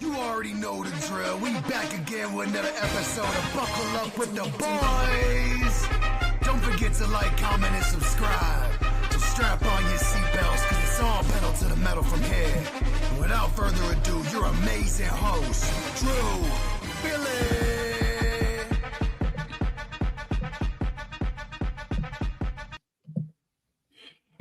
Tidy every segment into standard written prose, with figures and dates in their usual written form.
You already know the drill. We back again with another episode of Buckle Up with the Boys. Don't forget to like, comment, and subscribe. So strap on your seatbelts, cause it's all pedal to the metal from here. And without further ado, your amazing host, Drew, Billy.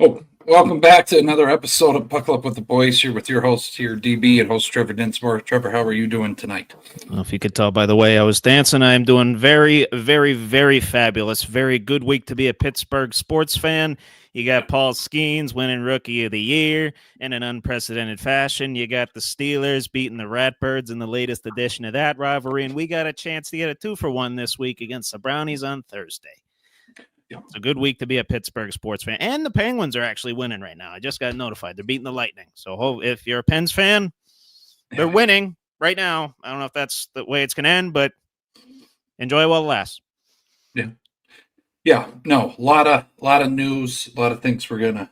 Oh, welcome back to another episode of Buckle Up with the Boys here with your host here, DB, and host Trevor Dinsmore. Trevor, how are you doing tonight? Well, if you could tell by the way I was dancing, I am doing very, very, very fabulous. Very good week to be a Pittsburgh sports fan. You got Paul Skeens winning Rookie of the Year in an unprecedented fashion. You got the Steelers beating the Ratbirds in the latest edition of that rivalry, and we got a chance to get a 2-for-1 this week against the Brownies on Thursday. It's a good week to be a Pittsburgh sports fan. And the Penguins are actually winning right now. I just got notified. They're beating the Lightning. So if you're a Pens fan, they're winning right now. I don't know if that's the way it's going to end, but enjoy it while it lasts. Yeah. No, a lot of news, a lot of things we're going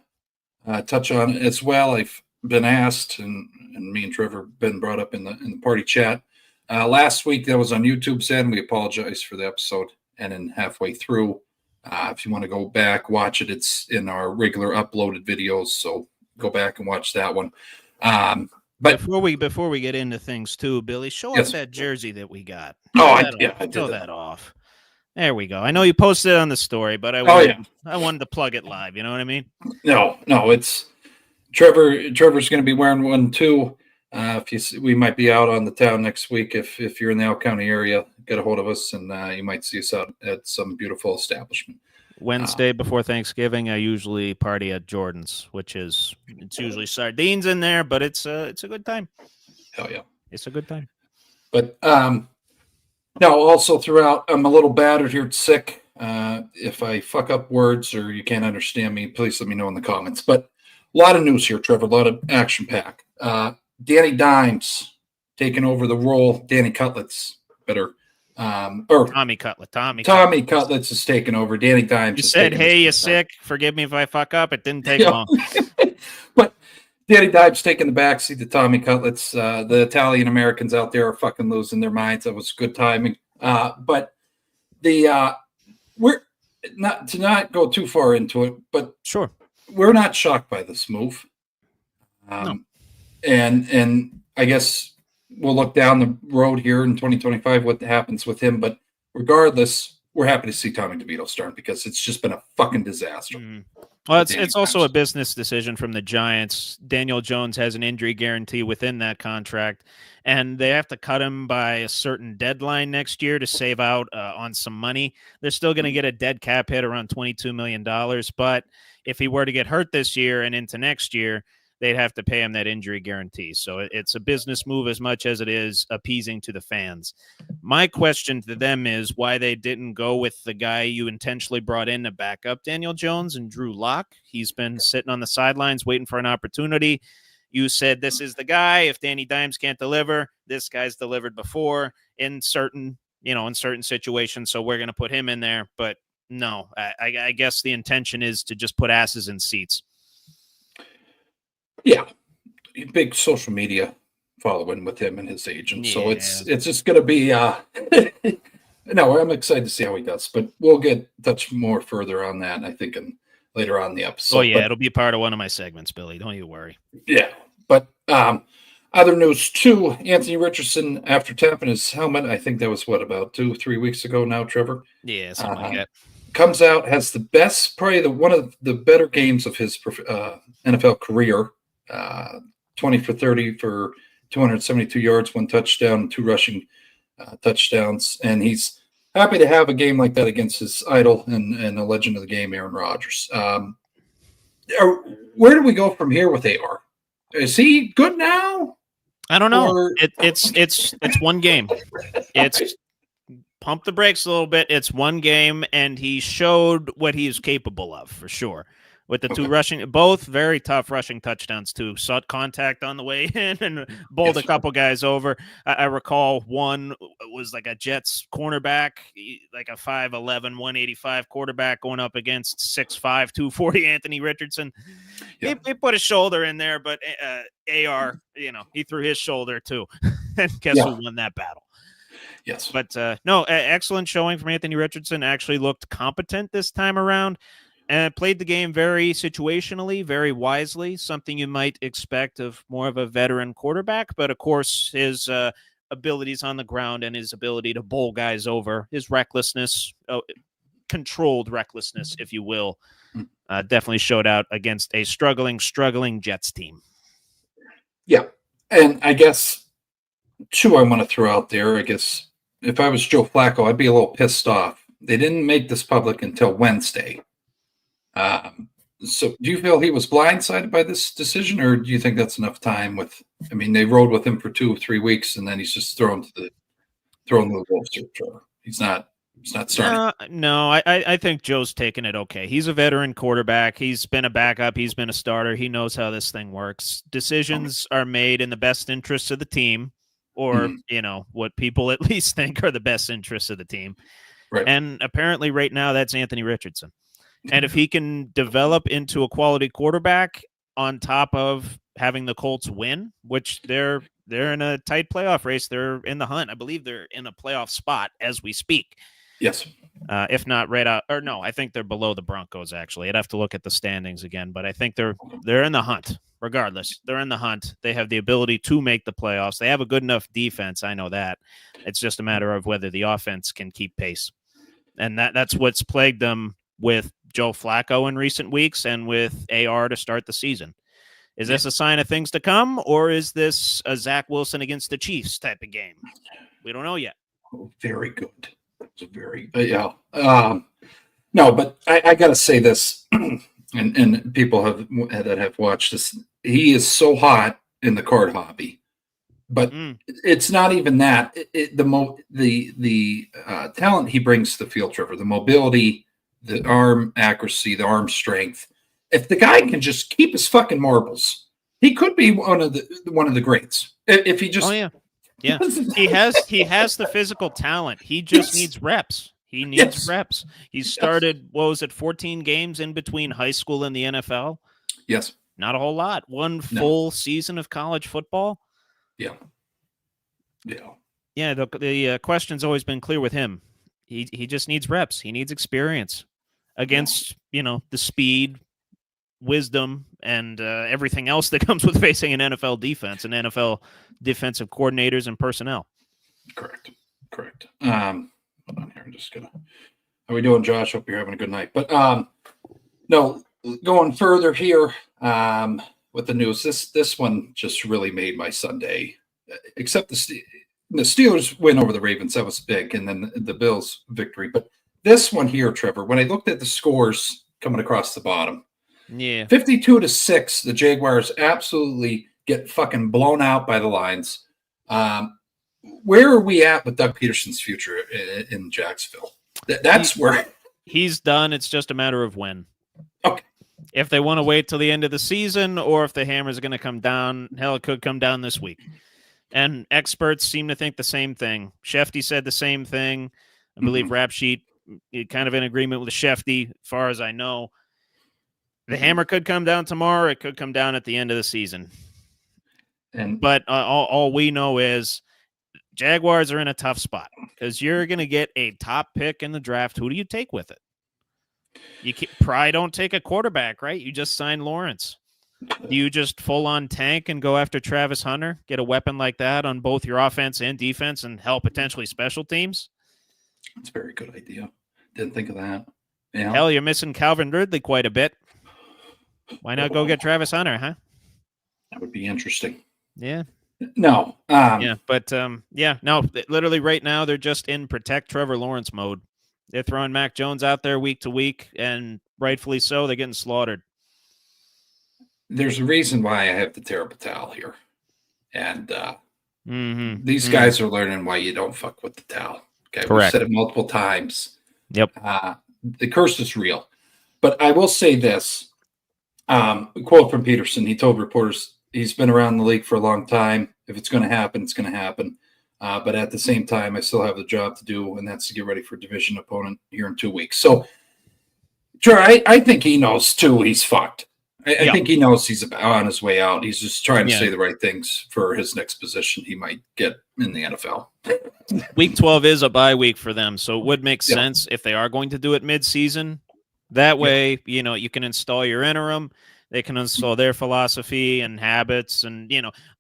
to touch on as well. I've been asked, and me and Trevor been brought up in the party chat. Last week, that was on YouTube's end. We apologize for the episode. And then halfway through, if you want to go back, watch it. It's in our regular uploaded videos, so go back and watch that one. But before we get into things too, Billy, show us that jersey that we got. I Show that off. There we go. I know you posted it on the story, but I wanted to plug it live. You know what I mean? No, it's Trevor's going to be wearing one too. We might be out on the town next week. If you're in the Al County area, get a hold of us, and you might see us out at some beautiful establishment. Wednesday before Thanksgiving, I usually party at Jordan's, it's usually sardines in there, but it's a good time. Hell yeah, it's a good time. But no, also throughout, I'm a little battered here, sick. If I fuck up words or you can't understand me, please let me know in the comments. But a lot of news here, Trevor. A lot of action pack. Danny Dimes taking over the role. Danny Cutlets, Tommy Cutlets is taking over. Danny Dimes. You said, "Hey, you sick? Forgive me if I fuck up." It didn't take long. But Danny Dimes taking the backseat to Tommy Cutlets. The Italian Americans out there are fucking losing their minds. That was good timing. But we're not go too far into it, but sure, we're not shocked by this move. No. And I guess we'll look down the road here in 2025 what happens with him. But regardless, we're happy to see Tommy DeVito start because it's just been a fucking disaster. Well, it's also a business decision from the Giants. Daniel Jones has an injury guarantee within that contract, and they have to cut him by a certain deadline next year to save out on some money. They're still going to get a dead cap hit around $22 million, but if he were to get hurt this year and into next year, they'd have to pay him that injury guarantee. So it's a business move as much as it is appeasing to the fans. My question to them is why they didn't go with the guy you intentionally brought in to back up Daniel Jones and Drew Lock. He's been sitting on the sidelines waiting for an opportunity. You said this is the guy. If Danny Dimes can't deliver, this guy's delivered before in certain situations. So we're going to put him in there. But no, I guess the intention is to just put asses in seats. Yeah, big social media following with him and his agent. Yeah. So it's just going to be no, I'm excited to see how he does, but we'll get touch more further on that, I think, later on in the episode. Oh, yeah, it'll be part of one of my segments, Billy. Don't you worry. Yeah, but other news, too, Anthony Richardson, after tapping his helmet, I think that was, about 2-3 weeks ago now, Trevor? Yeah, something like that. Comes out, has the best, probably one of the better games of his NFL career. 20 for 30 for 272 yards, 1 touchdown, 2 rushing touchdowns. And he's happy to have a game like that against his idol and a legend of the game, Aaron Rodgers. Where do we go from here with AR? Is he good now? I don't know. It's one game. It's pump the brakes a little bit. It's one game, and he showed what he's capable of for sure. With the two rushing, both very tough rushing touchdowns too. Sought contact on the way in and bowled a couple guys over. I recall one was like a Jets cornerback, like a 5'11", 185 quarterback going up against 6'5", 240 Anthony Richardson. Yeah. He put his shoulder in there, but AR, he threw his shoulder too. And guess who won that battle? Yes. But no, excellent showing from Anthony Richardson. Actually looked competent this time around and played the game very situationally, very wisely, something you might expect of more of a veteran quarterback. But of course, his abilities on the ground and his ability to bowl guys over, his recklessness, controlled recklessness, if you will, definitely showed out against a struggling Jets team. Yeah. And I guess, two I want to throw out there, I guess, if I was Joe Flacco, I'd be a little pissed off. They didn't make this public until Wednesday. So do you feel he was blindsided by this decision, or do you think that's enough time they rode with him for 2 or 3 weeks and then he's just thrown to the wolves. He's not starting. No, I think Joe's taking it okay. He's a veteran quarterback. He's been a backup. He's been a starter. He knows how this thing works. Decisions are made in the best interests of the team, or, what people at least think are the best interests of the team. Right. And apparently right now that's Anthony Richardson. And if he can develop into a quality quarterback on top of having the Colts win, which they're in a tight playoff race, they're in the hunt. I believe they're in a playoff spot as we speak. Yes. If not right out, or no, I think they're below the Broncos, actually. I'd have to look at the standings again, but I think they're in the hunt. Regardless, they're in the hunt. They have the ability to make the playoffs. They have a good enough defense. I know that. It's just a matter of whether the offense can keep pace. And that's what's plagued them with Joe Flacco in recent weeks and with AR to start the season. Is this a sign of things to come, or is this a Zach Wilson against the Chiefs type of game? We don't know yet. Oh, very good. It's a very no, but I got to say this, and people that have watched this. He is so hot in the card hobby, but it's not even that. The talent he brings to the field, Trevor, the mobility, the arm accuracy, the arm strength. If the guy can just keep his fucking marbles, he could be one of the greats. If he just, yeah, he has the physical talent. He just needs reps. He needs reps. He started 14 games in between high school and the NFL. Yes, not a whole lot. One full season of college football. Yeah. The question's always been clear with him. He just needs reps. He needs experience against the speed, wisdom, and everything else that comes with facing an NFL defense and NFL defensive coordinators and personnel. Correct. Hold on here. I'm just gonna. How we doing, Josh? Hope you're having a good night. But no, going further here with the news. This one just really made my Sunday. Except the Steelers win over the Ravens, that was big, and then the Bills victory. But this one here, Trevor, when I looked at the scores coming across the bottom, 52-6, the Jaguars absolutely get fucking blown out by the Lions. Where are we at with Doug Peterson's future in Jacksonville? That's where he's done. It's just a matter of when. Okay. If they want to wait till the end of the season, or if the hammer's going to come down, hell, it could come down this week. And experts seem to think the same thing. Shefty said the same thing. I believe Rap Sheet kind of in agreement with Shefty, as far as I know. The hammer could come down tomorrow. It could come down at the end of the season. But all we know is Jaguars are in a tough spot because you're going to get a top pick in the draft. Who do you take with it? You probably don't take a quarterback, right? You just sign Lawrence. Do you just full-on tank and go after Travis Hunter, get a weapon like that on both your offense and defense and help potentially special teams? That's a very good idea. Didn't think of that. Yeah. Hell, you're missing Calvin Ridley quite a bit. Why not go get Travis Hunter, huh? That would be interesting. Yeah. No. No, literally right now they're just in protect Trevor Lawrence mode. They're throwing Mac Jones out there week to week, and rightfully so, they're getting slaughtered. There's a reason why I have the terrible towel here. And these guys are learning why you don't fuck with the towel. Okay, correct. We've said it multiple times. Yep. The curse is real. But I will say this. A quote from Peterson. He told reporters he's been around the league for a long time. If it's going to happen, it's going to happen. But at the same time, I still have the job to do, and that's to get ready for a division opponent here in 2 weeks. So, sure, I think he knows, too, he's fucked. I think he knows he's on his way out. He's just trying to say the right things for his next position he might get in the NFL. Week 12 is a bye week for them, so it would make sense if they are going to do it mid-season. That way, you can install your interim. They can install their philosophy and habits, and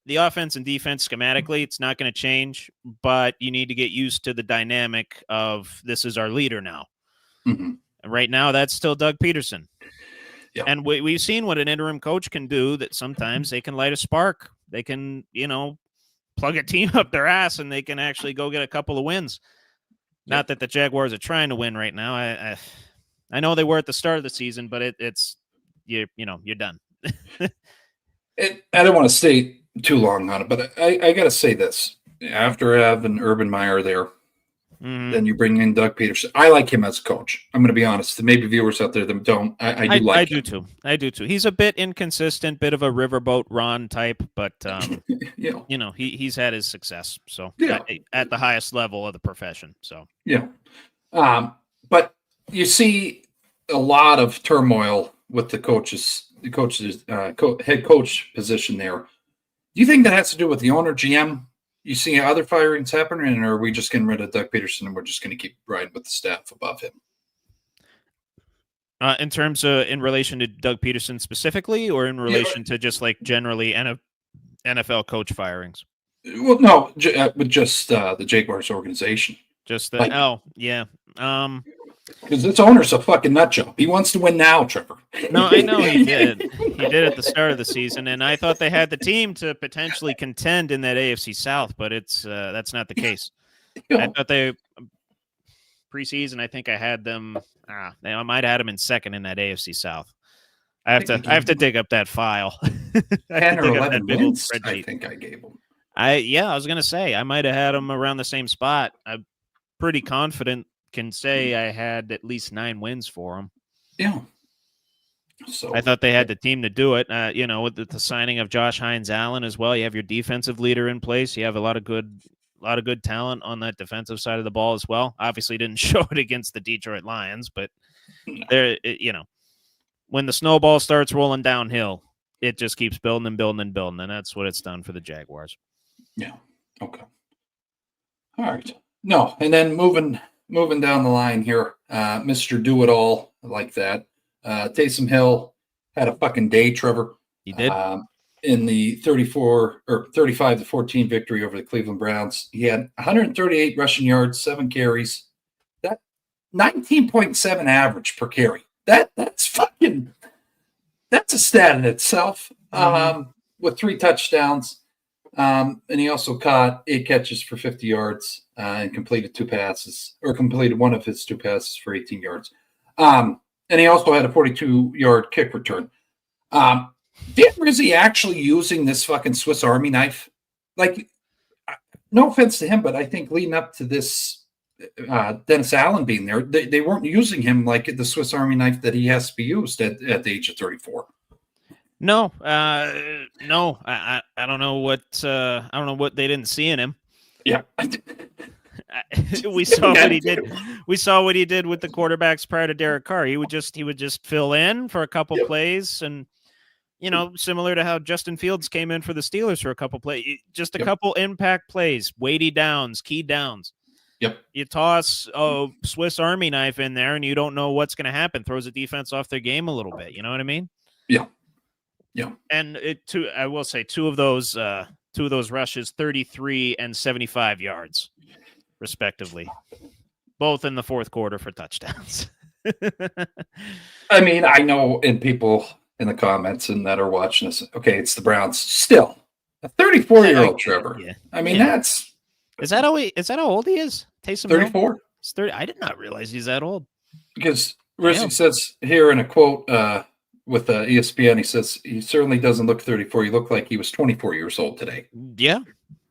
the offense and defense schematically, it's not going to change, but you need to get used to the dynamic of this is our leader now. Mm-hmm. And right now, that's still Doug Peterson. Yeah. And we've seen what an interim coach can do, that sometimes they can light a spark. They can, plug a team up their ass, and they can actually go get a couple of wins. Yeah. Not that the Jaguars are trying to win right now. I know they were at the start of the season, but it's you're done. I don't want to stay too long on it, but I got to say this. After having Urban Meyer there, then you bring in Doug Peterson. I like him as a coach. I'm going to be honest. There may be viewers out there that don't. I do like him. I do too. He's a bit inconsistent, bit of a riverboat Ron type, but he's had his success. So at the highest level of the profession. So but you see a lot of turmoil with the head coach position there. Do you think that has to do with the owner, GM? You see other firings happening, or are we just getting rid of Doug Peterson and we're just going to keep riding with the staff above him? In terms of in relation to Doug Peterson specifically, or in relation to just like generally NFL coach firings? Well, no, with just the Jaguars organization. Just the because this owner's a fucking nut job. He wants to win now, Trevor. No, I know he did. He did at the start of the season, and I thought they had the team to potentially contend in that AFC South, but that's not the case. I thought they preseason. I think I had them. I might have had them in second in that AFC South. I have to dig up that file. 10 or 11 wins. I think I gave them. I was gonna say I might have had them around the same spot. I'm pretty confident. Can say I had at least 9 wins for them. Yeah. So I thought they had the team to do it. With the signing of Josh Hines-Allen as well, you have your defensive leader in place. You have a lot of good talent on that defensive side of the ball as well. Obviously, didn't show it against the Detroit Lions, but when the snowball starts rolling downhill, it just keeps building and building and building, and that's what it's done for the Jaguars. Yeah. Okay. All right. No, and then moving down the line here, Mr. Do-It-All, like that. Taysom Hill had a fucking day, Trevor. He did. In the 35-14 victory over the Cleveland Browns. He had 138 rushing yards, 7 carries. That 19.7 average per carry. That's a stat in itself. With 3 touchdowns. And he also caught 8 catches for 50 yards and completed 2 passes, or completed one of his 2 passes for 18 yards. And he also had a 42-yard kick return. Is he actually using this fucking Swiss Army knife? Like, no offense to him, but I think leading up to this, Dennis Allen being there, they weren't using him like the Swiss Army knife that he has to be used at the age of 34. No. I don't know what they didn't see in him. Yeah. We saw what he did. We saw what he did with the quarterbacks prior to Derek Carr. He would just fill in for a couple plays, and similar to how Justin Fields came in for the Steelers for a couple plays, just a couple impact plays, weighty downs, key downs. Yep. You toss a Swiss Army knife in there, and you don't know what's going to happen. Throws the defense off their game a little bit. You know what I mean? Yeah. Yeah. And I will say two of those rushes, 33 and 75 yards, respectively, both in the fourth quarter for touchdowns. I mean, I know in people in the comments and that are watching us, okay, it's the Browns. Still, a 34-year-old Trevor. Yeah. I mean, that's... Is that how old he is? Taysom 34? He's 30. I did not realize he's that old. Because Rizzi says here in a quote with ESPN, he says, he certainly doesn't look 34. He looked like he was 24 years old today. Yeah.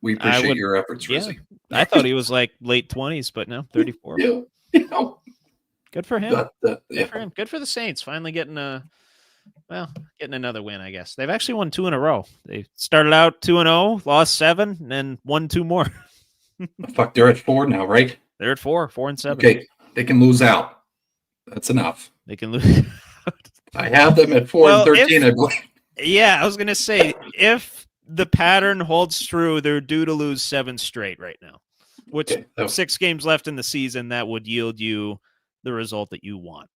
We appreciate your efforts, Rizzi. I thought he was like late 20s, but no, 34. Yeah. Good for him. Good for him. Good for the Saints finally getting another win, I guess. They've actually won 2 in a row. They started out 2-0, lost 7, and then won 2 more. Fuck, they're at 4 now, right? They're at 4 and 7. Okay, they can lose out. That's enough. They can lose. I have them at 4-13, I believe. Yeah, I was going to say, if the pattern holds true, they're due to lose 7 straight right now, which 6 games left in the season, that would yield you the result that you want.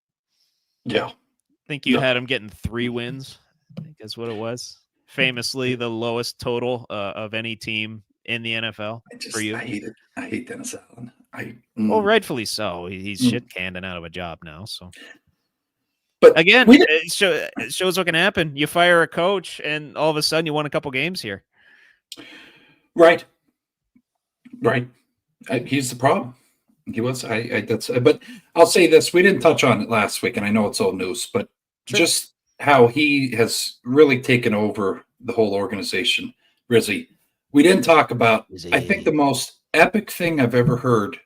Yeah. I think you had them getting 3 wins, I think that's what it was. Famously, the lowest total of any team in the NFL for you. I hate it. I hate Dennis Allen. Well, rightfully so. He's shit canned and out of a job now, so. But again, it shows what can happen. You fire a coach, and all of a sudden, you won a couple games here. Right. He's the problem. He was. But I'll say this: we didn't touch on it last week, and I know it's old news, but just how he has really taken over the whole organization, Rizzy. We didn't talk about. I think the most epic thing I've ever heard: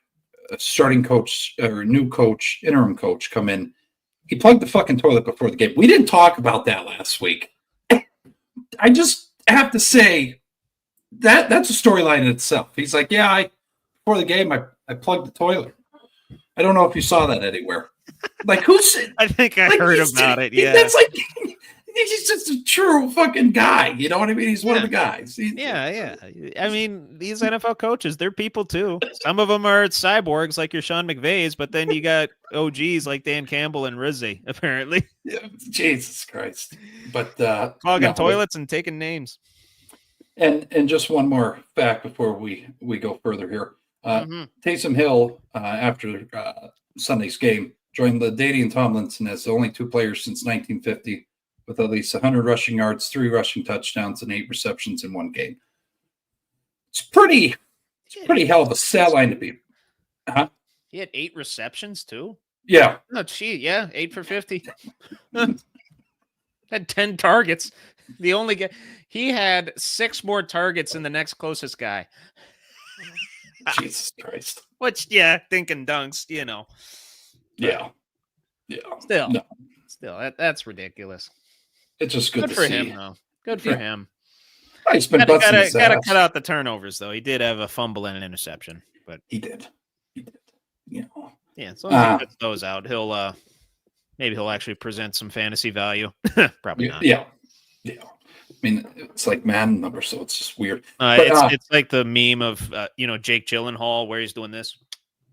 a starting coach or new coach, interim coach, come in. He plugged the fucking toilet before the game. We didn't talk about that last week. I just have to say that's a storyline in itself. He's like, before the game, I plugged the toilet. I don't know if you saw that anywhere. Like, who's? I think I heard about it. Yeah, that's like he's just a true fucking guy. You know what I mean? He's one of the guys. Yeah. I mean, these NFL coaches, they're people too. Some of them are cyborgs like your Sean McVays, but then you got OGs like Dan Campbell and Rizzy, apparently. Yeah, Jesus Christ. But clogging toilets and taking names. And just one more fact before we go further here. Taysom Hill, after Sunday's game, joined LaDainian Tomlinson as the only 2 players since 1950 with at least 100 rushing yards, 3 rushing touchdowns, and 8 receptions in one game. It's pretty hell of a stat line to be. He had 8 receptions too? Yeah. No, 8 for 50. Had 10 targets. The only guy he had 6 more targets than the next closest guy. Jesus Christ. Which, thinking dunks, you know. Yeah. Still, that's ridiculous. It's just good to for see. Him, though. Good for him. He's been busting gotta cut out the turnovers, though. He did have a fumble and an interception, but he did. You know. Yeah, as long as he cuts those out, maybe he'll actually present some fantasy value. Probably not. Yeah. I mean, it's like Madden numbers, so it's just weird. It's like the meme of Jake Gyllenhaal where he's doing this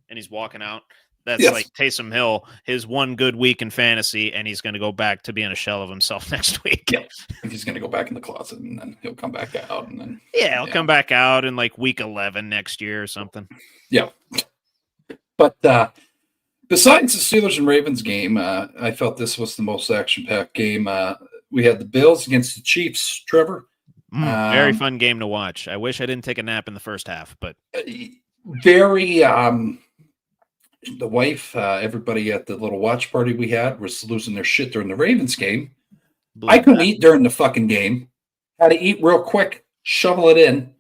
and he's walking out. That's like Taysom Hill, his one good week in fantasy, and he's going to go back to being a shell of himself next week. Yeah, he's going to go back in the closet, and then he'll come back out, and then he'll come back out in like week 11 next year or something. Yeah, but besides the Steelers and Ravens game, I felt this was the most action-packed game. We had the Bills against the Chiefs. Trevor, very fun game to watch. I wish I didn't take a nap in the first half, but very. The wife, everybody at the little watch party we had was losing their shit during the Ravens game. I couldn't eat during the fucking game. Had to eat real quick, shovel it in,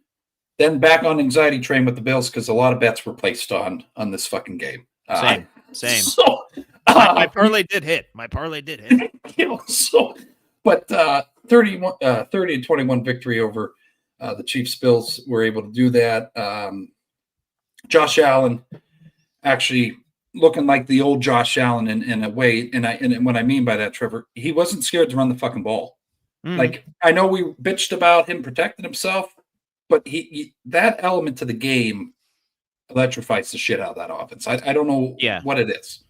then back on anxiety train with the Bills because a lot of bets were placed on this fucking game. Same. So my parlay did hit. But 30-21 victory over the Chiefs. Bills were able to do that. Josh Allen actually looking like the old Josh Allen in a way. And what I mean by that, Trevor, he wasn't scared to run the fucking ball. Like, I know we bitched about him protecting himself, but he that element to the game electrifies the shit out of that offense. I don't know what it is.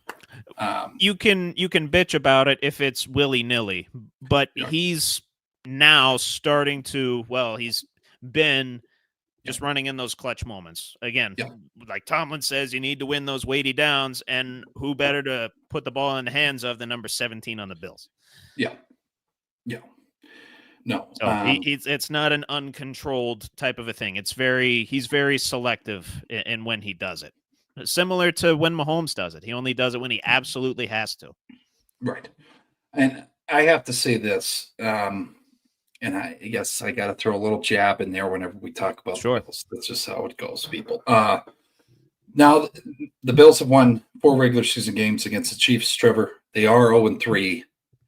You can bitch about it if it's willy-nilly, but he's now starting to, he's been just running in those clutch moments. Again, like Tomlin says, you need to win those weighty downs, and who better to put the ball in the hands of than number 17 on the Bills? Yeah. No. So it's not an uncontrolled type of a thing. He's very selective in when he does it. Similar to when Mahomes does it. He only does it when he absolutely has to. Right. And I have to say this, and I guess I got to throw a little jab in there whenever we talk about the Bills. That's just how it goes, people. Now, the Bills have won 4 regular season games against the Chiefs, Trevor. They are 0-3 in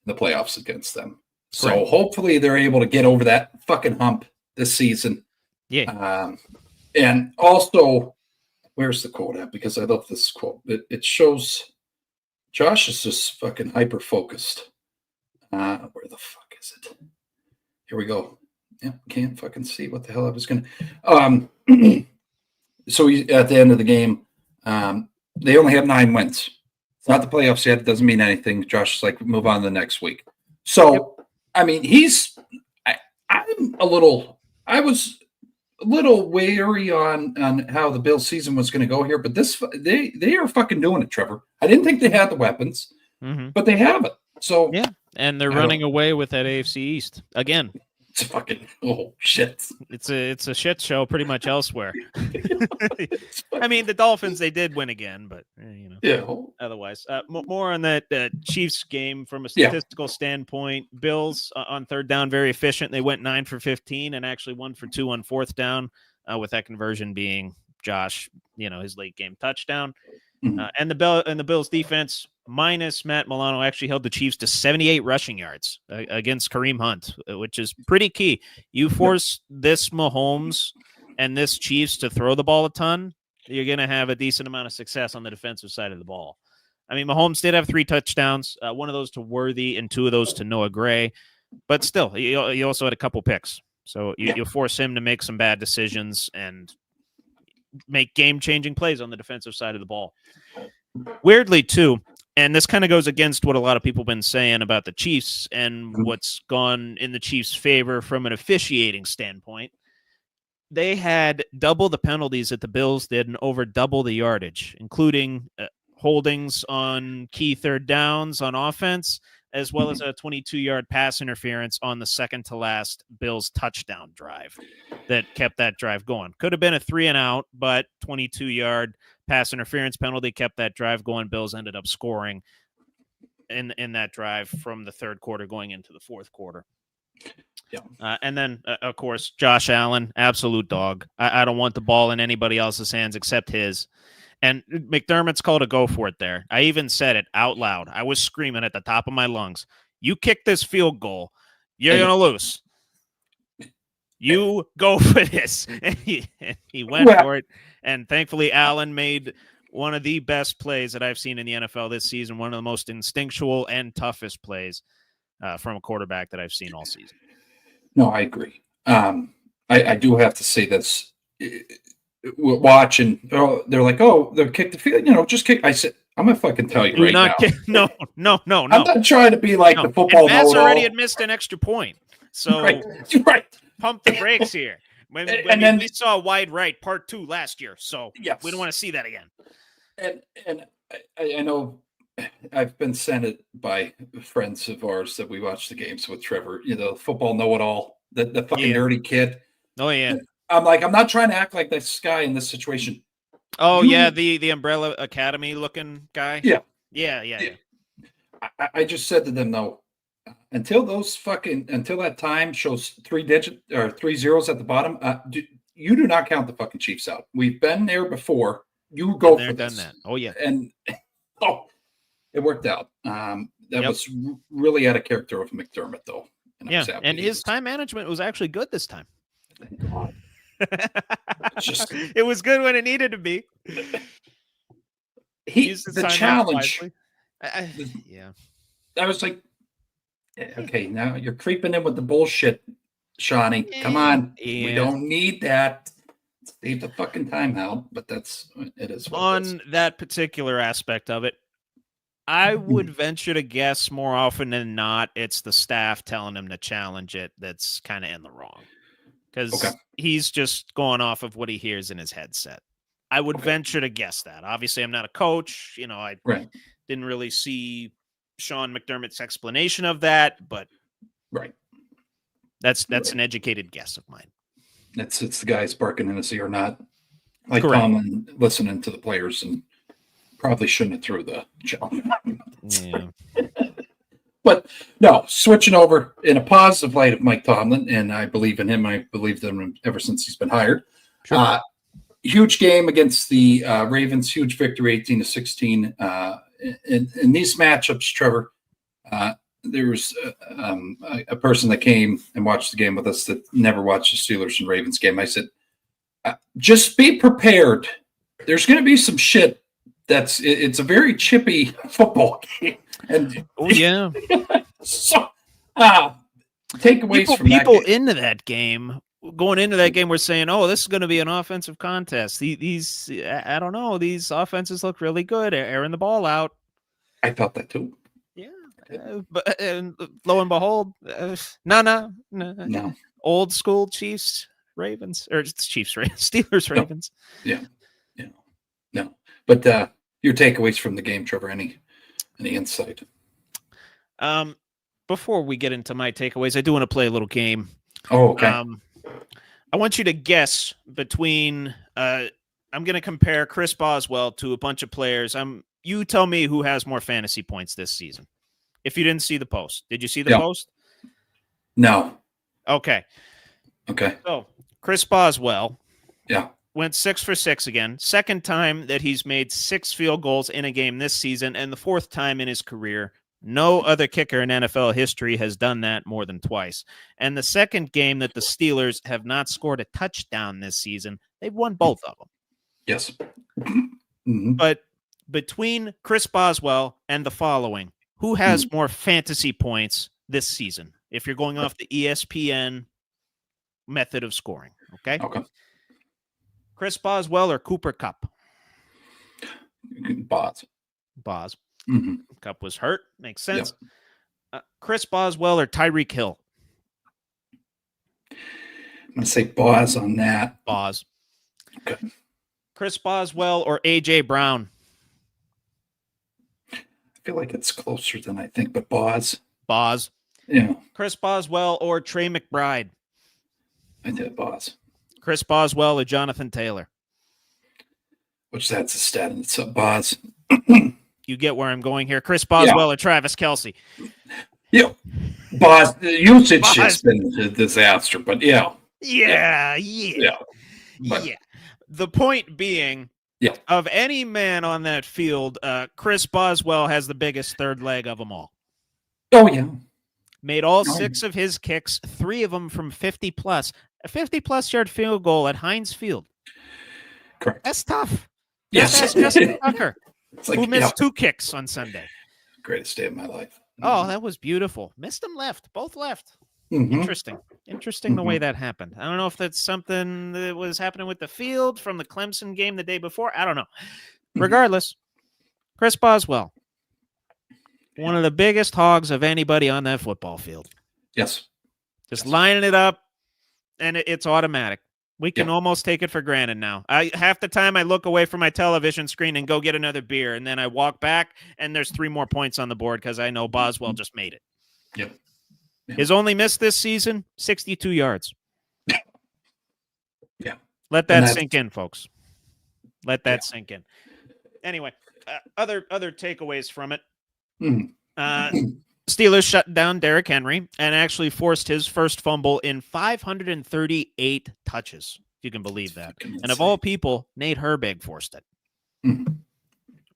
the playoffs against them. So hopefully they're able to get over that fucking hump this season. Yeah. And also, where's the quote at? Because I love this quote. It shows Josh is just fucking hyper-focused. Where the fuck is it? Here we go. Yeah, can't fucking see what the hell I was going to. So at the end of the game, they only have 9 wins. It's not the playoffs yet. It doesn't mean anything. Josh is like, move on to the next week. So, I mean, I was a little wary on how the Bills season was going to go here, but they are fucking doing it, Trevor. I didn't think they had the weapons, but they have it. So yeah, and they're running away with that AFC East again. It's fucking shit. It's a shit show pretty much elsewhere. I mean, the Dolphins, they did win again, but otherwise, more on that Chiefs game from a statistical standpoint. Bills on third down, very efficient. They went 9 for 15 and actually 1 for 2 on fourth down, with that conversion being Josh, his late game touchdown. And the Bills defense, minus Matt Milano, actually held the Chiefs to 78 rushing yards against Kareem Hunt, which is pretty key. You force this Mahomes and this Chiefs to throw the ball a ton, you're going to have a decent amount of success on the defensive side of the ball. I mean, Mahomes did have 3 touchdowns, one of those to Worthy and 2 of those to Noah Gray, but still, he also had a couple picks. So you force him to make some bad decisions and make game-changing plays on the defensive side of the ball. Weirdly, too, and this kind of goes against what a lot of people have been saying about the Chiefs and what's gone in the Chiefs' favor from an officiating standpoint, they had double the penalties that the Bills did and over double the yardage, including holdings on key third downs on offense, as well as a 22-yard pass interference on the second-to-last Bills touchdown drive that kept that drive going. Could have been a 3-and-out, but 22-yard pass interference penalty kept that drive going. Bills ended up scoring in that drive from the third quarter going into the fourth quarter. Yeah. And then, of course, Josh Allen, absolute dog. I don't want the ball in anybody else's hands except his. And McDermott's called a go for it there. I even said it out loud. I was screaming at the top of my lungs. You kick this field goal, you're going to lose. You go for this. And he went for it. And thankfully, Allen made one of the best plays that I've seen in the NFL this season, one of the most instinctual and toughest plays from a quarterback that I've seen all season. No, I agree. I do have to say this. Watching, they're like, they'll kick the field, just kick. I said, I'm gonna fucking tell you now. No. I'm not trying to be like the football. And Matt's already had missed an extra point, so right. Pump the brakes here. When we saw wide right part 2 last year, so we don't want to see that again. And I know I've been sent it by friends of ours that we watch the games with Trevor. Football know-it-all, the fucking nerdy kid. Oh yeah. I'm like, I'm not trying to act like this guy in this situation. Oh, the Umbrella Academy looking guy? Yeah. Yeah. I just said to them, though, until that time shows 3 zeros at the bottom, you do not count the fucking Chiefs out. We've been there before. You go for this. Done that. Oh, yeah. And, it worked out. That was really out of character of McDermott, though. And his time management was actually good this time. Thank God. It was good when it needed to be. The challenge. I was like, okay, now you're creeping in with the bullshit, Shawnee. Come on. Yeah. We don't need that. Save the fucking timeout, but it is. On that particular aspect of it, I would venture to guess more often than not, it's the staff telling him to challenge it that's kind of in the wrong. Because he's just going off of what he hears in his headset. I would venture to guess that. Obviously, I'm not a coach. I didn't really see Sean McDermott's explanation of that, but that's an educated guess of mine. It's the guys barking in his ear, not like Tomlin listening to the players, and probably shouldn't have threw the challenge. Yeah. But no, switching over in a positive light of Mike Tomlin, and I believe in him. I believed in him ever since he's been hired. Sure. Huge game against the Ravens, huge victory, 18-16. In these matchups, Trevor, there was a person that came and watched the game with us that never watched the Steelers and Ravens game. I said, just be prepared. There's going to be some shit. It's a very chippy football game. And oh yeah. So Takeaways from that people game. into that game. Going into that game, we're saying, "Oh, this is going to be an offensive contest." These, I don't know, these offenses look really good, airing the ball out. I thought that too. Yeah, but lo and behold, no, old school Chiefs, Ravens, or Chiefs, Steelers, Ravens. Yeah, no. But your takeaways from the game, Trevor? Any insight? Before we get into my takeaways, I do want to play a little game. Oh, okay. I want you to guess between. I'm going to compare Chris Boswell to a bunch of players. You tell me who has more fantasy points this season. If you didn't see the post, did you see the post? No. Okay. So Chris Boswell, went 6 for 6 again. Second time that he's made 6 field goals in a game this season, and the fourth time in his career. No other kicker in NFL history has done that more than twice. And the second game that the Steelers have not scored a touchdown this season, they've won both of them. Yes. Mm-hmm. But between Chris Boswell and the following, who has more fantasy points this season? If you're going off the ESPN method of scoring, okay? Chris Boswell or Cooper Kupp? Boz. Mm-hmm. Kupp was hurt. Makes sense. Yep. Chris Boswell or Tyreek Hill? I'm going to say Boz on that. Boz. Okay. Chris Boswell or A.J. Brown? I feel like it's closer than I think, but Boz. Yeah. Chris Boswell or Trey McBride? I did Boz. Chris Boswell or Jonathan Taylor? Which that's a stat in itself. Boz. You get where I'm going here. Chris Boswell or Travis Kelce? Yeah. Boz, the usage has been a disaster, but Yeah. The point being, of any man on that field, Chris Boswell has the biggest third leg of them all. Oh, yeah. Made all 6 of his kicks, 3 of them from 50-plus. A 50-plus yard field goal at Heinz Field. Correct. That's tough. Yes. That's Justin Tucker, like, who missed 2 kicks on Sunday. Greatest day of my life. Oh, that was beautiful. Missed them left. Both left. Mm-hmm. Interesting the way that happened. I don't know if that's something that was happening with the field from the Clemson game the day before. I don't know. Regardless, Chris Boswell, one of the biggest hogs of anybody on that football field. Yes. Just lining it up, and it's automatic. We can almost take it for granted now. Half the time I look away from my television screen and go get another beer, and then I walk back, and there's 3 more points on the board because I know Boswell just made it. Yep. His only miss this season, 62 yards. Yeah. Let that sink in, folks. Let that sink in. Anyway, other takeaways from it. Steelers shut down Derrick Henry and actually forced his first fumble in 538 touches, if you can believe that. And of all people, Nate Herbig forced it.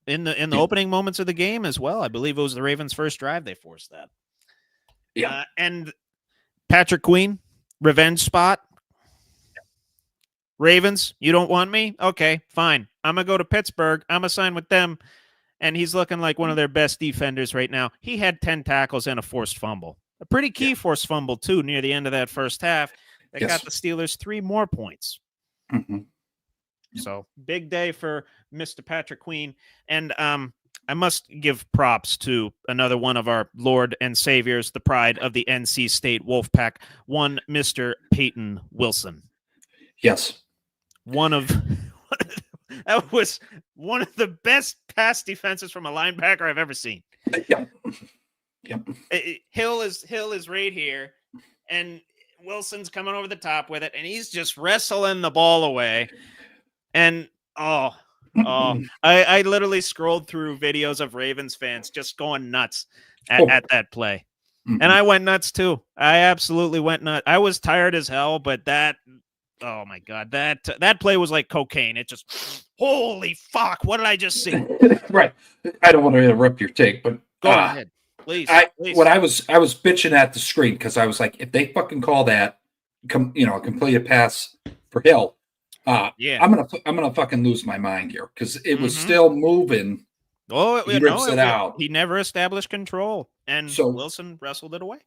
In the opening moments of the game as well. I believe it was the Ravens' first drive they forced that. Yeah. And Patrick Queen, revenge spot. Ravens, you don't want me? Okay, fine. I'm going to go to Pittsburgh. I'm going to sign with them. And he's looking like one of their best defenders right now. He had 10 tackles and a forced fumble. A pretty key forced fumble, too, near the end of that first half. That got the Steelers 3 more points. Mm-hmm. So, big day for Mr. Patrick Queen. And I must give props to another one of our Lord and Saviors, the pride of the NC State Wolfpack, one Mr. Peyton Wilson. Yes. That was one of the best pass defenses from a linebacker I've ever seen. Yep. Hill is right here, and Wilson's coming over the top with it, and he's just wrestling the ball away. And I literally scrolled through videos of Ravens fans just going nuts at that play. And I went nuts too. I absolutely went nuts. I was tired as hell, but oh my God, that play was like cocaine. It just, holy fuck, what did I just see? Right. I don't want to interrupt your take, but go ahead, please. What I was bitching at the screen because I was like, if they fucking call that, a completed pass for Hill, I'm gonna fucking lose my mind here because it was still moving. Oh, he rips it out. He never established control, and so Wilson wrestled it away.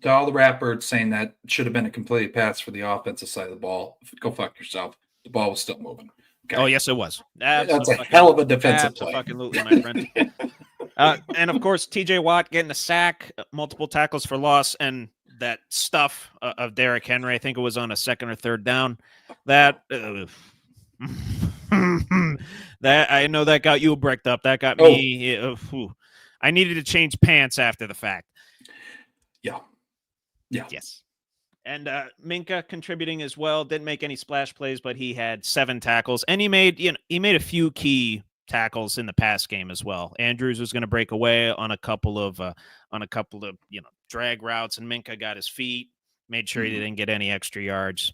to all the Ratbirds saying that should have been a completed pass for the offensive side of the ball, go fuck yourself. The ball was still moving. Okay. Oh, yes, it was. That's a hell of a defensive play. Absolutely, my friend. And, of course, T.J. Watt getting a sack, multiple tackles for loss, and that stuff of Derrick Henry. I think it was on a second or third down. That that I know that got you bricked up. That got me. I needed to change pants after the fact. Yeah. Yes. And Minka contributing as well. Didn't make any splash plays, but he had 7 tackles, and he made a few key tackles in the pass game as well. Andrews was going to break away on a couple of drag routes, and Minka got his feet, made sure he didn't get any extra yards.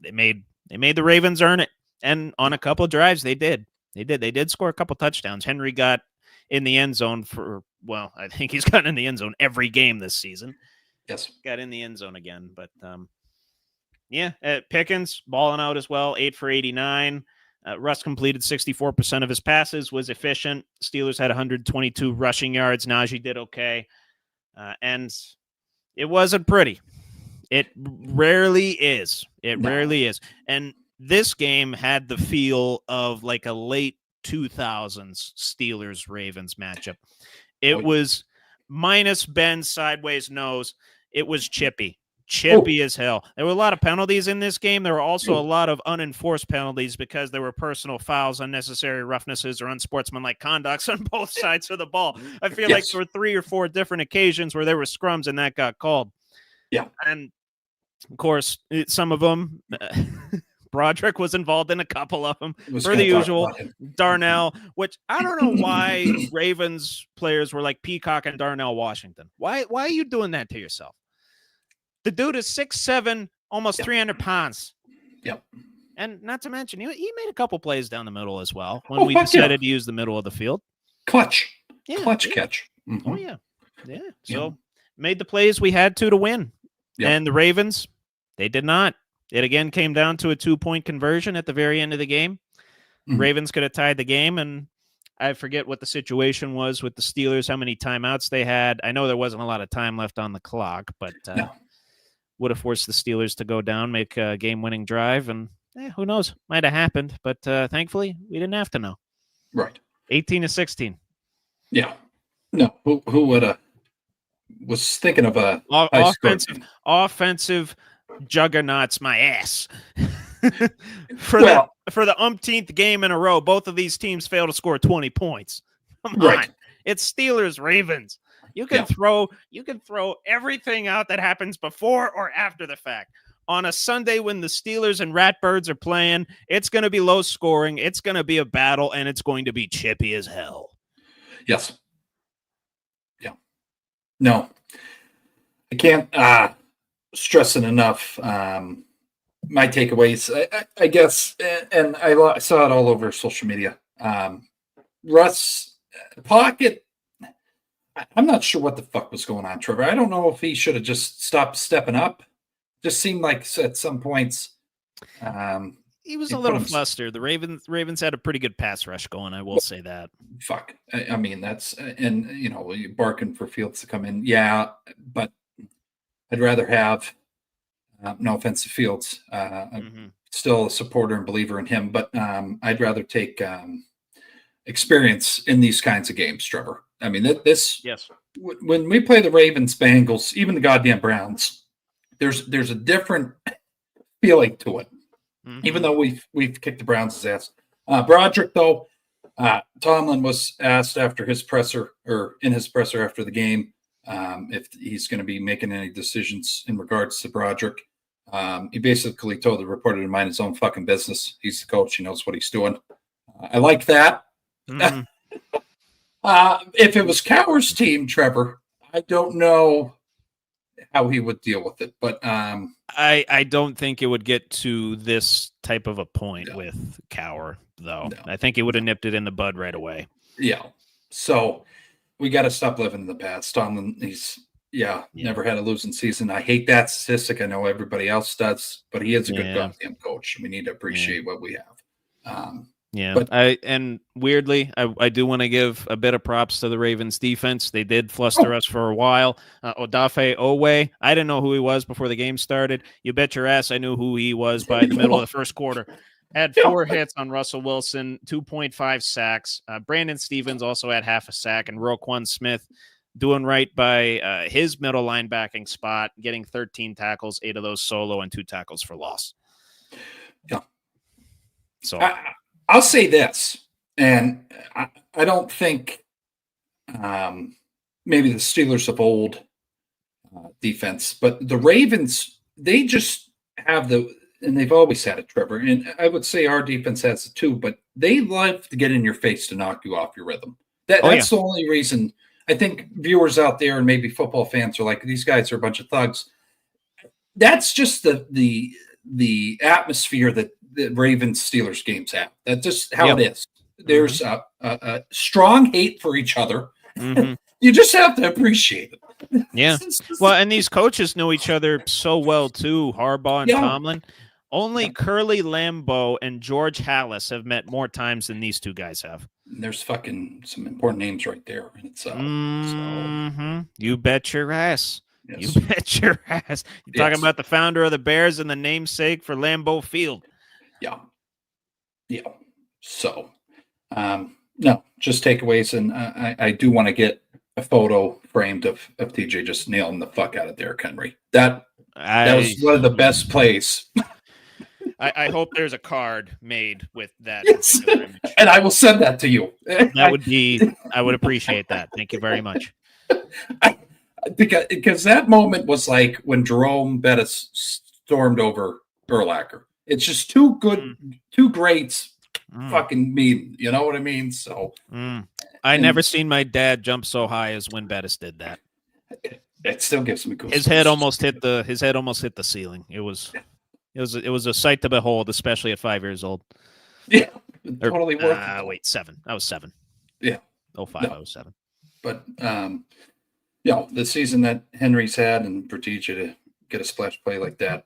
They made the Ravens earn it, and on a couple of drives they did. They did score a couple touchdowns. Henry got in the end zone I think he's gotten in the end zone every game this season. Yes. Got in the end zone again. But, Pickens balling out as well, 8 for 89. Russ completed 64% of his passes, was efficient. Steelers had 122 rushing yards. Najee did okay. And it wasn't pretty. It rarely is. Rarely is. And this game had the feel of like a late 2000s Steelers-Ravens matchup. It was minus Ben's sideways nose. It was chippy as hell. There were a lot of penalties in this game. There were also a lot of unenforced penalties because there were personal fouls, unnecessary roughnesses, or unsportsmanlike conducts on both sides of the ball. I feel like there were 3 or 4 different occasions where there were scrums and that got called. Yeah. And, of course, some of them, Broderick was involved in a couple of them. For the usual, Darnell, which I don't know why Ravens players were like Peacock and Darnell Washington. Why are you doing that to yourself? The dude is 6'7", almost 300 pounds. Yep. And not to mention, he made a couple plays down the middle as well when we decided to use the middle of the field. Clutch catch. Mm-hmm. Oh, yeah. Yeah. So made the plays we had to win. Yep. And the Ravens, they did not. It again came down to a 2-point conversion at the very end of the game. Mm-hmm. Ravens could have tied the game, and I forget what the situation was with the Steelers, how many timeouts they had. I know there wasn't a lot of time left on the clock, but would have forced the Steelers to go down, make a game-winning drive, and who knows? Might have happened, but thankfully we didn't have to know. Right. 18-16. Yeah. No, who would have was thinking of a offensive juggernauts my ass. For the umpteenth game in a row, both of these teams fail to score 20 points. Come on. It's Steelers Ravens. You can throw everything out that happens before or after the fact. On a Sunday when the Steelers and Ratbirds are playing, it's going to be low scoring, it's going to be a battle, and it's going to be chippy as hell. Yes. Yeah. No. I can't stress it enough. My takeaways, I guess, and I saw it all over social media. Russ pocket, I'm not sure what the fuck was going on, Trevor. I don't know if he should have just stopped stepping up. Just seemed like at some points he was a little flustered. The Ravens had a pretty good pass rush going. I will say that. Fuck. I mean, that's, and you're barking for Fields to come in. Yeah, but I'd rather have no offense to Fields. I'm still a supporter and believer in him, but I'd rather take experience in these kinds of games, Trevor. I mean, when we play the Ravens, Bengals, even the goddamn Browns, there's a different feeling to it. Mm-hmm. Even though we've kicked the Browns' ass. Broderick, though, Tomlin was asked after his presser, or in his presser after the game, if he's going to be making any decisions in regards to Broderick. He basically told the reporter to mind his own fucking business. He's the coach. He knows what he's doing. I like that. Mm-hmm. If it was Cowher's team, Trevor, I don't know how he would deal with it. But I don't think it would get to this type of a point with Cowher, though. No. I think he would have nipped it in the bud right away. Yeah. So we got to stop living in the past. Tomlin, he's never had a losing season. I hate that statistic. I know everybody else does, but he is a good goddamn coach. We need to appreciate what we have. Yeah, But weirdly, I do want to give a bit of props to the Ravens defense. They did fluster us for a while. Odafe Owe, I didn't know who he was before the game started. You bet your ass I knew who he was by the middle of the first quarter. Had 4 hits on Russell Wilson, 2.5 sacks. Brandon Stevens also had half a sack, and Roquan Smith doing right by his middle linebacking spot, getting 13 tackles, 8 of those solo, and 2 tackles for loss. Yeah. So I'll say this, and I don't think maybe the Steelers of old defense, but the Ravens, they just have and they've always had it, Trevor, and I would say our defense has it too, but they love to get in your face to knock you off your rhythm. That's the only reason. I think viewers out there and maybe football fans are like, these guys are a bunch of thugs. That's just the atmosphere that the Ravens Steelers games have. That's just how it is. There's a strong hate for each other. Mm-hmm. You just have to appreciate it. Yeah. Well, and these coaches know each other so well too. Harbaugh and Tomlin. Only Curly Lambeau and George Halas have met more times than these 2 guys have. There's fucking some important names right there. You bet your ass. Yes. You bet your ass. You're talking about the founder of the Bears and the namesake for Lambeau Field. Yeah. So, no, just takeaways, and I do want to get a photo framed of TJ just nailing the fuck out of Derrick Henry. That was one of the best plays. I hope there's a card made with that. Yes. And I will send that to you. I would appreciate that. Thank you very much. Because that moment was like when Jerome Bettis stormed over Urlacher. It's just two greats fucking mean. You know what I mean? So I never seen my dad jump so high as when Bettis did that. It still gives me goosebumps. His head almost hit the ceiling. It was a sight to behold, especially at 5 years old. Yeah, totally worth it. Wait, 7. I was 7. Yeah. 05, no. I was 7. But the season that Henry's had, and for TJ to get a splash play like that,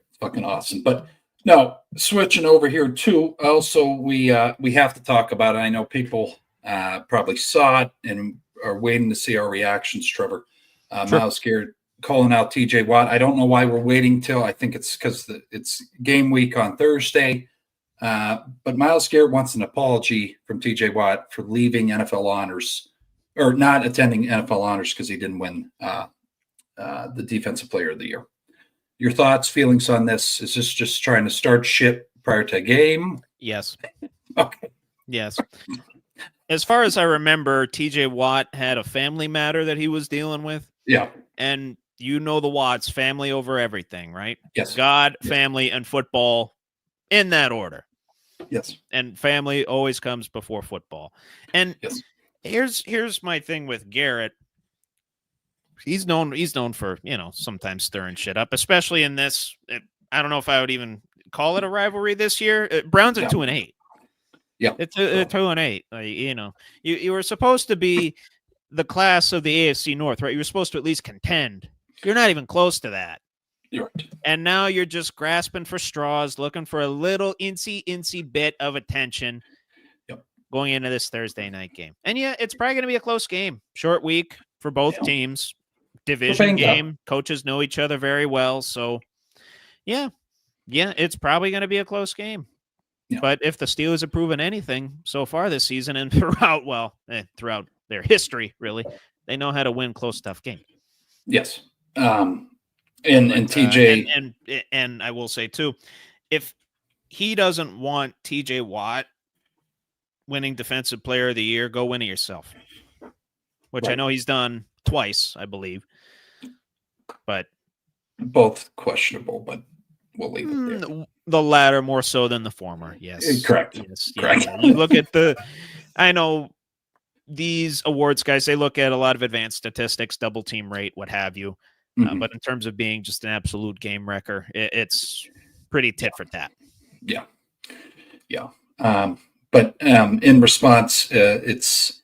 it's fucking awesome. But no, switching over here too. Also, we have to talk about it. I know people probably saw it and are waiting to see our reactions. Trevor, Myles Garrett calling out TJ Watt. I don't know why we're waiting till. I think it's because it's game week on Thursday. But Myles Garrett wants an apology from TJ Watt for leaving NFL honors or not attending NFL honors because he didn't win the Defensive Player of the Year. Your thoughts, feelings on this? Is this just trying to start shit prior to a game? Yes. Okay. Yes. As far as I remember, TJ Watt had a family matter that he was dealing with. Yeah. And you know the Watts, family over everything, right? Yes. God, family, and football in that order. Yes. And family always comes before football. And here's my thing with Garrett. He's known for, sometimes stirring shit up, especially in this. I don't know if I would even call it a rivalry this year. Browns are 2-8. Yeah. It's 2-8. You were supposed to be the class of the AFC North, right? You were supposed to at least contend. You're not even close to that. You're right. And now you're just grasping for straws, looking for a little incy bit of attention going into this Thursday night game. And it's probably going to be a close game. Short week for both teams. Division game. Coaches know each other very well. So, it's probably going to be a close game. Yeah. But if the Steelers have proven anything so far this season and throughout their history, really, they know how to win close, tough games. Yes. And TJ. And I will say, too, if he doesn't want TJ Watt winning Defensive Player of the Year, go win it yourself, which I know he's done twice, I believe. But both questionable, but we'll leave it there. The latter more so than the former. Yes. Correct. Yes. Correct. Yeah. You look at I know these awards guys, they look at a lot of advanced statistics, double team rate, what have you. But in terms of being just an absolute game wrecker, it's pretty tit for tat. Yeah. Yeah. But in response, it's,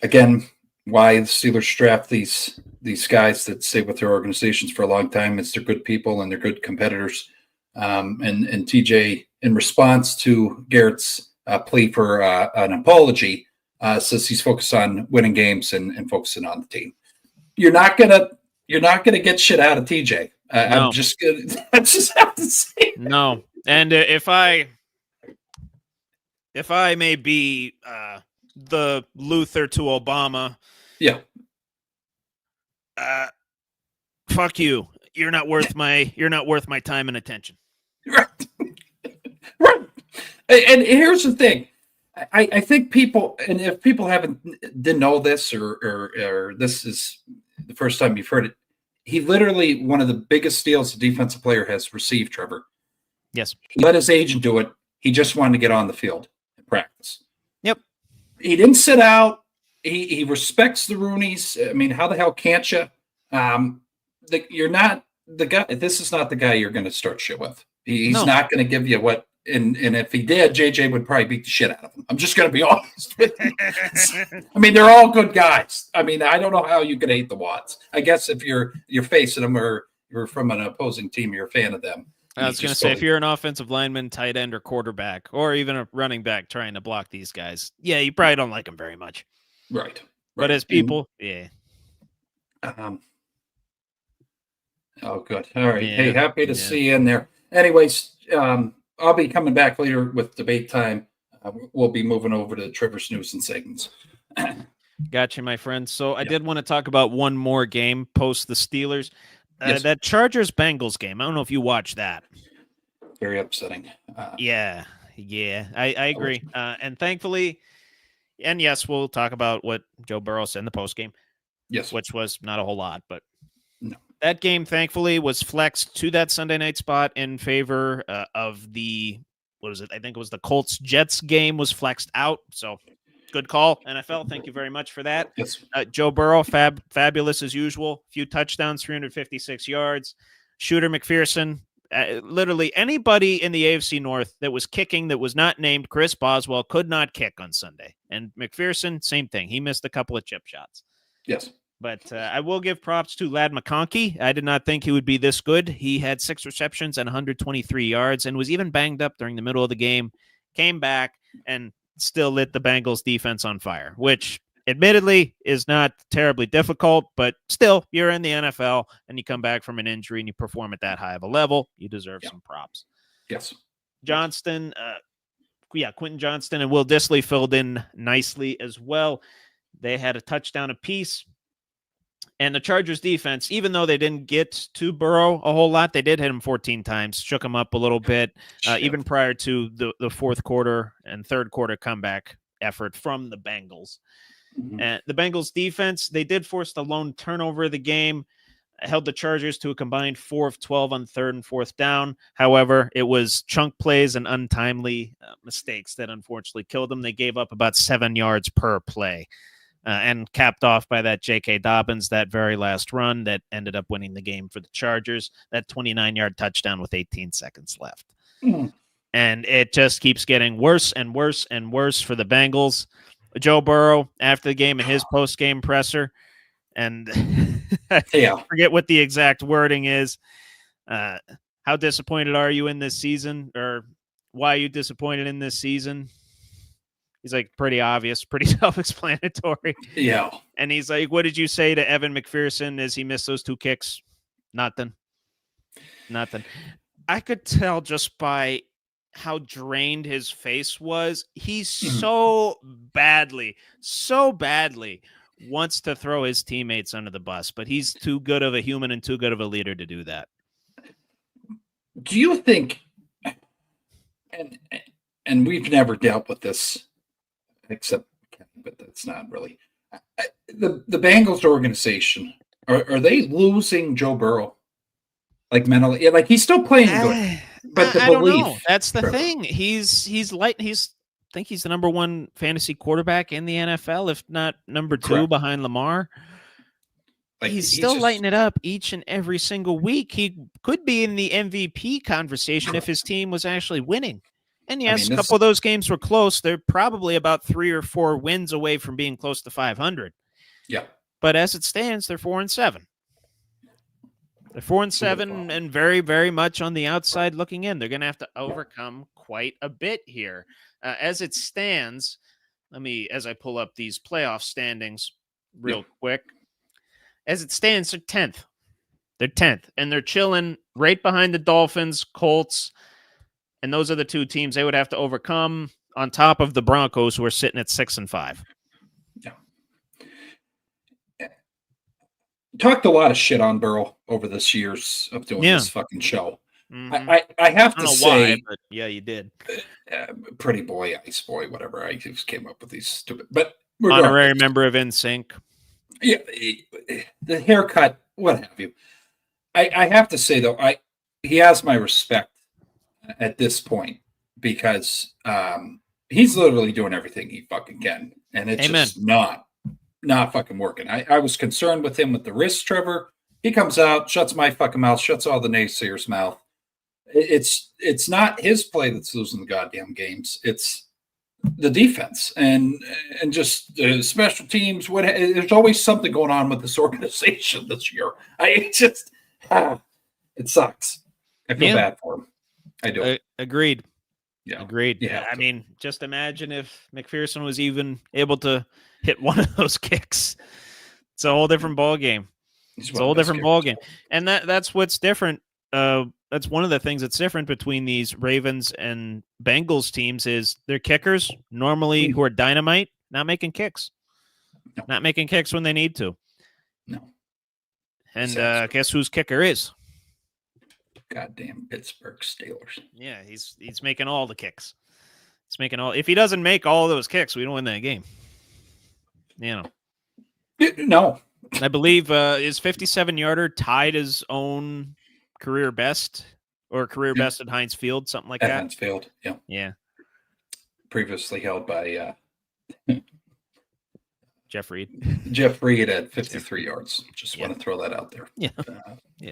again, why the Steelers draft these guys that stay with their organizations for a long time. It's they're good people and they're good competitors. And TJ, in response to Garrett's plea for an apology. Says he's focused on winning games and focusing on the team. You're not gonna get shit out of TJ. No. I'm just gonna. I just have to say no. And if I may be the Luther to Obama, yeah. Fuck you. You're not worth my time and attention. Right. Right. And here's the thing. I think people, and if people didn't know this or this is the first time you've heard it, he literally one of the biggest steals a defensive player has received, Trevor. Yes. He let his agent do it. He just wanted to get on the field and practice. Yep. He didn't sit out. He respects the Rooneys. I mean, how the hell can't you? You're not the guy. This is not the guy you're going to start shit with. He's not going to give you what. And if he did, JJ would probably beat the shit out of him. I'm just going to be honest with you. I mean, they're all good guys. I mean, I don't know how you can hate the Watts. I guess if you're facing them or you're from an opposing team, you're a fan of them. I was going to say, if you're an offensive lineman, tight end, or quarterback, or even a running back trying to block these guys, yeah, you probably don't like them very much. Right. But as people, yeah. Oh, good. All right. Yeah. Hey, happy to see you in there. Anyways, I'll be coming back later with debate time. We'll be moving over to Trevor's news and segments. Gotcha, my friend. So I did want to talk about one more game post the Steelers. Yes. That Chargers-Bengals game. I don't know if you watched that. Very upsetting. Yeah, I agree. And thankfully, and yes, we'll talk about what Joe Burrow said in the postgame. Yes. Which was not a whole lot, but no. That game, thankfully, was flexed to that Sunday night spot in favor of the, what was it? I think it was the Colts-Jets game was flexed out. So good call, NFL. Thank you very much for that. Yes. Joe Burrow, fabulous as usual. Few touchdowns, 356 yards. Shooter McPherson, literally anybody in the AFC North that was kicking that was not named Chris Boswell could not kick on Sunday. And McPherson, same thing. He missed a couple of chip shots. Yes. But I will give props to Ladd McConkey. I did not think he would be this good. He had 6 receptions and 123 yards and was even banged up during the middle of the game, came back, and still lit the Bengals defense on fire, which admittedly is not terribly difficult, but still, you're in the NFL and you come back from an injury and you perform at that high of a level, you deserve some props. Yes. Johnston, Quentin Johnston and Will Dissly filled in nicely as well. They had a touchdown apiece. And the Chargers defense, even though they didn't get to Burrow a whole lot, they did hit him 14 times, shook him up a little bit, even prior to the fourth quarter and third quarter comeback effort from the Bengals. Mm-hmm. And the Bengals defense, they did force the lone turnover of the game, held the Chargers to a combined 4 of 12 on third and fourth down. However, it was chunk plays and untimely mistakes that unfortunately killed them. They gave up about 7 yards per play. And capped off by that J.K. Dobbins, that very last run that ended up winning the game for the Chargers, that 29-yard touchdown with 18 seconds left. Mm. And it just keeps getting worse and worse and worse for the Bengals. Joe Burrow, after the game in his post-game presser, and I forget what the exact wording is. How disappointed are you in this season? Or why are you disappointed in this season? He's like, pretty obvious, pretty self-explanatory. Yeah. And he's like, what did you say to Evan McPherson as he missed those 2 kicks? Nothing. I could tell just by how drained his face was. He's so badly wants to throw his teammates under the bus, but he's too good of a human and too good of a leader to do that. Do you think, and we've never dealt with this, except, but that's not really the Bengals organization. Are they losing Joe Burrow, like mentally? Yeah, like he's still playing good, but the belief. Don't know. That's the thing. He's I think he's the number 1 fantasy quarterback in the NFL, if not number 2 Correct. behind Lamar. Like, he's still just lighting it up each and every single week. He could be in the MVP conversation if his team was actually winning. And yes, a couple of those games were close. They're probably about 3 or 4 wins away from being close to 500. Yeah. But as it stands, they're 4-7. They're 4-7 and very, very much on the outside looking in. They're going to have to overcome quite a bit here. As it stands, as I pull up these playoff standings real quick. As it stands, they're 10th. They're 10th, and they're chilling right behind the Dolphins, Colts, and those are the two teams they would have to overcome on top of the Broncos, who are sitting at 6-5. Yeah. Talked a lot of shit on Burrow over this years of doing this fucking show. Mm-hmm. I have to say, why, but yeah, you did. Pretty boy, ice boy, whatever. I just came up with these stupid, but honorary member of NSYNC. Yeah, the haircut, what have you. I have to say though, he has my respect at this point because he's literally doing everything he fucking can, and it's just not fucking working. I was concerned with him with the wrist, Trevor. He comes out, shuts my fucking mouth, shuts all the naysayers' mouth. It's not his play that's losing the goddamn games. It's the defense and just the special teams. There's always something going on with this organization this year. It sucks. I feel bad for him. I do. Agreed. Yeah. Agreed. Yeah. I mean, just imagine if McPherson was even able to hit one of those kicks. It's a whole different ball game. It's a whole different ball game. And that's what's different. That's one of the things that's different between these Ravens and Bengals teams is their kickers normally who are dynamite, not making kicks. No. Not making kicks when they need to. No. And guess whose kicker is? Goddamn Pittsburgh Steelers. Yeah, he's making all the kicks. He's making all. If he doesn't make all those kicks, we don't win that game. You know. No. I believe his 57-yarder tied his own career best best at Heinz Field, something like that. Heinz Field, yeah. Yeah. Previously held by Jeff Reed. Jeff Reed at 53 yards. Just want to throw that out there. Yeah.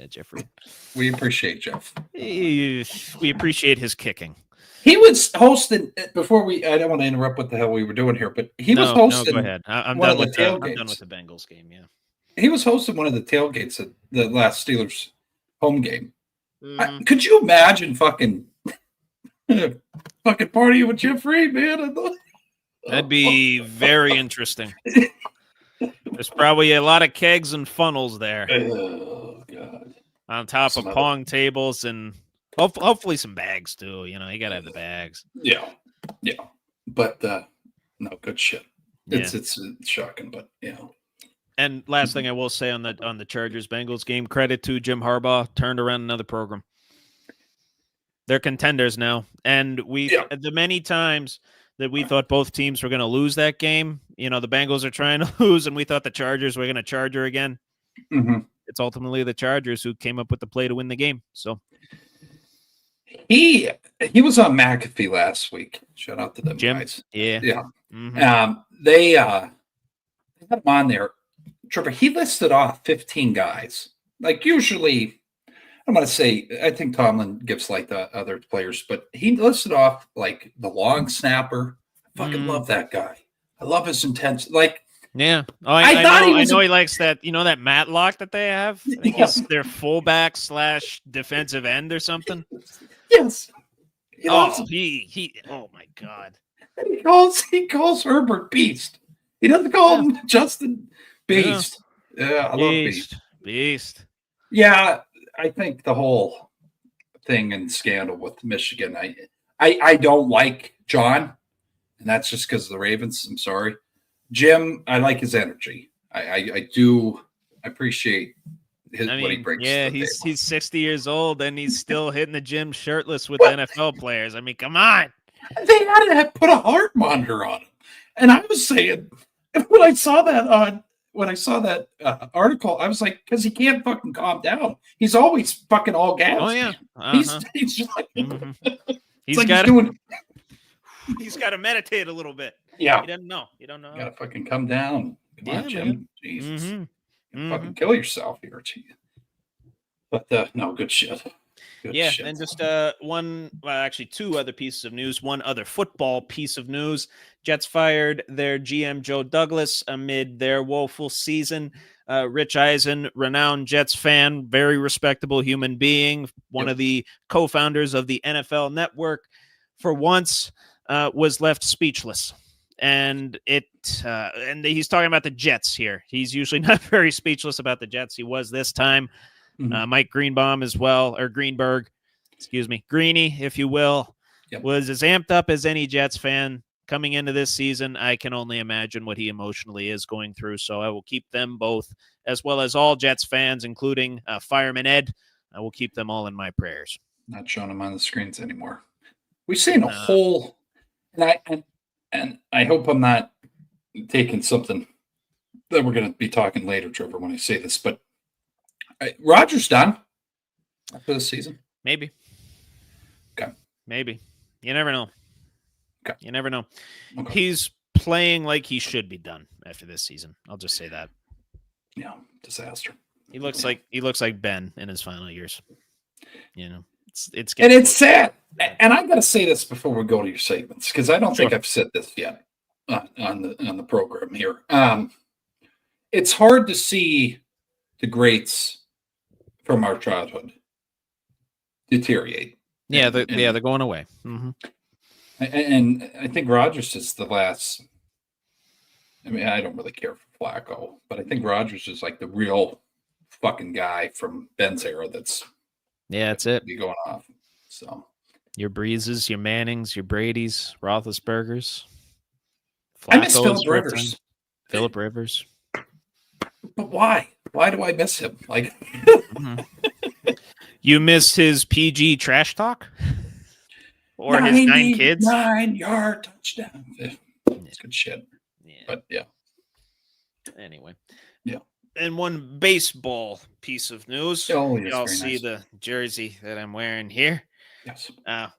Jeff Reed. We appreciate Jeff. We appreciate his kicking. He was hosting before I don't want to interrupt what the hell we were doing here, but he was hosting. No, go ahead. I'm done with the Bengals game, yeah. He was hosting one of the tailgates at the last Steelers home game. Could you imagine fucking partying with Jeff Reed, man? That'd be very interesting. There's probably a lot of kegs and funnels there. Oh, God. On top of pong tables and hopefully some bags, too. You know, you got to have the bags. Yeah. But, no, good shit. It's shocking, but, yeah. And last thing I will say on the Chargers-Bengals game, credit to Jim Harbaugh, turned around another program. They're contenders now. And the many times that we thought both teams were going to lose that game, you know, the Bengals are trying to lose, and we thought the Chargers were going to charger again. Mm-hmm. It's ultimately the Chargers who came up with the play to win the game. So he was on McAfee last week. Shout out to them Jim. Guys. Yeah. Mm-hmm. They had him on there. Trevor, he listed off 15 guys. Like usually, I'm going to say, I think Tomlin gives like the other players, but he listed off like the long snapper. I fucking love that guy. I love his intense. Like, yeah. Oh, I know he likes that. You know that Matlock that they have. I think he's their fullback / defensive end or something. Yes. He. Oh my God. He calls Herbert Beast. He doesn't call him Justin Beast. Yeah, I love Beast. Yeah, I think the whole thing and scandal with Michigan, I don't like John, and that's just because of the Ravens. I'm sorry. Jim, I like his energy. I do appreciate what he brings. Yeah, he's 60 years old, and he's still hitting the gym shirtless with NFL players. I mean, come on. They had to put a heart monitor on him. And I was saying, when I saw that article, I was like, because he can't fucking calm down. He's always fucking all gas. Oh yeah, he's just like, he's got to meditate a little bit. Yeah, you don't know. You gotta fucking come down. Come on, Jim. Man. Jesus, fucking kill yourself here, geez. But no, good shit. Good shit. And just two other pieces of news. One other football piece of news. Jets fired their GM Joe Douglas amid their woeful season. Rich Eisen, renowned Jets fan, very respectable human being, one of the co-founders of the NFL Network. For once, was left speechless. And and he's talking about the Jets here. He's usually not very speechless about the Jets. He was this time. Mike Greenbaum as well, or Greenberg, excuse me, Greeny, if you will, was as amped up as any Jets fan coming into this season. I can only imagine what he emotionally is going through. So I will keep them both, as well as all Jets fans, including Fireman Ed. I will keep them all in my prayers. Not showing them on the screens anymore. We've seen a whole, and I hope I'm not taking something that we're going to be talking later, Trevor, when I say this, but Rodgers done after the season? Maybe. Okay. Maybe. You never know. Okay. You never know. Okay. He's playing like he should be done after this season. I'll just say that. Yeah, disaster. He looks like Ben in his final years. You know, it's and it's sad. And I got to say this before we go to your segments, because I don't think I've said this yet on the program here. It's hard to see the greats from our childhood deteriorate. Yeah, they're going away. Mm-hmm. And I think Rodgers is the last. I mean, I don't really care for Flacco, but I think Rodgers is like the real fucking guy from Ben's era. That's it. Be going off. So your Breezes, your Mannings, your Brady's, Roethlisbergers. I miss Phillip Rivers. Phillip Rivers. But why? Why do I miss him? Like, you miss his PG trash talk, or his 9 kids? 9-yard touchdown. It's good shit. Yeah. But yeah. Anyway. Yeah. And one baseball piece of news. Oh, yes, y'all see nice. the jersey that I'm wearing here. Yes.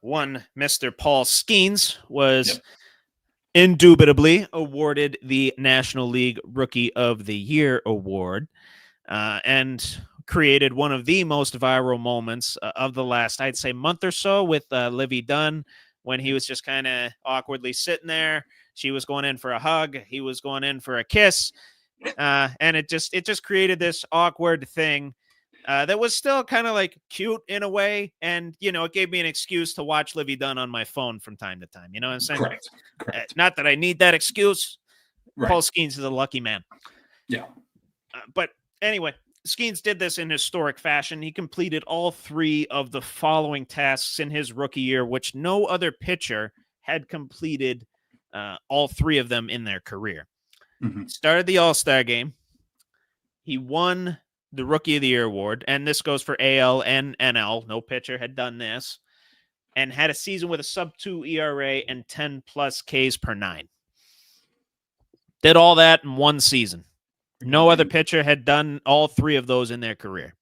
One Mr. Paul Skeens was indubitably awarded the National League Rookie of the Year award, and created one of the most viral moments of the last, I'd say, month or so with Livy Dunn, when he was just kind of awkwardly sitting there. She was going in for a hug. He was going in for a kiss. And it just created this awkward thing that was still kind of like cute in a way. And, you know, it gave me an excuse to watch Livy Dunn on my phone from time to time. You know what I'm saying? Correct. Not that I need that excuse. Right. Paul Skeens is a lucky man. Yeah. But anyway, Skeens did this in historic fashion. He completed all 3 of the following tasks in his rookie year, which no other pitcher had completed all 3 of them in their career. Mm-hmm. Started the All-Star game. He won the Rookie of the Year award, and this goes for AL and NL. No pitcher had done this, and had a season with a sub-2 ERA and 10-plus Ks per 9. Did all that in one season. No other pitcher had done all 3 of those in their career.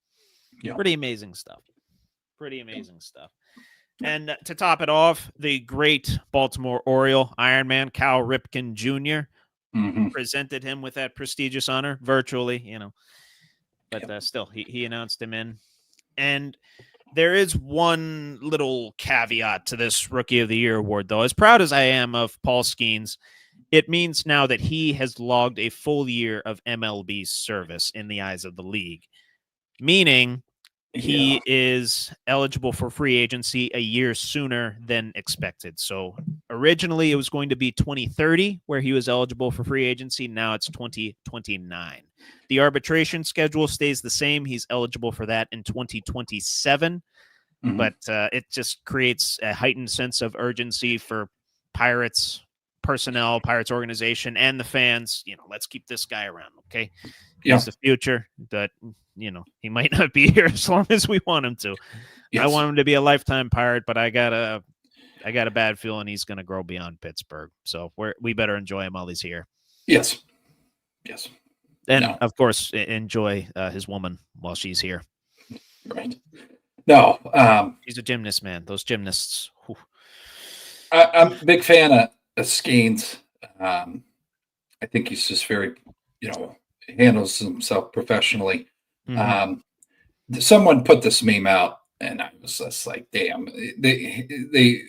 Yeah. Pretty amazing stuff. And to top it off, the great Baltimore Oriole Ironman Cal Ripken Jr. Presented him with that prestigious honor virtually, you know. But still, he announced him in. And there is one little caveat to this Rookie of the Year award, though. As proud as I am of Paul Skeens, it means now that he has logged a full year of MLB service in the eyes of the league, meaning he is eligible for free agency a year sooner than expected. So originally it was going to be 2030 where he was eligible for free agency. Now it's 2029. The arbitration schedule stays the same. He's eligible for that in 2027. But it just creates a heightened sense of urgency for Pirates personnel, Pirates organization, and the fans. You know, let's keep this guy around, okay? He's the future, but, you know, he might not be here as long as we want him to. Yes. I want him to be a lifetime Pirate, but I got a bad feeling he's going to grow beyond Pittsburgh. So we better enjoy him while he's here. Yes. And, of course, enjoy his woman while she's here. Right. No. He's a gymnast, man. Those gymnasts. I'm a big fan of Skeens. I think he's just very, you know, handles himself professionally. Someone put this meme out, and I was just like, damn. They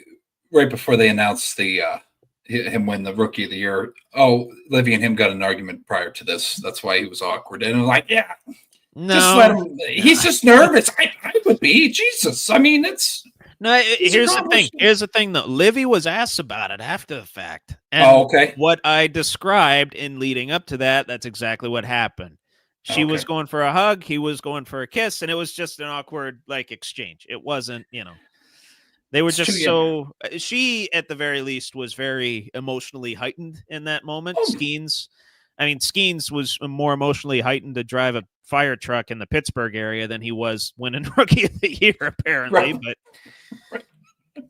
right before they announced him win the Rookie of the Year. Oh, Livy and him got an argument prior to this. That's why he was awkward. And I'm like, just let him. He's just nervous. I would be. Jesus. I mean, it's No, He's here's the thing. accomplished. Here's the thing, though. Livy was asked about it after the fact. And okay. what I described in leading up to that, that's exactly what happened. She was going for a hug. He was going for a kiss. And it was just an awkward, exchange. It wasn't, they were just so. She, at the very least, was very emotionally heightened in that moment. Skeens was more emotionally heightened to drive a fire truck in the Pittsburgh area than he was winning Rookie of the Year, apparently. Right. But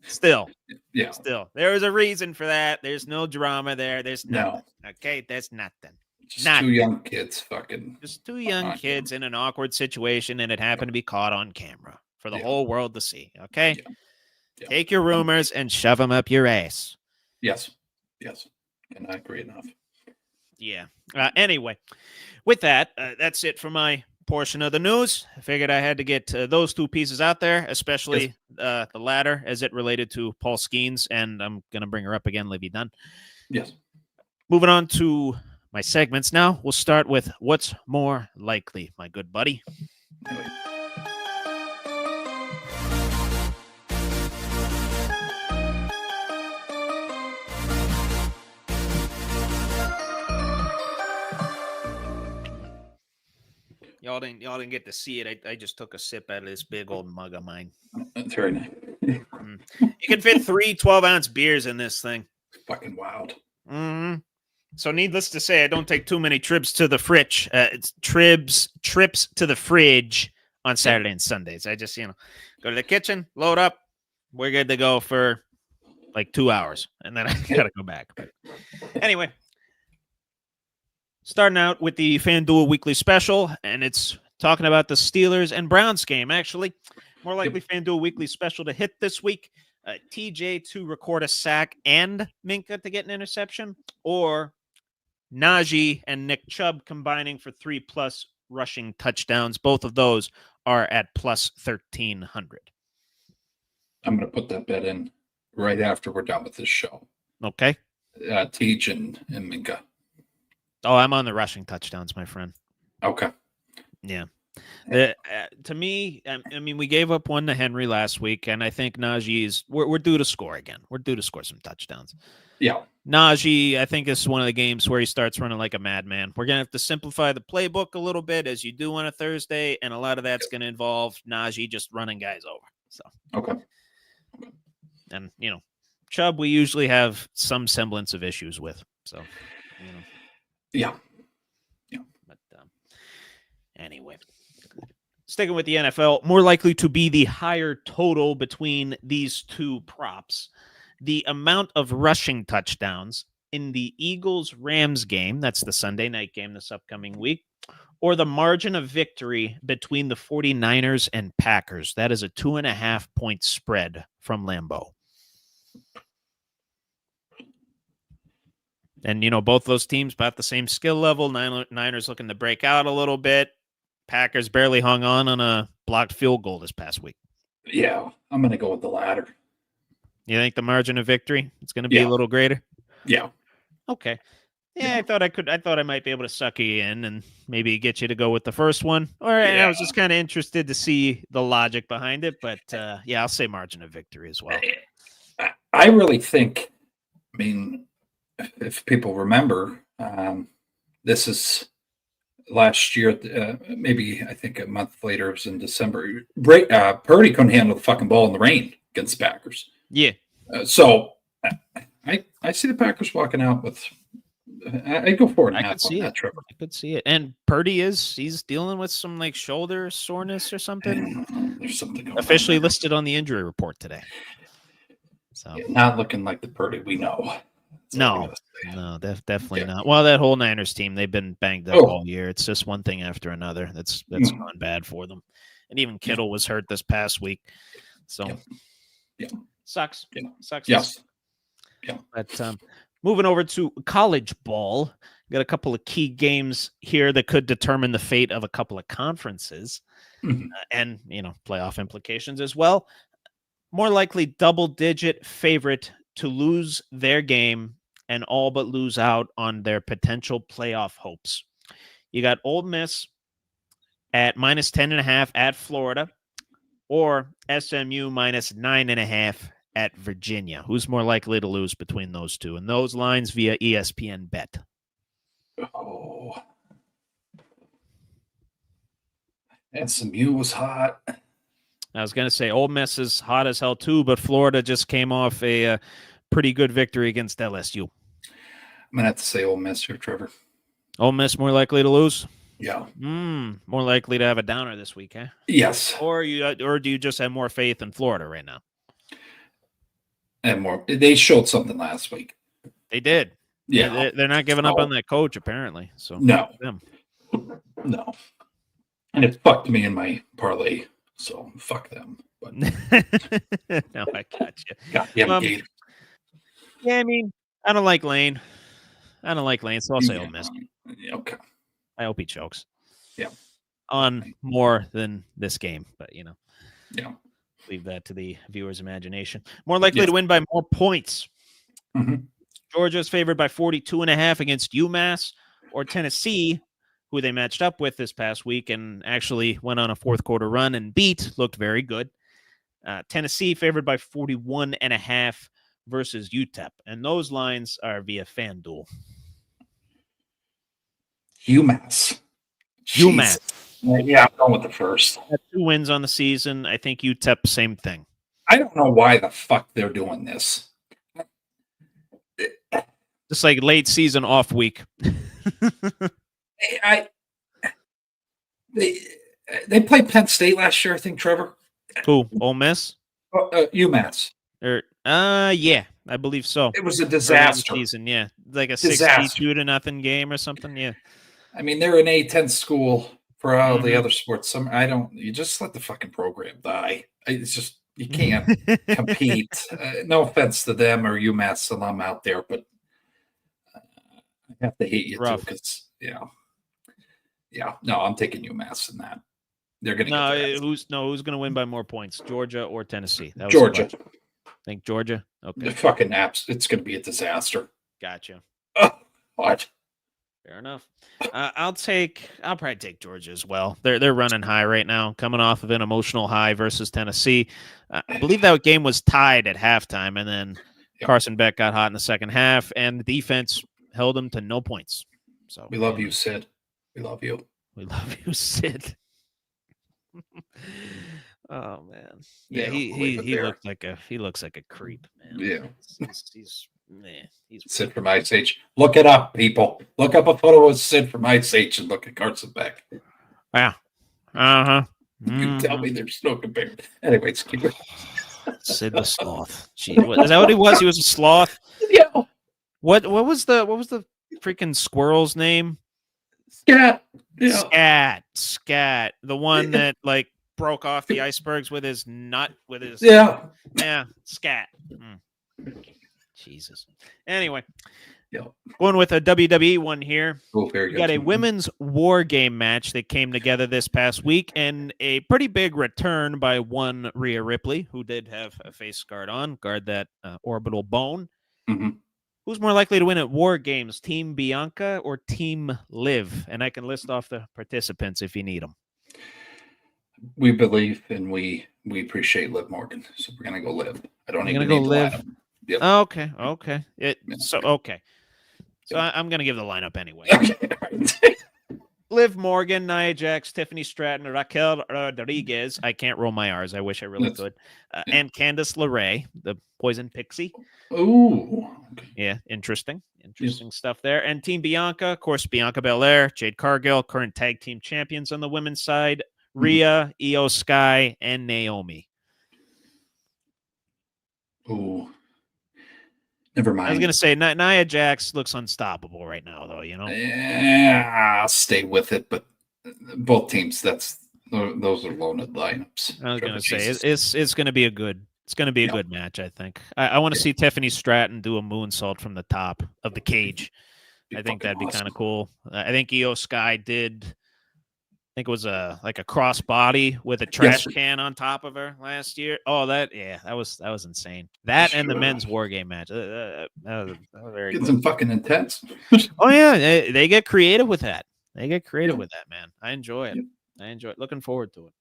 still, there was a reason for that. There's no drama there. There's nothing. No. Okay, there's nothing. Just two young kids, just two young kids in an awkward situation, and it happened to be caught on camera for the whole world to see. Okay, take your rumors and shove them up your ass. Yes, and I agree enough. Yeah. Anyway, with that, that's it for my portion of the news. I figured I had to get those two pieces out there, especially the latter as it related to Paul Skeens, and I'm going to bring her up again, Livy Dunn. Yes. Moving on to my segments now. We'll start with What's More Likely, my good buddy. Y'all didn't get to see it. I just took a sip out of this big old mug of mine. That's very nice. You can fit 3 12-ounce beers in this thing. Fucking wild. Mm-hmm. So needless to say, I don't take too many trips to the fridge. Trips to the fridge on Saturday and Sundays. I just, go to the kitchen, load up. We're good to go for like 2 hours. And then I got to go back. But anyway. Starting out with the FanDuel Weekly Special, and it's talking about the Steelers and Browns game, actually. More likely FanDuel Weekly Special to hit this week. TJ to record a sack and Minka to get an interception, or Najee and Nick Chubb combining for 3+ rushing touchdowns. Both of those are at plus 1,300. I'm going to put that bet in right after we're done with this show. Okay. Tej and Minka. Oh, I'm on the rushing touchdowns, my friend. Okay. Yeah. To me, I mean, we gave up one to Henry last week, and I think Najee we're due to score again. We're due to score some touchdowns. Yeah. Najee, I think this is one of the games where he starts running like a madman. We're going to have to simplify the playbook a little bit, as you do on a Thursday, and a lot of that's going to involve Najee just running guys over. So. Okay. And, Chubb, we usually have some semblance of issues with. So, Yeah. But anyway, sticking with the NFL, more likely to be the higher total between these two props. The amount of rushing touchdowns in the Eagles-Rams game, that's the Sunday night game this upcoming week, or the margin of victory between the 49ers and Packers. That is a 2.5-point spread from Lambeau. And, both those teams about the same skill level. Niners looking to break out a little bit. Packers barely hung on a blocked field goal this past week. Yeah, I'm going to go with the latter. You think the margin of victory is going to be a little greater? Yeah. Okay. Yeah, I thought I might be able to sucker you in and maybe get you to go with the first one. And I was just kind of interested to see the logic behind it. But, I'll say margin of victory as well. I really think, if people remember, this is last year, maybe I think a month later, it was in December. Purdy couldn't handle the fucking ball in the rain against the Packers. Yeah. So I see the Packers walking out with. I go for it. I could see it. Trevor. I could see it. And Purdy he's dealing with some shoulder soreness or something. There's something going officially listed on the injury report today. So not looking like the Purdy we know. No, definitely not. Well, that whole Niners team, they've been banged up all year. It's just one thing after another. That's gone bad for them. And even Kittle was hurt this past week. So sucks. Yeah. Sucks. Yes. Yeah. But moving over to college ball, got a couple of key games here that could determine the fate of a couple of conferences and, playoff implications as well. More likely double-digit favorite to lose their game and all but lose out on their potential playoff hopes. You got Ole Miss at minus 10.5 at Florida. or SMU minus 9.5 at Virginia. Who's more likely to lose between those two? And those lines via ESPN Bet. Oh. SMU was hot. I was going to say Ole Miss is hot as hell too, but Florida just came off a pretty good victory against LSU. I'm going to have to say Ole Miss here, Trevor. Ole Miss more likely to lose? Yeah. More likely to have a downer this week, huh? Yes. Or do you just have more faith in Florida right now? And more. They showed something last week. They did. Yeah. They're not giving up on that coach, apparently. So no. Them. No. And it fucked me in my parlay. So fuck them. But No, I got you. Goddamn Gator. Yeah, I mean, I don't like Lane. So I'll say Ole Miss. Okay. I hope he chokes. Yeah. On more than this game, but Yeah. Leave that to the viewer's imagination. More likely to win by more points. Mm-hmm. Georgia's favored by 42.5 against UMass, or Tennessee, who they matched up with this past week and actually went on a fourth quarter run and looked very good. Tennessee favored by 41.5 versus UTEP. And those lines are via FanDuel. UMass. Yeah, I'm going with the first. 2 wins on the season. I think UTEP, same thing. I don't know why the fuck they're doing this. Just like late season off week. They played Penn State last year, I think, Trevor. Who? Ole Miss? UMass. Yeah, I believe so. It was a disaster. Season, yeah. Like a 62-0 game or something, yeah. I mean, they're an A-10 school for all the other sports. You just let the fucking program die. It's just, you can't compete. No offense to them or UMass alum out there, but I have to hate you too because, no, I'm taking UMass in that. They're going to who's going to win by more points, Georgia or Tennessee? That was Georgia. Think Georgia? Okay. The fucking apps. It's going to be a disaster. Gotcha. What? Fair enough. I'll probably take Georgia as well. They're running high right now, coming off of an emotional high versus Tennessee. I believe that game was tied at halftime, and then Carson Beck got hot in the second half, and the defense held them to no points. So we love you, Sid. We love you. We love you, Sid. Oh man, he looks like a creep, man. Yeah, he's Sid from Ice Age. Look it up, people. Look up a photo of Sid from Ice Age and look at Carson Beck. Yeah. You tell me there's no comparison. Anyways, keep it. Sid the Sloth. Gee, is that what he was? He was a sloth. Yeah. What was the freaking squirrel's name? Scat. Yeah. Scat. The one that broke off the icebergs with his nut. Scat. Jesus. Anyway, going with a WWE one here. Oh, very we good. got a women's war game match that came together this past week, and a pretty big return by one Rhea Ripley, who did have a face guard that orbital bone. Mm-hmm. Who's more likely to win at War Games, Team Bianca or Team Liv? And I can list off the participants if you need them. We believe and we appreciate Liv Morgan, so we're gonna go Liv. I don't even go need Liv. Yep. Okay. So I'm gonna give the lineup anyway. Liv Morgan, Nia Jax, Tiffany Stratton, Raquel Rodriguez. I can't roll my R's. I wish I really could. And Candice LeRae, the Poison Pixie. Ooh. Yeah, interesting stuff there. And Team Bianca, of course, Bianca Belair, Jade Cargill, current tag team champions on the women's side. Rhea, Io Sky, and Naomi. Ooh. Never mind. I was going to say, Nia Jax looks unstoppable right now, though, Yeah, I'll stay with it, but both teams, those are loaded lineups. I was going to say, it's going to be a good good match, I think. I want to see Tiffany Stratton do a moonsault from the top of the cage. I think that'd be kind of cool. I think Io Sky did... I think it was a crossbody with a trash can on top of her last year. Oh, that was insane. That and the men's war game match. That was very good. Some fucking intense. Oh yeah, they get creative with that. They get creative with that, man. I enjoy it. I enjoy it. Looking forward to it.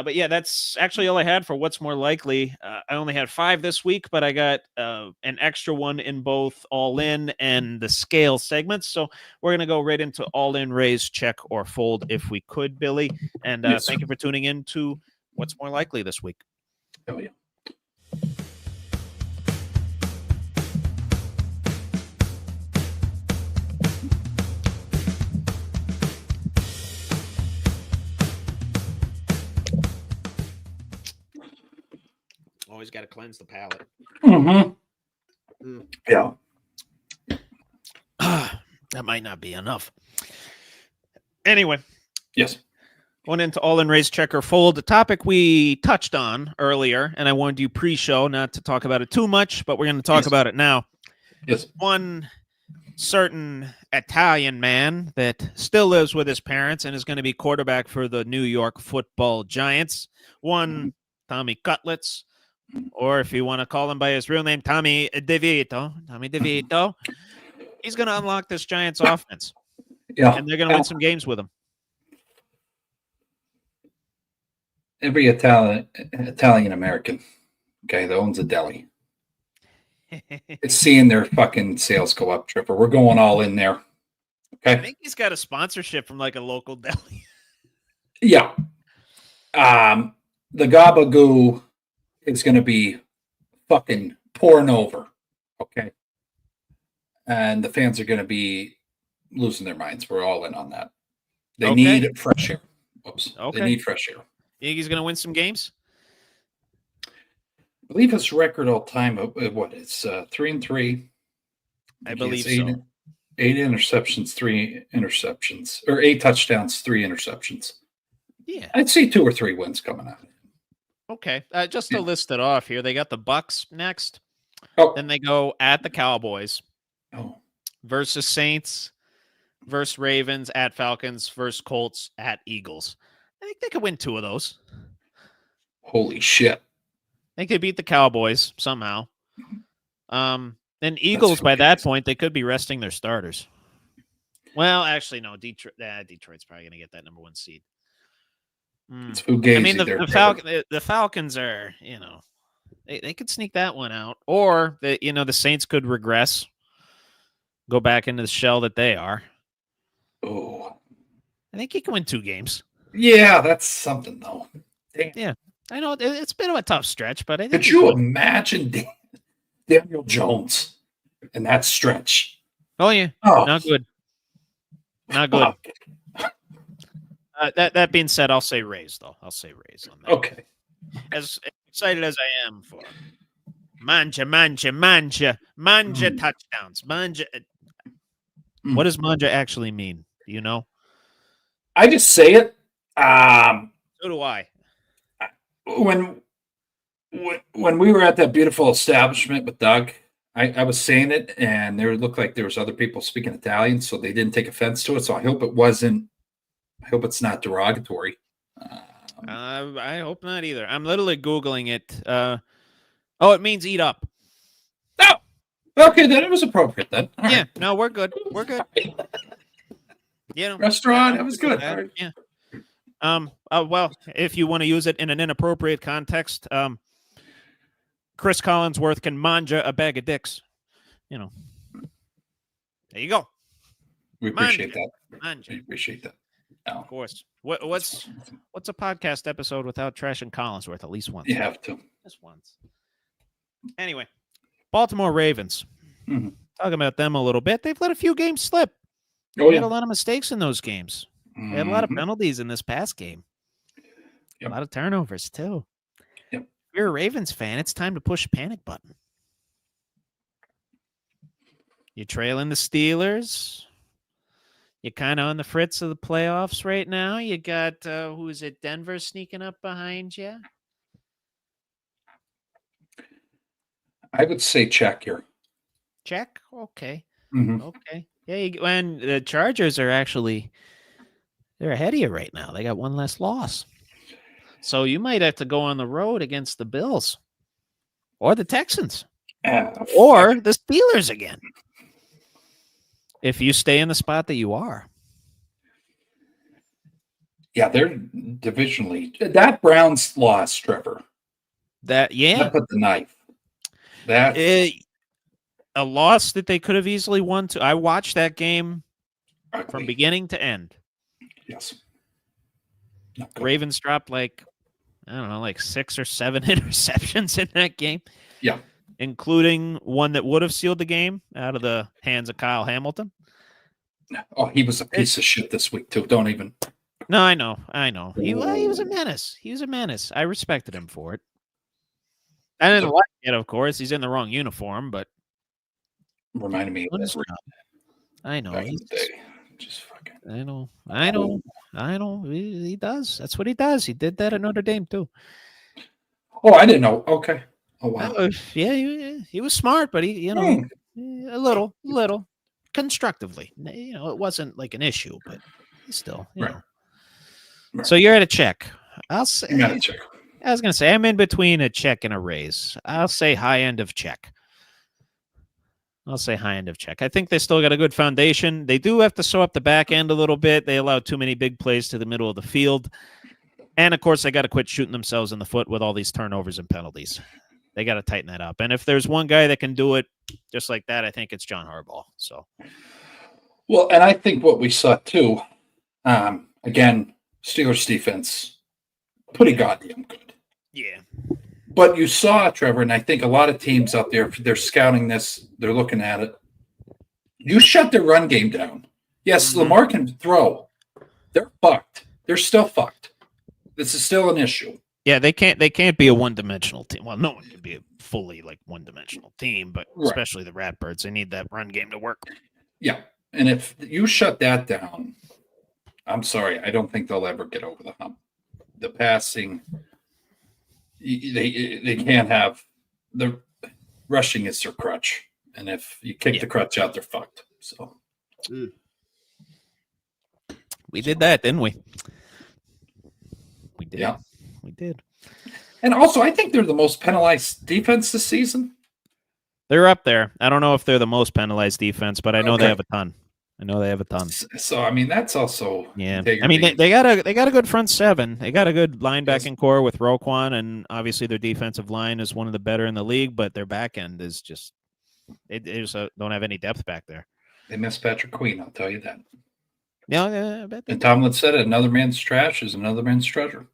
But yeah, that's actually all I had for what's more likely. I only had 5 this week, but I got an extra one in both all in and the scale segments. So we're going to go right into all in, raise, check, or fold if we could, Billy. And Yes, thank you for tuning in to what's more likely this week. Oh, yeah. Always got to cleanse the palate. Mm-hmm. Yeah. That might not be enough. Anyway. Yes. Going into all in, raise, check, or fold, the topic we touched on earlier, and I warned you pre-show not to talk about it too much, but we're going to talk about it now. Yes. One certain Italian man that still lives with his parents and is going to be quarterback for the New York Football Giants. One Tommy Cutlets, or if you want to call him by his real name, Tommy DeVito. Tommy DeVito. He's going to unlock this Giants offense. Yeah. And they're going to win some games with him. Every Italian American, okay, that owns a deli, is seeing their fucking sales go up, Trevor. We're going all in there. Okay. I think he's got a sponsorship from like a local deli. Yeah. The gabagoo is going to be fucking pouring over. Okay. And the fans are going to be losing their minds. We're all in on that. They need fresh air. Oops. Okay. They need fresh air. You think he's going to win some games? I believe his record all time, what? It's 3-3. I believe so. 8 interceptions, 3 interceptions, or 8 touchdowns, 3 interceptions. Yeah. I'd see 2 or 3 wins coming out. Okay. Just to list it off here, they got the Bucks next. Oh. Then they go at the Cowboys. Oh. Versus Saints, versus Ravens, at Falcons, versus Colts, at Eagles. I think they could win 2 of those. Holy shit. I think they beat the Cowboys somehow. Then Eagles, by that point, they could be resting their starters. Well, actually, no. Detroit's probably going to get that number 1 seed. It's Fugazi. I mean, the Falcons are, they could sneak that one out. Or, the Saints could regress, go back into the shell that they are. Oh. I think he can win 2 games. Yeah, that's something, though. Damn. Yeah, I know it's a bit of a tough stretch, but I think could you imagine Daniel Jones in that stretch? Oh yeah, not good. Not good. That being said, I'll say Rays though. I'll say Rays on that. Okay. As excited as I am for manja touchdowns, manja. What does manja actually mean? Do you know? I just say it. So do I. When we were at that beautiful establishment with Doug, I was saying it, and there looked like there was other people speaking Italian, so they didn't take offense to it. So I hope it wasn't. I hope it's not derogatory. I hope not either. I'm literally Googling it. It means eat up. Oh, okay, then it was appropriate then. All yeah, right. No, we're good. We're good. Restaurant, it was good. Right. Yeah. Well, if you want to use it in an inappropriate context, Chris Collinsworth can manja a bag of dicks. There you go. We appreciate that. Manja. We appreciate that. Oh. Of course. What's a podcast episode without trashing Collinsworth at least once? You have to. Just once. Anyway, Baltimore Ravens. Mm-hmm. Talking about them a little bit. They've let a few games slip. Oh, They had a lot of mistakes in those games. Mm-hmm. They had a lot of penalties in this past game. Yep. A lot of turnovers, too. Yep. If you're a Ravens fan, it's time to push the panic button. You're trailing the Steelers. You're kind of on the fritz of the playoffs right now. You got, who is it, Denver sneaking up behind you? I would say check here. Check? Okay. Mm-hmm. Okay. Yeah, and the Chargers are actually, they're ahead of you right now. They got 1 less loss. So you might have to go on the road against the Bills or the Texans or the Steelers again. If you stay in the spot that you are. Yeah, they're divisionally. That Browns loss, Trevor. That put the knife. That a loss that they could have easily won. I watched that game from beginning to end. Yes. Ravens dropped like 6 or 7 interceptions in that game. Yeah. Including one that would have sealed the game out of the hands of Kyle Hamilton. Oh, he was a piece of shit this week, too. Don't even. No, I know. He was a menace. He was a menace. I respected him for it. I didn't like it, of course. He's in the wrong uniform, but reminded me of this. I know. Back in the day. Just fucking. I know. He does. That's what he does. He did that at Notre Dame, too. Oh, I didn't know. Okay. Oh, wow. Yeah, he was smart, but he, a little constructively. It wasn't like an issue, but still, know. Right. So you're at a check. I'll say. You're at a check. I was going to say I'm in between a check and a raise. I'll say high end of check. I think they still got a good foundation. They do have to sew up the back end a little bit. They allow too many big plays to the middle of the field. And, of course, they got to quit shooting themselves in the foot with all these turnovers and penalties. They got to tighten that up. And if there's one guy that can do it just like that, I think it's John Harbaugh. So, well, and I think what we saw, too, again, Steelers defense, pretty goddamn good. Yeah. But you saw, Trevor, and I think a lot of teams out there, they're scouting this, they're looking at it. You shut their run game down. Yes, Lamar can throw. They're fucked. They're still fucked. This is still an issue. Yeah, they can't be a one-dimensional team. Well, no one can be a fully one-dimensional team, but especially the Ratbirds, they need that run game to work. Yeah, and if you shut that down, I'm sorry, I don't think they'll ever get over the hump. The passing, they can't have the rushing is their crutch, and if you kick the crutch out, they're fucked. So we did that, didn't we? We did. Yeah. We did. And also, I think they're the most penalized defense this season. They're up there. I don't know if they're the most penalized defense, but I know they have a ton. So, I mean, that's also integrity. I mean, they got a good front seven. They got a good linebacking core with Roquan, and obviously their defensive line is one of the better in the league, but their back end is just they just don't have any depth back there. They miss Patrick Queen, I'll tell you that. Yeah, I bet. And Tomlin said it, another man's trash is another man's treasure.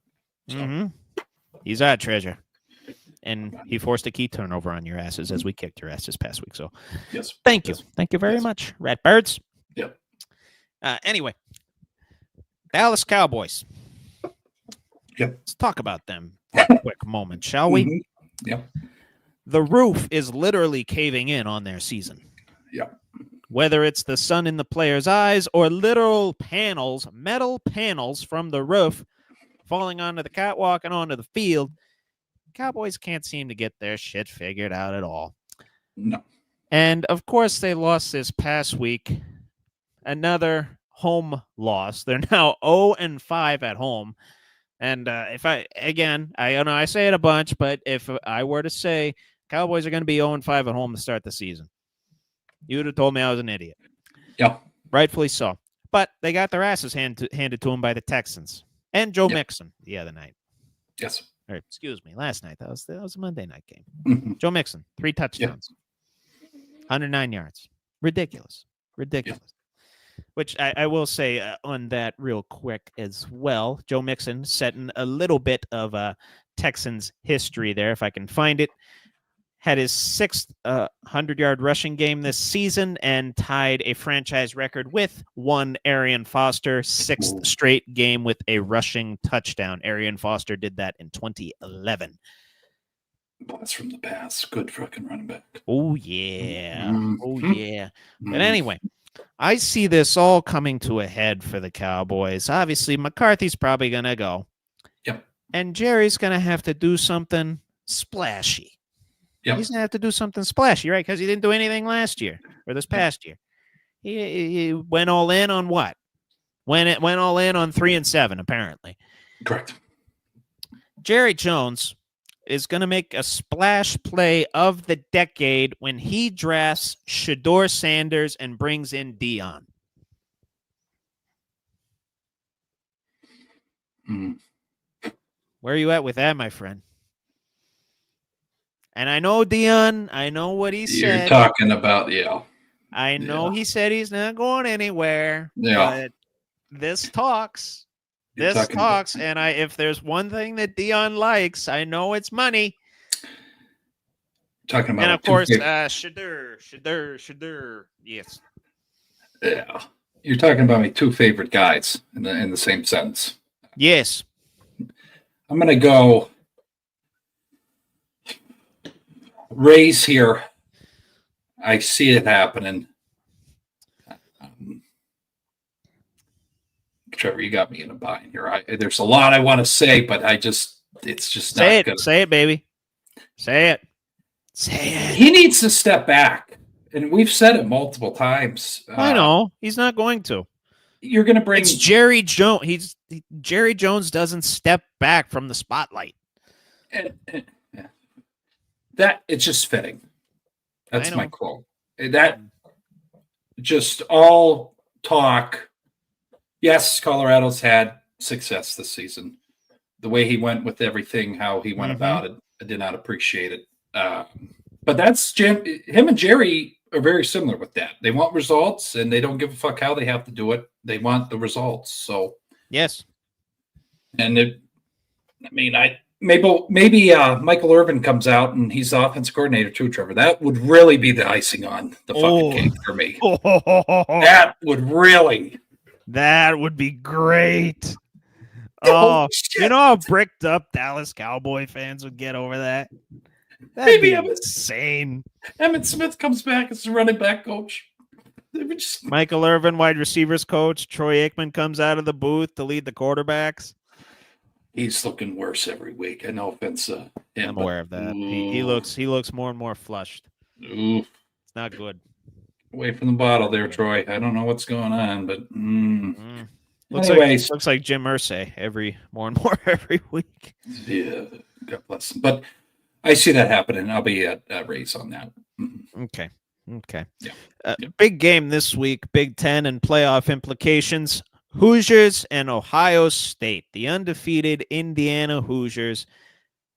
So. He's our treasure. And he forced a key turnover on your asses as we kicked your ass this past week. So, yes. Thank you. Thank you very much, Ratbirds. Yep. Anyway, Dallas Cowboys. Yep. Let's talk about them for a quick moment, shall we? Yep. The roof is literally caving in on their season. Yep. Whether it's the sun in the players' eyes or literal panels, metal panels from the roof falling onto the catwalk and onto the field, Cowboys can't seem to get their shit figured out at all. No. And, of course, they lost this past week. Another home loss. They're now 0-5 at home. And I say it a bunch, but if I were to say Cowboys are going to be 0-5 at home to start the season, you would have told me I was an idiot. Yeah. Rightfully so. But they got their asses handed to them by the Texans and Joe Mixon the other night. Yes. Or, excuse me, last night. That was a Monday night game. Mm-hmm. Joe Mixon, 3 touchdowns, 109 yards. Ridiculous. Yeah. Which I will say on that real quick as well. Joe Mixon setting a little bit of Texans history there, if I can find it. Had his 6th 100-yard rushing game this season and tied a franchise record with one Arian Foster, 6th straight game with a rushing touchdown. Arian Foster did that in 2011. Blast from the past. Good fucking running back. Oh, yeah. Mm-hmm. Oh, yeah. But anyway, I see this all coming to a head for the Cowboys. Obviously, McCarthy's probably going to go. Yep. And Jerry's going to have to do something splashy. Yep. He's going to have to do something splashy, right? Because he didn't do anything last year or this past year. He went all in on what? Went all in on 3-7, apparently. Correct. Jerry Jones is going to make a splash play of the decade when he drafts Shedeur Sanders and brings in Dion. Mm. Where are you at with that, my friend? And I know Dion. I know what he You're said. talking about, I know he said he's not going anywhere. Yeah. But this talks. You're This talking talks. about, And if there's one thing that Dion likes, I know it's money. talking about And of course, Shadur. Yes. Yeah. You're talking about my two favorite guys in the same sentence. Yes. I'm going to go Rays here. I see it happening. Trevor, you got me in a bind here. There's a lot I want to say, but it's just Say not it. good. Say it, baby. Say it. Say it. He needs to step back. And we've said it multiple times. I know. He's not going to. You're going to bring... It's Jerry Jones. Jerry Jones doesn't step back from the spotlight. That it's just fitting. That's I know. my quote. That just all talk. Yes, Colorado's had success this season. The way he went with everything, how he went about it, I did not appreciate it. But that's him and Jerry are very similar with that. They want results, and they don't give a fuck how they have to do it. They want the results. So yes, and maybe Michael Irvin comes out and he's the offensive coordinator too, Trevor. That would really be the icing on the fucking cake for me. That would be great. Oh, you know how bricked up Dallas Cowboy fans would get over that? That'd be insane. Emmitt Smith comes back as the running back coach. Michael Irvin, wide receivers coach. Troy Aikman comes out of the booth to lead the quarterbacks. He's looking worse every week. No offense to him. I'm aware of that. He looks more and more flushed. Ooh. It's not good. Away from the bottle there, Troy. I don't know what's going on, but looks like Jim Irsay more and more every week. Yeah, God bless him. But I see that happening. I'll be at Rays on that. Okay. Yeah. Big game this week, Big Ten and playoff implications. Hoosiers and Ohio State, the undefeated Indiana Hoosiers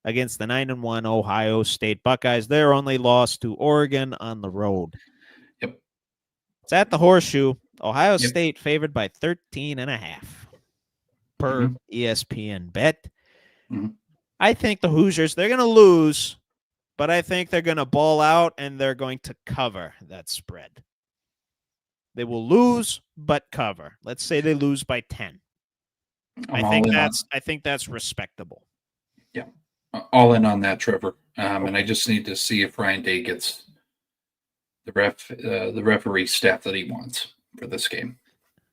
against the 9-1 Ohio State Buckeyes. Their only loss to Oregon on the road. Yep. It's at the Horseshoe. Ohio State favored by 13.5 per ESPN bet. I think the Hoosiers, they're going to lose, but I think they're going to ball out and they're going to cover that spread. They will lose, but cover. Let's say they lose by 10. I think that's respectable. Yeah, all in on that, Trevor. And I just need to see if Ryan Day gets the referee staff that he wants for this game.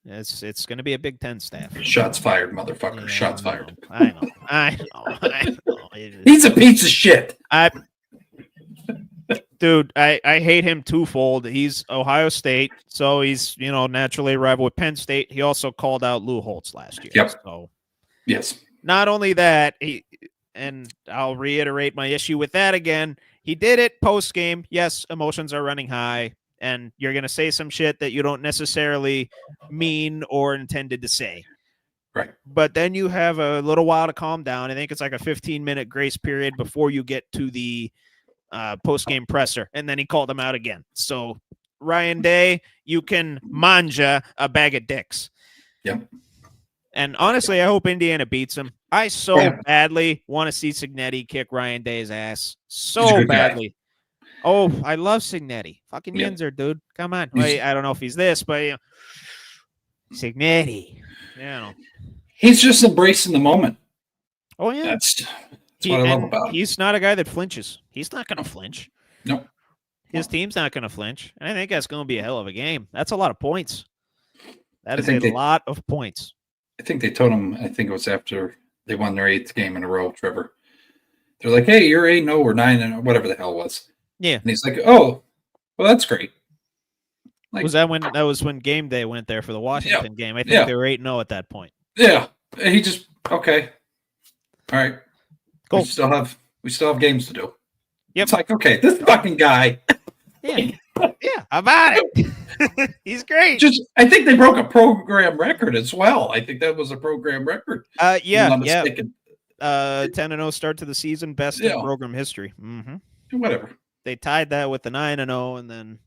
It's going to be a Big Ten staff. Shots fired, motherfucker. Yeah, Shots fired. I know. He's a piece of shit. Dude, I hate him twofold. He's Ohio State, so he's, naturally a rival with Penn State. He also called out Lou Holtz last year. Yep. So, yes. Not only that, and I'll reiterate my issue with that again, he did it post-game. Yes, emotions are running high, and you're going to say some shit that you don't necessarily mean or intended to say. Right. But then you have a little while to calm down. I think it's like a 15-minute grace period before you get to the post-game presser, and then he called him out again. So, Ryan Day, you can manja a bag of dicks. Yep. And honestly, I hope Indiana beats him. I badly want to see Cignetti kick Ryan Day's ass. So badly. Guy. Oh, I love Cignetti. Fucking Yinzer, dude. Come on. I don't know if he's this, but Cignetti. He's just embracing the moment. Oh, yeah. That's what I love about him. He's not a guy that flinches. He's not going to flinch. Nope. His team's not going to flinch. And I think that's going to be a hell of a game. That's a lot of points. That is a lot of points. I think they told him, I think it was after they won their 8th game in a row, Trevor. They're like, hey, you're 8-0 or 9-0, whatever the hell it was. Yeah. And he's like, oh, well, that's great. Like, that was when game day went there for the Washington game? I think they were 8-0 at that point. Yeah. He just, okay. All right. Cool. We still have games to do. Yep. It's like, okay, this fucking guy. Yeah. Yeah. How about it? He's great. I think they broke a program record as well. I think that was a program record. Yeah. 10-0 start to the season, best in program history. Mm-hmm. Whatever. They tied that with the 9-0, and then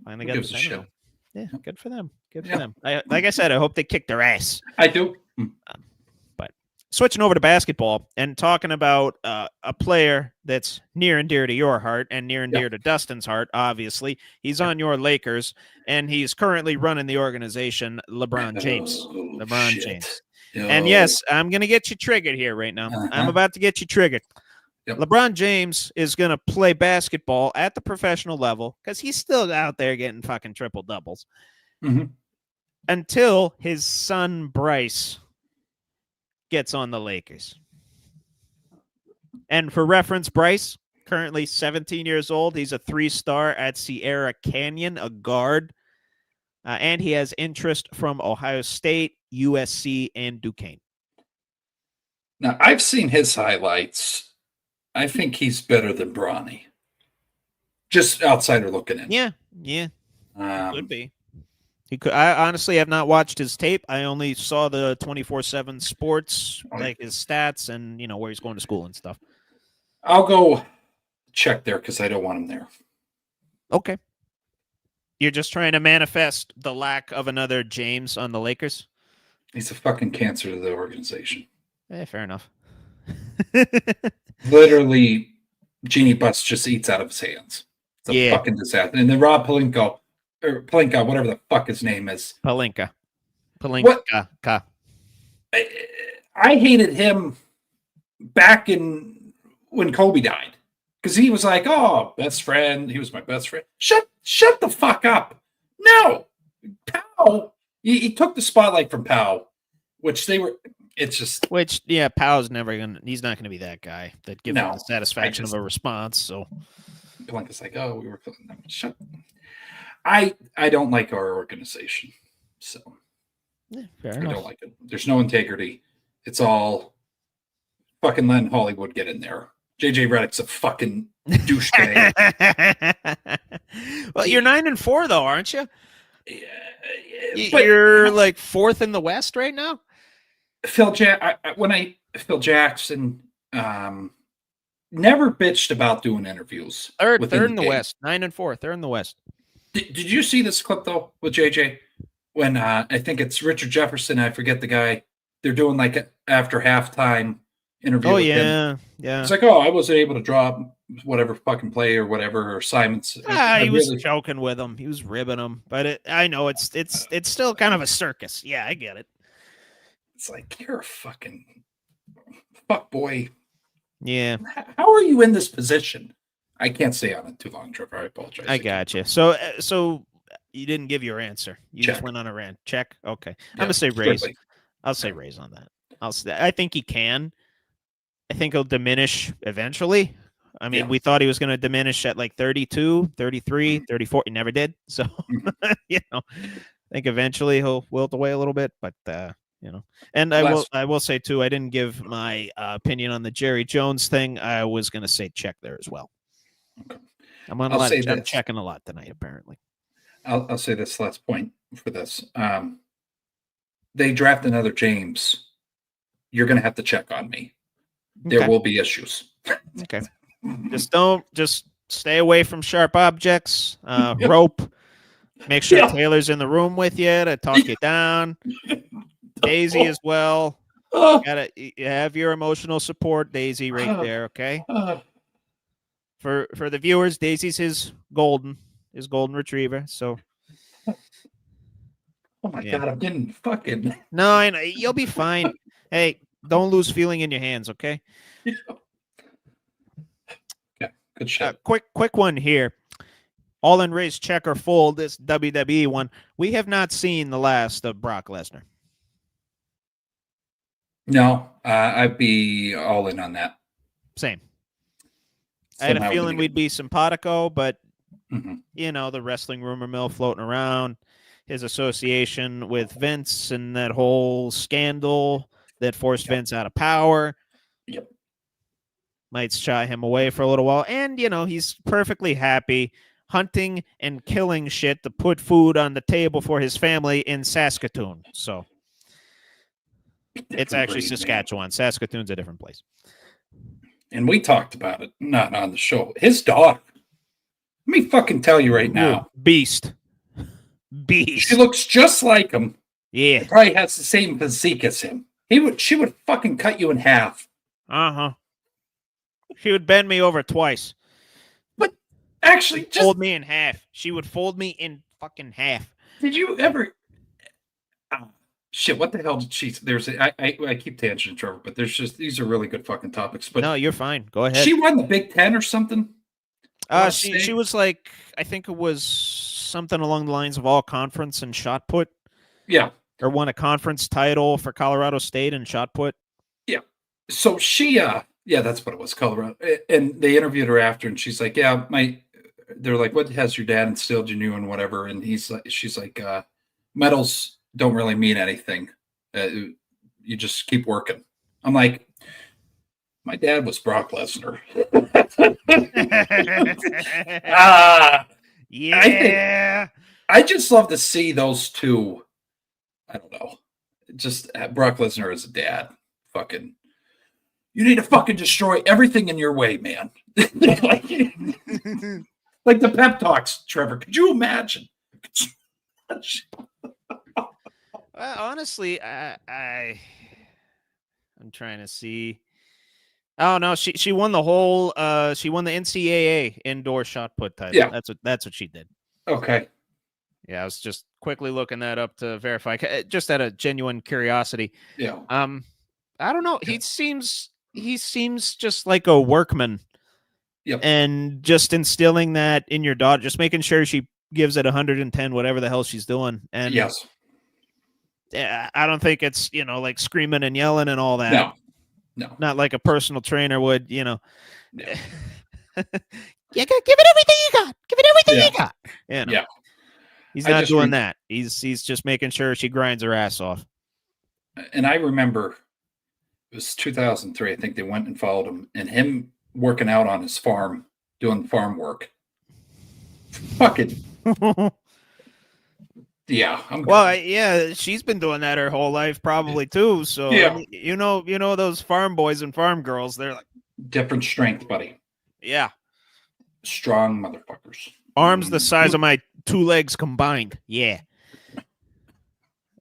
finally got the 10-0. Yeah, good for them. Good for them. Like I said, I hope they kick their ass. I do. But switching over to basketball and talking about a player that's near and dear to your heart and near and dear to Dustin's heart, obviously. He's on your Lakers, and he's currently running the organization, LeBron James. James. And yes, I'm going to get you triggered here right now. I'm about to get you triggered. Yep. LeBron James is going to play basketball at the professional level because he's still out there getting fucking triple doubles until his son Bryce gets on the Lakers. And for reference, Bryce, currently 17 years old. He's a 3-star at Sierra Canyon, a guard. And he has interest from Ohio State, USC, and Duquesne. Now, I've seen his highlights. I think he's better than Bronny. Just outsider looking in. Yeah. Could be. He could. I honestly have not watched his tape. I only saw the 24/7 sports, like his stats and where he's going to school and stuff. I'll go check there because I don't want him there. Okay. You're just trying to manifest the lack of another James on the Lakers? He's a fucking cancer to the organization. Fair enough. Literally, Genie Bus just eats out of his hands. It's a fucking disaster. And then Rob Pelinka, whatever the fuck his name is. Pelinka. I hated him back when Kobe died. Because he was like, oh, best friend. He was my best friend. Shut the fuck up. No. Powell, he took the spotlight from Powell, Powell's he's not gonna be that guy that gives him the satisfaction of a response. So Pelinka's like, oh, we were shut. I don't like our organization. So fair enough. I don't like it. There's no integrity. It's all fucking Len Hollywood get in there. JJ Redick's a fucking douchebag. Well, you're 9-4 though, aren't you? Yeah, you're like 4th in the West right now. Phil Jackson never bitched about doing interviews. Third in the West, 9-4, third in the West. Did you see this clip though with JJ when I think it's Richard Jefferson? I forget the guy. They're doing like after halftime interview. Oh with yeah, him. yeah. It's like, oh, I wasn't able to drop whatever fucking play or whatever or Simon's. He was joking with him. He was ribbing him, but I know it's still kind of a circus. Yeah, I get it. It's like you're a fucking fuck boy. Yeah. How are you in this position? I can't stay on it too long, Trevor. I apologize. I got you. So you didn't give your answer. You Check. Just went on a rant. Check. Okay. Yeah, I'm gonna say raise. strictly. I'll say raise on that. I think he can. I think he'll diminish eventually. I mean, we thought he was going to diminish at like 32, 33, 34. He never did. So, I think eventually he'll wilt away a little bit, but and I will say too, I didn't give my opinion on the Jerry Jones thing. I was going to say check there as well. Okay. I'm checking a lot tonight, apparently. I'll say this last point for this. They draft another James. You're going to have to check on me. There will be issues. Okay. Just stay away from sharp objects, rope. Make sure Taylor's in the room with you to talk you down. Daisy as well. You have your emotional support, Daisy, right there, okay? For the viewers, Daisy's his golden retriever. So oh my God, I'm getting fucking. No, I know. You'll be fine. Hey, don't lose feeling in your hands, okay? Yeah, good shit. Quick one here. All in race, check or fold, this WWE one. We have not seen the last of Brock Lesnar. No, I'd be all in on that. Same. I had a feeling we'd be simpatico, but, the wrestling rumor mill floating around, his association with Vince and that whole scandal that forced Vince out of power. Yep. Might shy him away for a little while. And, he's perfectly happy hunting and killing shit to put food on the table for his family in Saskatoon. So it's actually Saskatchewan. Man. Saskatoon's a different place. And we talked about it, not on the show. His daughter. Let me fucking tell you right now. Beast. She looks just like him. Yeah. She probably has the same physique as him. She would fucking cut you in half. Uh-huh. She would bend me over twice. But actually, just fold me in half. She would fold me in fucking half. Did you ever? Shit, what the hell did she? I keep tangenting, Trevor, but these are really good fucking topics. But no, you're fine. Go ahead. She won the Big Ten or something. She was like, I think it was something along the lines of all conference and shot put. Yeah. Or won a conference title for Colorado State in shot put. Yeah. So she, yeah, that's what it was, Colorado. And they interviewed her after, and she's like, yeah, they're like, what has your dad instilled in you and whatever? And she's like, medals don't really mean anything. You just keep working. I'm like, my dad was Brock Lesnar. Yeah. I just love to see those two. I don't know. Just Brock Lesnar as a dad. Fucking, you need to fucking destroy everything in your way, man. like the pep talks, Trevor. Could you imagine? Well, honestly, I'm trying to see. Oh no, she won the whole. She won the NCAA indoor shot put title. Yeah, that's what she did. Okay. Yeah, I was just quickly looking that up to verify, just out of genuine curiosity. Yeah. I don't know. He seems just like a workman. Yep. And just instilling that in your daughter, just making sure she gives it 110, whatever the hell she's doing. And yes. Yeah, I don't think it's, like screaming and yelling and all that. No. Not like a personal trainer would, Yeah. Yeah, give it everything you got. Give it everything you got. Yeah. He's not doing that. He's just making sure she grinds her ass off. And I remember it was 2003. I think they went and followed him working out on his farm, doing farm work. Fucking. Yeah. Yeah, she's been doing that her whole life probably too. So yeah. You know those farm boys and farm girls, they're like different strength, buddy. Yeah. Strong motherfuckers. Arms the size of my 2 legs combined. Yeah.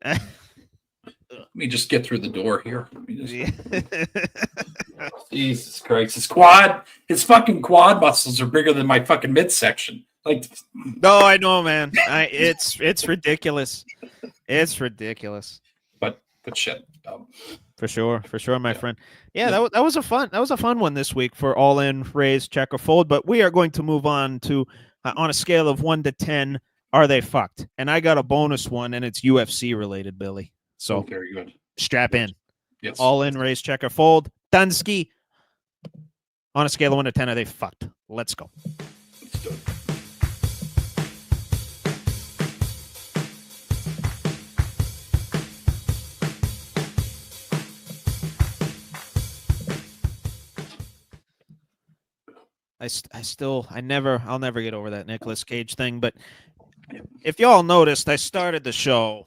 Let me just get through the door here. Jesus Christ. His fucking quad muscles are bigger than my fucking midsection. No, I know, man. It's ridiculous. It's ridiculous. But shit. For sure, my friend. Yeah, that was a fun one this week for All In, Raise, Check or Fold. But we are going to move on to on a scale of 1 to 10, are they fucked? And I got a bonus one, and it's UFC related, Billy. So very good. Strap in. Yes. All In, Raise, Check or Fold. Dunsky. On a scale of 1 to 10, are they fucked? Let's go. Let's do it. I'll never get over that Nicolas Cage thing. But if y'all noticed, I started the show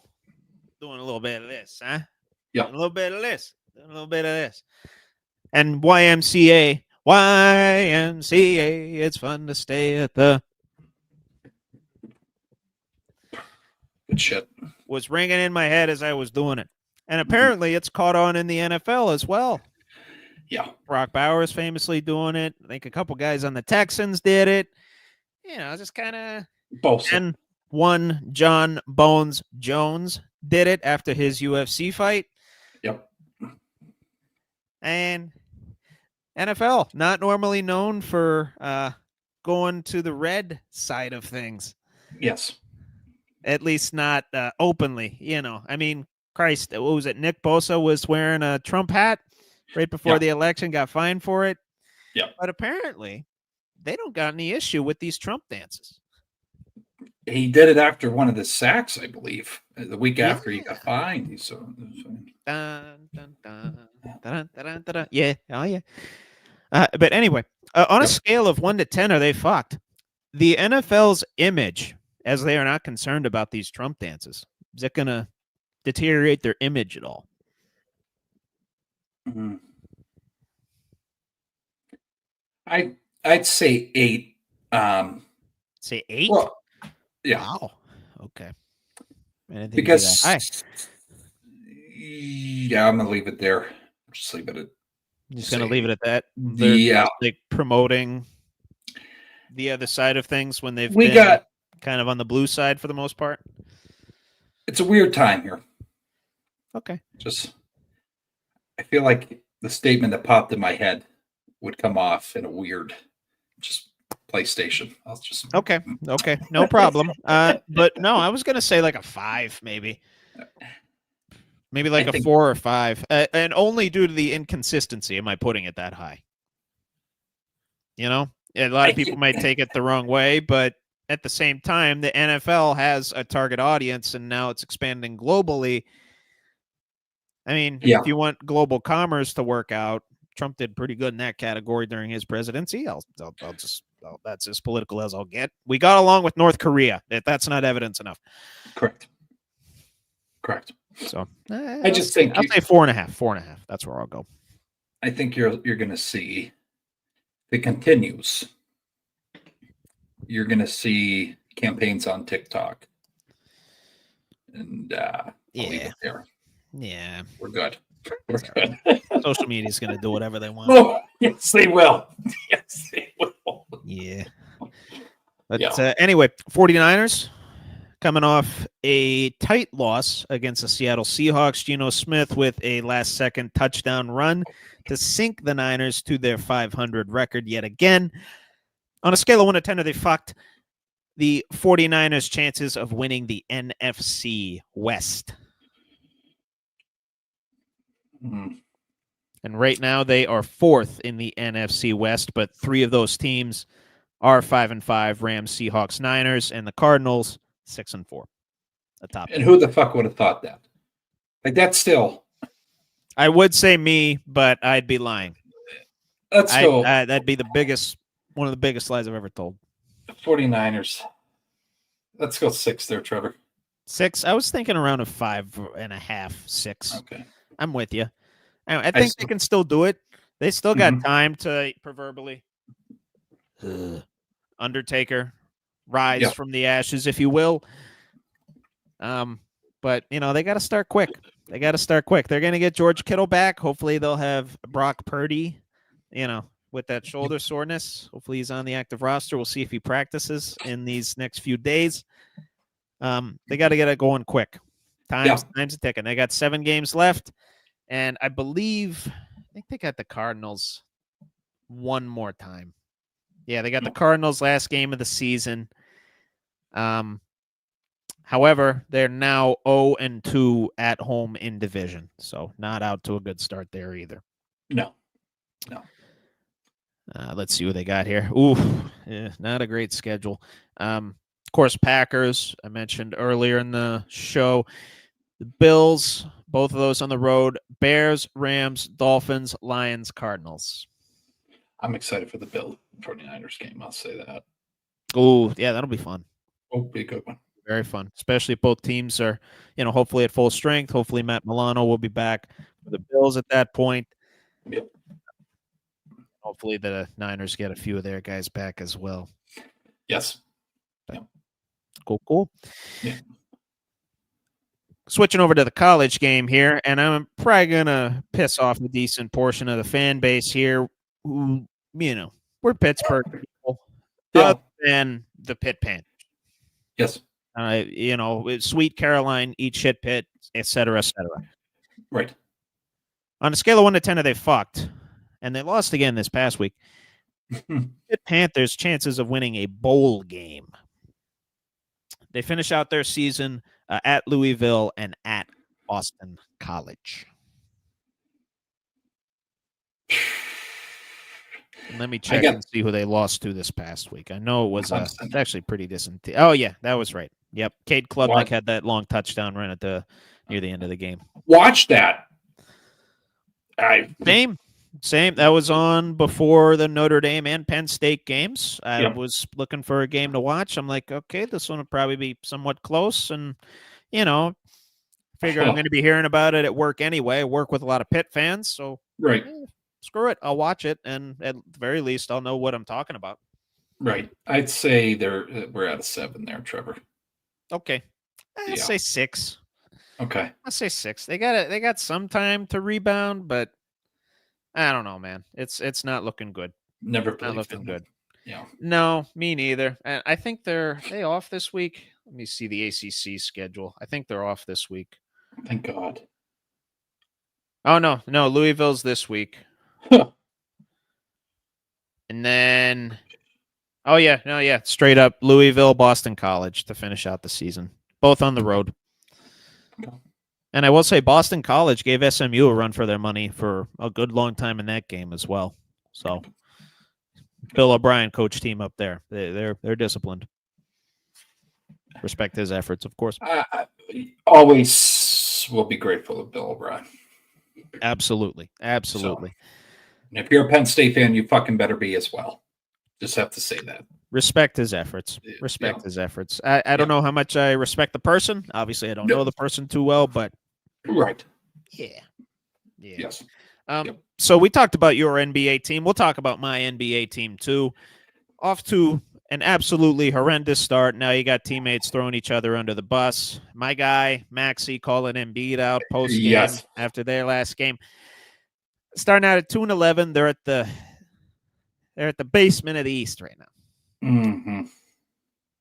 doing a little bit of this, huh? Yeah. A little bit of this, a little bit of this. And YMCA, it's fun to stay at the. Good shit. Was ringing in my head as I was doing it. And apparently it's caught on in the NFL as well. Yeah. Brock Bowers famously doing it. I think a couple guys on the Texans did it. Just kind of. Both. And one John Bones Jones did it after his UFC fight. Yep. And NFL, not normally known for going to the red side of things. Yes. At least not openly, I mean, Christ, what was it? Nick Bosa was wearing a Trump hat right before the election, got fined for it. Yeah. But apparently, they don't got any issue with these Trump dances. He did it after one of the sacks, I believe. The week after he got fined. He's so. Dun, dun, dun, dun, dun, dun, dun. Yeah. Oh, yeah. But anyway, on a scale of 1 to 10, are they fucked? the NFL's image, as they are not concerned about these Trump dances, is it going to deteriorate their image at all? Mm-hmm. I'd say 8. Say 8? Well, yeah. Wow. Okay. Because yeah, I'm gonna leave it there. Just leave it at. Just gonna leave it at that. They're like promoting the other side of things when they've been kind of on the blue side for the most part. It's a weird time here. Okay. I feel like the statement that popped in my head would come off in a weird, just PlayStation. Okay, no problem. But no, I was gonna say like a 5, maybe like a 4 or 5, and only due to the inconsistency. Am I putting it that high? You know, a lot of people might take it the wrong way, but at the same time, the NFL has a target audience, and now it's expanding globally. I mean, if you want global commerce to work out, Trump did pretty good in that category during his presidency. That's as political as I'll get. We got along with North Korea. That's not evidence enough. Correct. So I just think I'll say 4.5. 4.5. That's where I'll go. I think you're going to see if it continues. You're going to see campaigns on TikTok, and I'll leave it there. Yeah, we're good. Social media is going to do whatever they want. Oh, yes, they will. Yes, they will. Yeah. But anyway, 49ers coming off a tight loss against the Seattle Seahawks. Geno Smith with a last-second touchdown run to sink the Niners to their 500 record yet again. On a scale of 1 to 10, they fucked the 49ers' chances of winning the NFC West. Mm-hmm. And right now they are 4th in the NFC West, but 3 of those teams are 5-5: Rams, Seahawks, Niners, and the Cardinals 6-4. The top. And who the fuck would have thought that? Like, that's still. I would say me, but I'd be lying. That's still. That'd be one of the biggest lies I've ever told. 49ers. Let's go 6 there, Trevor. 6? I was thinking around a 5.5, 6. Okay. I'm with you. I think they can still do it. They still got time to proverbially Undertaker rise from the ashes, if you will. But they got to start quick. They're going to get George Kittle back. Hopefully they'll have Brock Purdy, with that shoulder soreness. Hopefully he's on the active roster. We'll see if he practices in these next few days. They got to get it going quick. Time's ticking. They got 7 games left. And I think they got the Cardinals one more time. Yeah, they got the Cardinals last game of the season. However, they're now 0-2 at home in division. So not out to a good start there either. No. Let's see what they got here. Not a great schedule. Of course, Packers, I mentioned earlier in the show. The Bills, both of those on the road. Bears, Rams, Dolphins, Lions, Cardinals. I'm excited for the Bill 49ers game. I'll say that. Oh, yeah, that'll be fun. Oh, be a good one. Very fun, especially if both teams are, hopefully at full strength. Hopefully Matt Milano will be back for the Bills at that point. Yep. Hopefully the Niners get a few of their guys back as well. Yes. Yep. Cool. Yeah. Switching over to the college game here, and I'm probably going to piss off a decent portion of the fan base here who, we're Pittsburgh people other than the Pitt Panthers. Yes. Sweet Caroline, eat shit Pitt, et cetera, et cetera. Right. On a scale of 1 to 10, they fucked, and they lost again this past week. Pitt Panthers' chances of winning a bowl game. They finish out their season at Louisville and at Boston College. And let me check and see who they lost to this past week. I know it was it's actually pretty decent. Oh, yeah, that was right. Yep. Cade Klubnik had that long touchdown run near the end of the game. Watch that. Same. Same. That was on before the Notre Dame and Penn State games. I Yep. was looking for a game to watch. I'm like, okay, this one will probably be somewhat close. And, you know, figure I'm going to be hearing about it at work anyway. I work with a lot of Pitt fans. So, Right. Screw it. I'll watch it. And at the very least, I'll know what I'm talking about. Right. I'd say we're at a 7 there, Trevor. Okay. I'll say 6. Okay. I'll say 6. They got some time to rebound, but I don't know, man. It's not looking good. Never Not believed looking in good. Yeah. No, me neither. And I think they off this week. Let me see the ACC schedule. I think they're off this week. Thank God. Oh no, Louisville's this week. And then straight up Louisville, Boston College to finish out the season. Both on the road. Okay. And I will say Boston College gave SMU a run for their money for a good long time in that game as well. So Bill O'Brien coach team up there. They're disciplined. Respect his efforts, of course. Always will be grateful of Bill O'Brien. Absolutely. So, and if you're a Penn State fan, you fucking better be as well. Just have to say that. Respect his efforts. Respect his efforts. I don't know how much I respect the person. Obviously, I don't know the person too well, but right. Yeah. Yes. So we talked about your NBA team. We'll talk about my NBA team too. Off to an absolutely horrendous start. Now you got teammates throwing each other under the bus. My guy, Maxey, calling Embiid out post-game after their last game. Starting out at 2-11, they're at the basement of the East right now. Mm-hmm.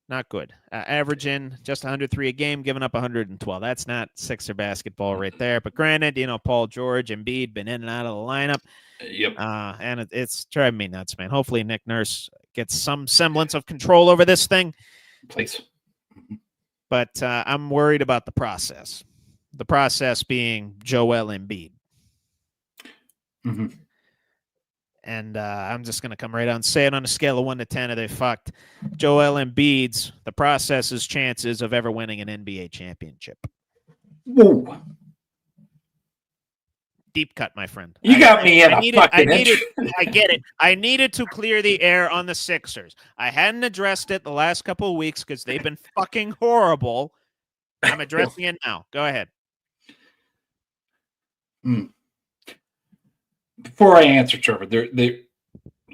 Not good. Averaging just 103 a game, giving up 112. That's not Sixer basketball right there. But granted, Paul George, Embiid, been in and out of the lineup. Yep. And it's driving me nuts, man. Hopefully Nick Nurse gets some semblance of control over this thing. Please. But I'm worried about the process. The process being Joel Embiid. Mm-hmm. And I'm just going to come right out and say it on a scale of 1 to 10. Are they fucked? Joel Embiid's the process's chances of ever winning an NBA championship. Whoa. Deep cut, my friend. You got me in a fucking I get it. I needed to clear the air on the Sixers. I hadn't addressed it the last couple of weeks because they've been fucking horrible. I'm addressing it now. Go ahead. Before I answer, Trevor,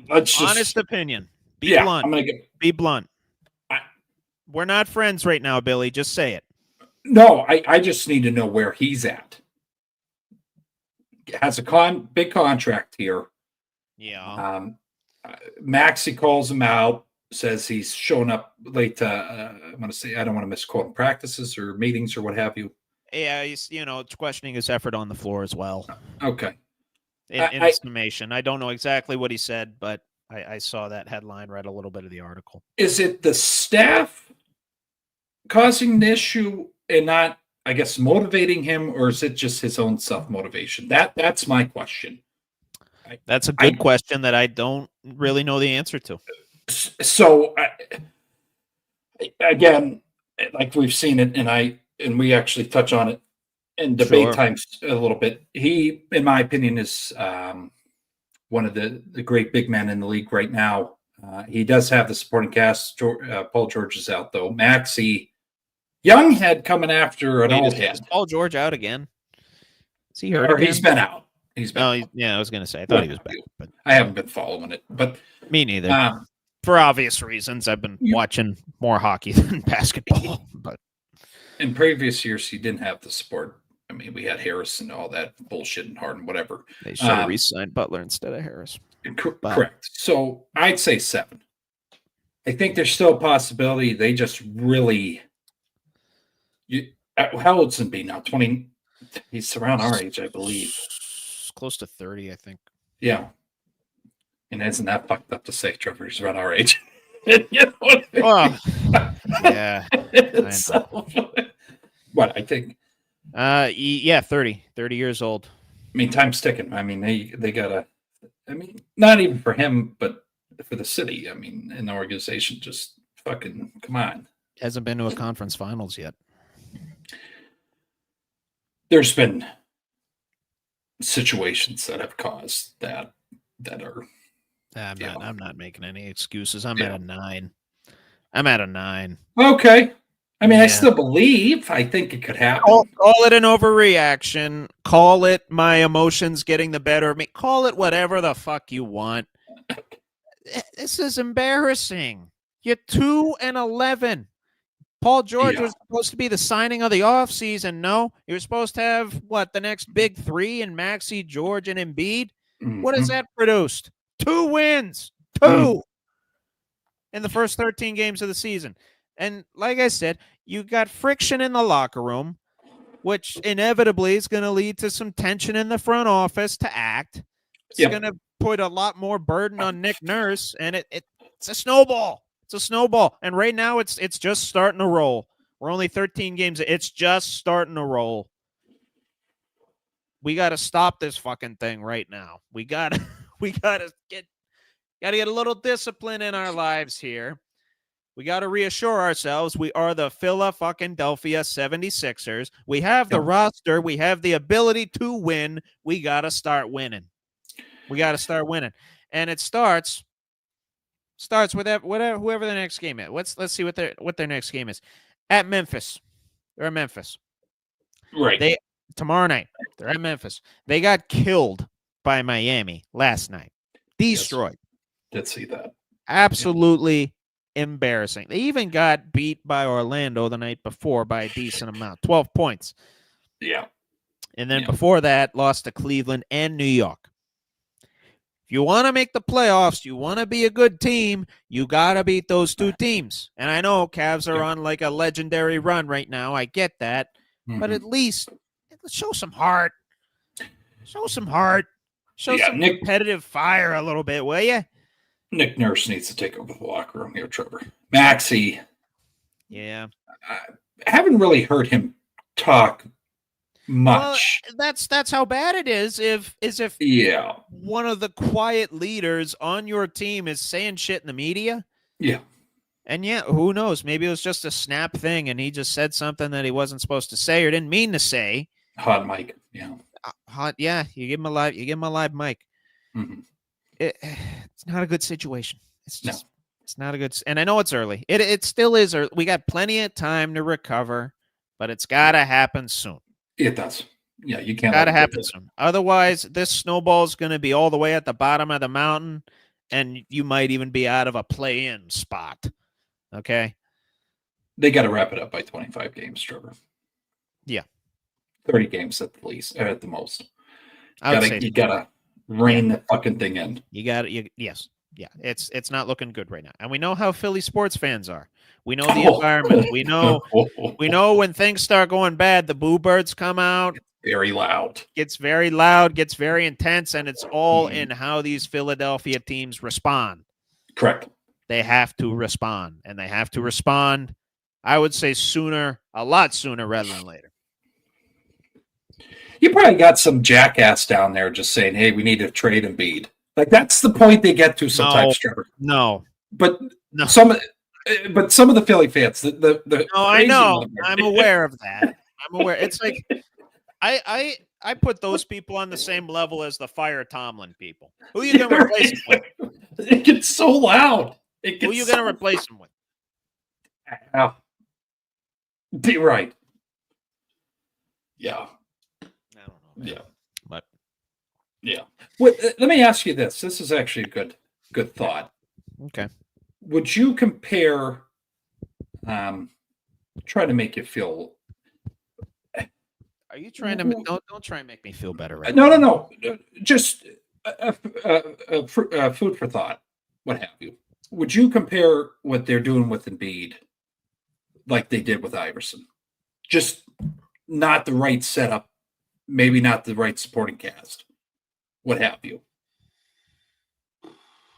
let's just honest opinion. Be blunt. I'm gonna be blunt. We're not friends right now, Billy. Just say it. No, I just need to know where he's at. Has a big contract here. Yeah. Maxey calls him out, says he's shown up late to I'm gonna say I don't want to misquote practices or meetings or what have you. Yeah, he's questioning his effort on the floor as well. Okay. In summation, I don't know exactly what he said, but I saw that headline, read a little bit of the article. Is it the staff causing the issue and not, I guess, motivating him, or is it just his own self-motivation? That's my question. That's a good question that I don't really know the answer to. So, again, like we've seen it, and we actually touch on it in debate times a little bit. He, in my opinion, is one of the great big men in the league right now. He does have the supporting cast. Paul George is out, though. Maxey, young head coming after an old head. Is Paul George out again? Is he hurt? Or he's been out. He's been out. Yeah, I was going to say. I thought he was back. But I haven't been following it. But me neither. For obvious reasons, I've been watching more hockey than basketball. But in previous years, he didn't have the support. I mean, we had Harris and all that bullshit and Harden, whatever. They should have re-signed Butler instead of Harris. Correct. So I'd say 7. I think there's still a possibility they just really. How old's Embiid now? 20. He's around our age, I believe. Close to 30, I think. Yeah. And isn't that fucked up to say, Trevor? He's around our age. You know what I mean? Well, yeah. So, what I think. 30 years old. I mean, time's ticking. I mean, they gotta. I mean, not even for him, but for the city. I mean, an organization, just fucking come on. Hasn't been to a conference finals yet. There's been situations that have caused that are. I'm not making any excuses. I'm at a 9. I'm at a 9. Okay. I mean, I Yeah. still believe. I think it could happen. Call it an overreaction. Call it my emotions getting the better of me. Call it whatever the fuck you want. This is embarrassing. You're 2-11. Paul George was supposed to be the signing of the offseason. No, you were supposed to have what, the next big three in Maxey, George, and Embiid. What has that produced? 2 wins. 2 in the first 13 games of the season. And like I said, you got friction in the locker room, which inevitably is going to lead to some tension in the front office to act. It's going to put a lot more burden on Nick Nurse, and it's a snowball. It's a snowball. And right now it's just starting to roll. We're only 13 games. It's just starting to roll. We got to stop this fucking thing right now. We got to get a little discipline in our lives here. We got to reassure ourselves we are the Philadelphia 76ers. We have the roster. We have the ability to win. We got to start winning. And it starts with whoever the next game is. Let's see what their next game is. At Memphis. They're at Memphis. Right. Tomorrow night. They're at Memphis. They got killed by Miami last night. Destroyed. Did see that. Absolutely embarrassing. They even got beat by Orlando the night before by a decent amount, 12 points. Yeah. And then before that, lost to Cleveland and New York. If you want to make the playoffs, you want to be a good team, you got to beat those 2 teams. And I know Cavs are on like a legendary run right now. I get that. But at least show some heart. Show some competitive fire a little bit, will you? Nick Nurse needs to take over the locker room here, Trevor. Maxey. Yeah. I haven't really heard him talk much. Well, that's how bad it is. If one of the quiet leaders on your team is saying shit in the media. Yeah. And who knows? Maybe it was just a snap thing and he just said something that he wasn't supposed to say or didn't mean to say. Hot mic. Yeah. You give him a live mic. Mm-hmm. It's not a good situation. It's not a good. And I know it's early. It still is early. We got plenty of time to recover, but it's got to happen soon. It does. Yeah, you can't. Got to happen soon. Otherwise, this snowball is going to be all the way at the bottom of the mountain, and you might even be out of a play-in spot. Okay. They got to wrap it up by 25 games, Trevor. Yeah. 30 games at the least, at the most. You gotta rein the fucking thing in. Yes. Yeah. It's not looking good right now. And we know how Philly sports fans are. We know the environment. We know when things start going bad, the boo birds come out. Very loud. Gets very loud, gets very intense, and it's all in how these Philadelphia teams respond. Correct. They have to respond, and they have to respond, I would say a lot sooner rather than later. You probably got some jackass down there just saying, hey, we need to trade Embiid. Like, that's the point they get to sometimes, Trevor. No. But some of the Philly fans, I know. I'm aware of that. I'm aware. It's like I put those people on the same level as the Fire Tomlin people. Who are you going to replace him with? It gets so loud. Who are you going to replace him with? Be right. Yeah. I don't know. Yeah. But yeah. Well, let me ask you this. This is actually a good thought. Okay. Would you compare try to make you feel Are you trying to don't try and make me feel better right now? No. Just food for thought. What have you? Would you compare what they're doing with Embiid like they did with Iverson? Just not the right setup, maybe not the right supporting cast. What have you?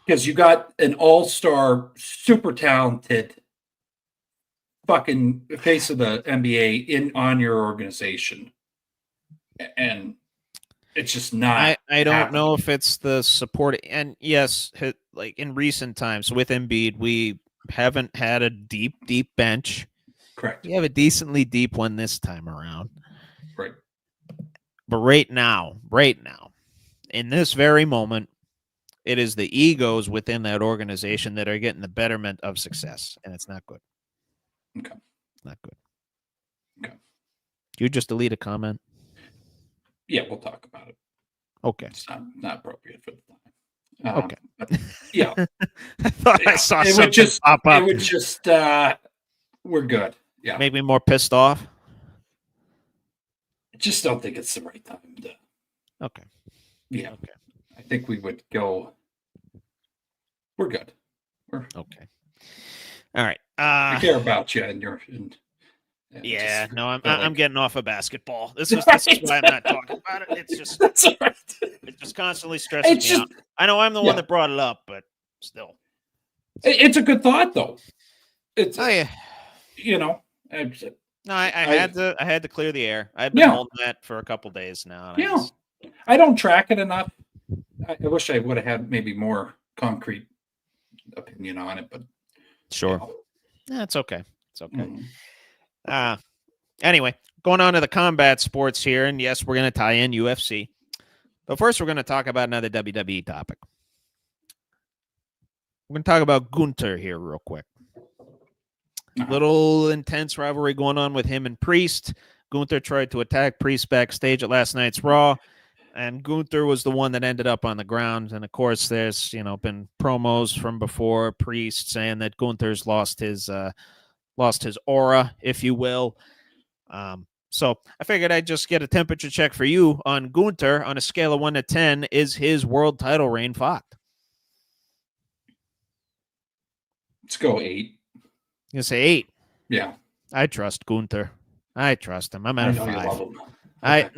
Because you got an all-star, super talented fucking face of the NBA on your organization. And it's just not. I don't know if it's the support. And yes, like in recent times with Embiid, we haven't had a deep bench. Correct. We have a decently deep one this time around. Right. But right now, in this very moment, it is the egos within that organization that are getting the betterment of success, and it's not good. Okay. Not good. Okay. You just delete a comment? Yeah, we'll talk about it. Okay. It's not appropriate for the time. Okay. But, yeah. I thought I saw something pop up. It would just, we're good. Yeah. Make me more pissed off. I just don't think it's the right time to. Okay. Yeah. Okay. I think we would go. We're good. We're okay. All right. I care about you and your. Yeah, just, no, I'm like, getting off of basketball. This is why I'm not talking about it. It's just that's all right. it just constantly stresses me out. I know I'm the one that brought it up, but still, it's a good thought though. It's you know. No, I had to clear the air. I've been holding that for a couple days now. I don't track it enough. I wish I would have had maybe more concrete opinion on it, but sure, it's okay. It's okay. Anyway, going on to the combat sports here, and yes, we're going to tie in UFC, but first we're going to talk about another WWE topic. We're going to talk about Gunther here real quick. Little intense rivalry going on with him and Priest. Gunther tried to attack Priest backstage at last night's Raw, and Gunther was the one that ended up on the ground. And of course, there's been promos from before, Priest saying that Gunther's lost his aura, if you will. So I figured I'd just get a temperature check for you on Gunther on a scale of 1 to 10. Is his world title reign fucked? Let's go 8. You say 8? Yeah. I trust Gunther. I trust him. I'm at a 5. You love him. Okay. I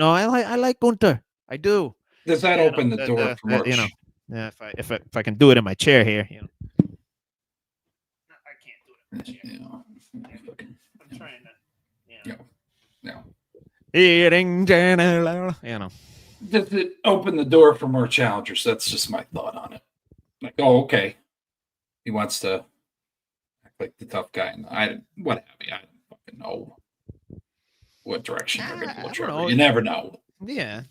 like Gunther. I do. Does that open the door for more? Yeah, if I can do it in my chair here, I can't do it in my chair. I'm trying to. Yeah. Eating Does it open the door for more challengers? That's just my thought on it. Like, oh, okay. He wants to act like the tough guy, and I don't fucking know what direction they're going to pull Trevor. You never know. Yeah.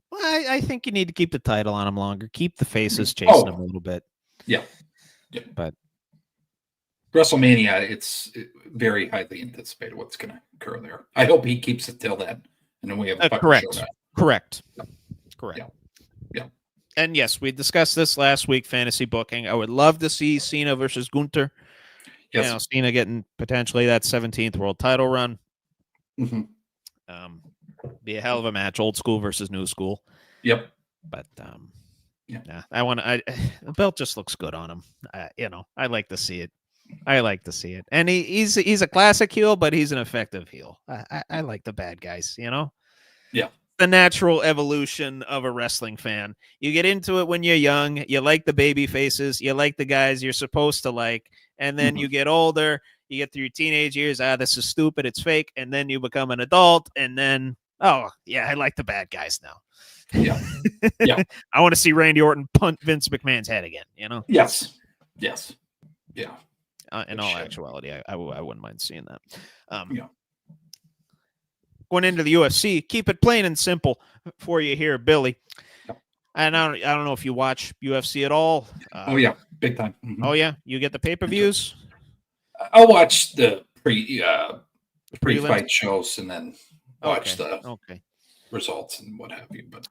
Well, I think you need to keep the title on him longer. Keep the faces chasing him a little bit. Yeah. But WrestleMania, it's very highly anticipated what's going to occur there. I hope he keeps it till then, and then we have a fucking show. Correct. Yeah. And yes, we discussed this last week, fantasy booking. I would love to see Cena versus Gunther. Yes. Cena getting potentially that 17th world title run. Mm-hmm. Be a hell of a match, old school versus new school. Yep. But the belt just looks good on him. I like to see it. And he's a classic heel, but he's an effective heel. I like the bad guys, Yeah. The natural evolution of a wrestling fan. You get into it when you're young. You like the baby faces. You like the guys you're supposed to like. And then you get older. You get through your teenage years. This is stupid. It's fake. And then you become an adult. And then, I like the bad guys now. Yeah. Yeah. I want to see Randy Orton punt Vince McMahon's head again, Yes. Yeah. In all actuality, I wouldn't mind seeing that. Yeah. Going into the UFC, keep it plain and simple for you here, Billy. And I don't know if you watch UFC at all. Big time. Mm-hmm. Oh yeah, you get the pay-per-views. I'll watch the pre-fight shows and then watch the results and what have you. But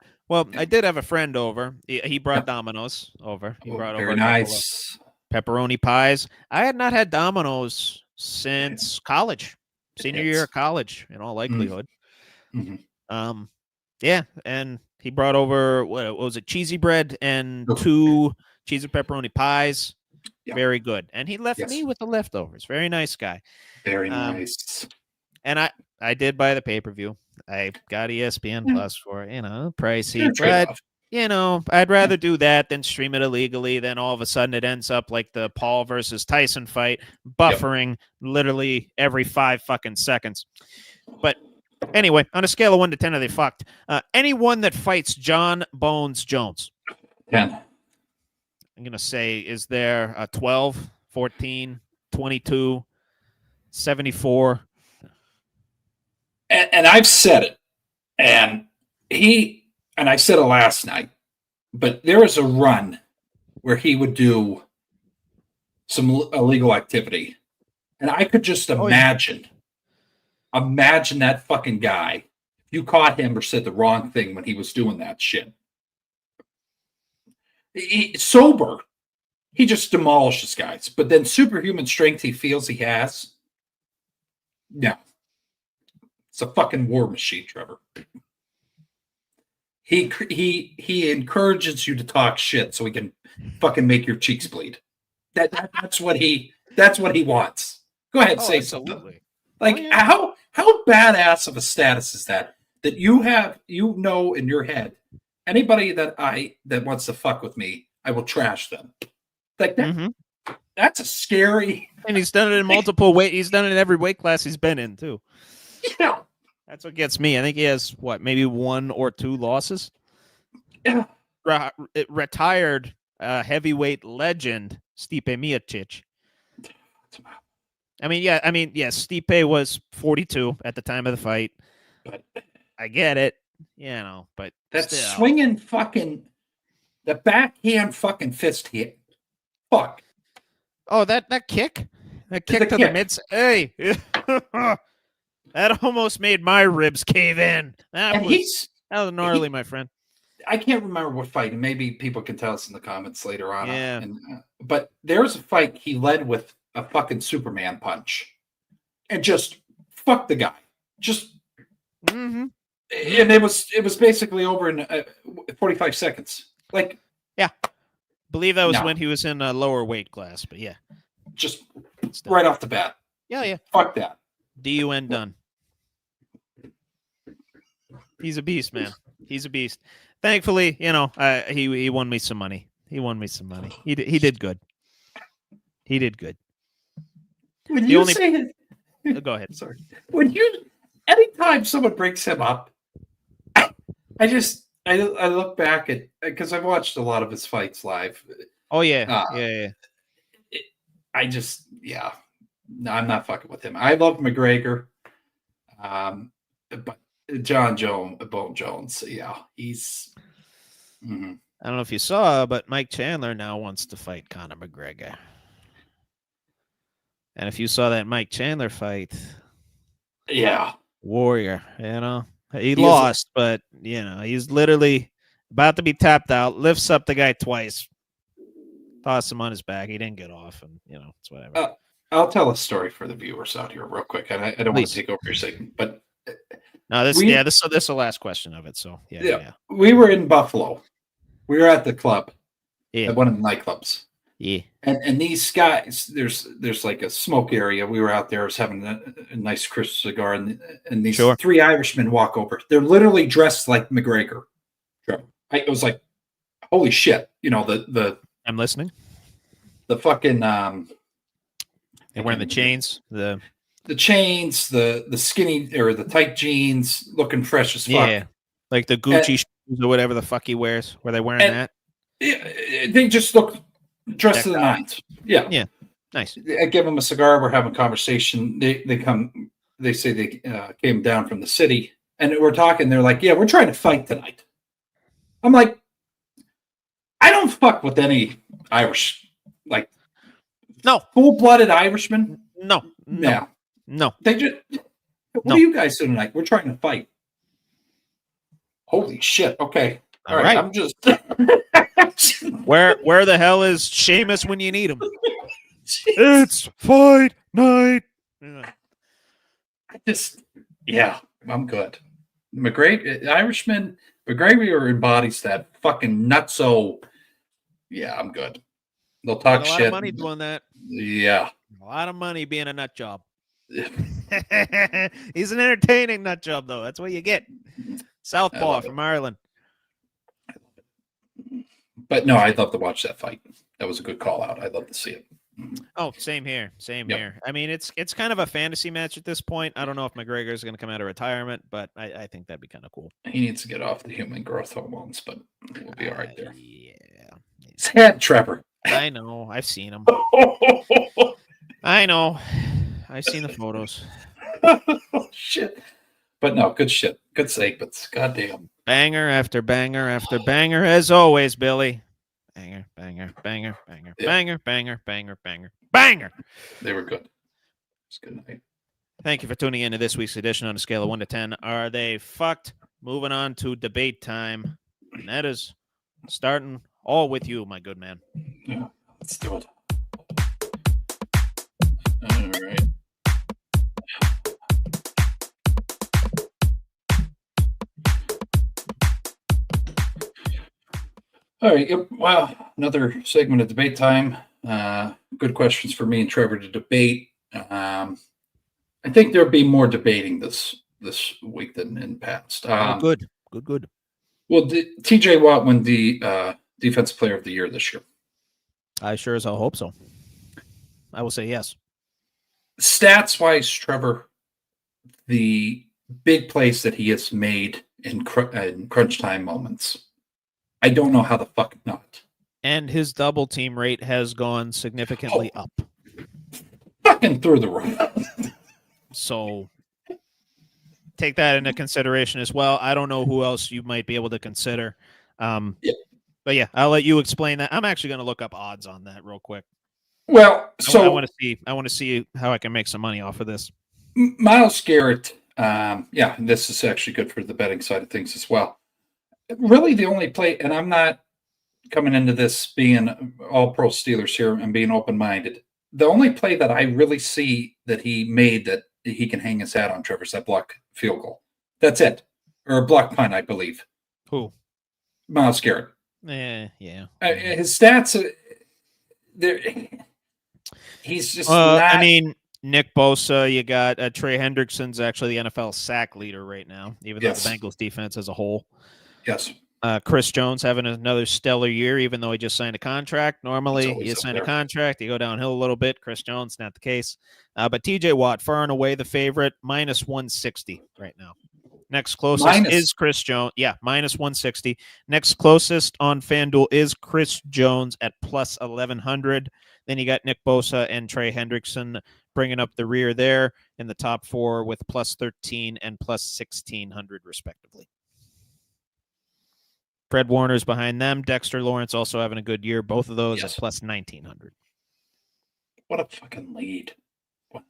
I did have a friend over. He brought Domino's over. He brought over very nice pepperoni pies. I had not had Domino's since college. Senior year of college, in all likelihood. Mm-hmm. And he brought over what was it, cheesy bread and 2 cheese and pepperoni pies. Yeah. Very good. And he left me with the leftovers. Very nice guy. Very nice. And I did buy the pay-per-view. I got ESPN Plus for pricey, but I'd rather do that than stream it illegally. Then all of a sudden it ends up like the Paul versus Tyson fight, buffering literally every 5 fucking seconds. But anyway, on a scale of 1 to 10, are they fucked? Anyone that fights John Bones Jones. 10. I'm going to say, is there a 12, 14, 22, 74? And I've said it, and and I said it last night, but there was a run where he would do some illegal activity. And I could just imagine that fucking guy. If you caught him or said the wrong thing when he was doing that shit. Sober, he just demolishes guys. But then superhuman strength he feels he has. No. It's a fucking war machine, Trevor. He encourages you to talk shit so he can fucking make your cheeks bleed. That's what he wants. Go ahead, say absolutely. something. Like how badass of a status is that you have, in your head, anybody that wants to fuck with me, I will trash them. Like that. That's a scary. And he's done it in multiple weight. He's done it in every weight class he's been in too. Yeah. That's what gets me. I think he has maybe 1 or 2 losses. Yeah. Retired heavyweight legend Stipe Miocic. Stipe was 42 at the time of the fight. But I get it, but that's still. Swinging fucking the backhand fucking fist hit. Fuck. Oh, that kick? That kick to the mids. Hey. That almost made my ribs cave in. That was gnarly, my friend. I can't remember what fight, and maybe people can tell us in the comments later on. Yeah. But there's a fight he led with a fucking Superman punch, and just fuck the guy. Just, and it was basically over in 45 seconds. Like, yeah, believe that was when he was in a lower weight class, but yeah, just right off the bat. Yeah. Fuck that. DUN done. He's a beast, man. He's a beast. Thankfully, he won me some money. He did good. He did good. When go ahead. Sorry. Anytime someone brings him up, I look back at, because I've watched a lot of his fights live. Oh yeah, yeah. No, I'm not fucking with him. I love McGregor, but Bone Jones, yeah, he's. Mm-hmm. I don't know if you saw, but Mike Chandler now wants to fight Conor McGregor. And if you saw that Mike Chandler fight, yeah, warrior, he lost, but he's literally about to be tapped out. Lifts up the guy twice, toss him on his back. He didn't get off, and it's whatever. I'll tell a story for the viewers out here real quick, and I don't want to take over your segment, but no, this is the last question of it. So yeah. We were in Buffalo. We were at the club, at one of the nightclubs. Yeah, and these guys, there's like a smoke area. We were out there, was having a nice crisp cigar, and these 3 Irishmen walk over. They're literally dressed like McGregor. It was like, holy shit! The I'm listening. The fucking they're wearing the chains, the chains, the skinny or the tight jeans, looking fresh as fuck. Yeah, like the Gucci shoes or whatever the fuck he wears. Were they wearing that? They just look dressed to the nines. Yeah, yeah, nice. I give them a cigar. We're having a conversation. They come. They say they came down from the city, and we're talking. They're like, "Yeah, we're trying to fight tonight." I'm like, I don't fuck with any Irish, like, no full-blooded Irishman. No. They just. What are you guys doing tonight? We're trying to fight. Holy shit! Okay, all right. I'm just. Where the hell is Sheamus when you need him? It's fight night. I'm good. Irishman McGregor embodies that fucking nutso. Yeah, I'm good. They'll talk shit. A lot of money doing that. Yeah, a lot of money being a nut job. He's an entertaining nut job, though. That's what you get. Southpaw from Ireland. But no, I'd love to watch that fight. That was a good call out. I'd love to see it. Oh, same here. Here. I mean, it's kind of a fantasy match at this point. I don't know if McGregor is going to come out of retirement, but I think that'd be kind of cool. He needs to get off the human growth hormones, but we'll be all right there. Yeah. Sad Trevor. I know. I've seen him. I know. I've seen the photos. Shit. But no, good shit. Good segments. Goddamn. Banger after banger after banger, as always, Billy. Banger, banger, banger, banger, Yeah. banger, banger, banger, banger, banger. They were good. It's good night. Thank you for tuning in to this week's edition on a scale of 1 to 10. Are they fucked? Moving on to debate time. And that is starting all with you, my good man. Yeah, let's do it. All right. All right. Yep. Wow. Another segment of debate time. Good questions for me and Trevor to debate. I think there'll be more debating this week than in past. Good. Well, TJ Watt won the Defensive Player of the Year this year. I sure as hell hope so. I will say yes. Stats wise, Trevor, the big plays that he has made in crunch time moments, I don't know how the fuck not. And his double team rate has gone significantly up. Fucking through the roof. So take that into consideration as well. I don't know who else you might be able to consider. But yeah, I'll let you explain that. I'm actually going to look up odds on that real quick. Well, so I want to see how I can make some money off of this. Myles Garrett, this is actually good for the betting side of things as well. Really, the only play, and I'm not coming into this being all pro Steelers here and being open-minded. The only play that I really see that he made that he can hang his hat on, Trevor, is that block field goal. That's it. Or a block punt, I believe. Who? Myles Garrett. Yeah. His stats, he's just not. I mean, Nick Bosa, you got Trey Hendrickson's actually the NFL sack leader right now, even though the Bengals defense as a whole. Yes. Chris Jones having another stellar year, even though he just signed a contract. Normally, you sign a contract, you go downhill a little bit. Chris Jones, not the case. But TJ Watt, far and away the favorite, minus 160 right now. Next closest is Chris Jones. Yeah, minus 160. Next closest on FanDuel is Chris Jones at plus 1,100. Then you got Nick Bosa and Trey Hendrickson bringing up the rear there in the top four with plus 13 and plus 1,600 respectively. Fred Warner's behind them. Dexter Lawrence also having a good year. Both of those at plus 1,900. What a fucking lead. Wow.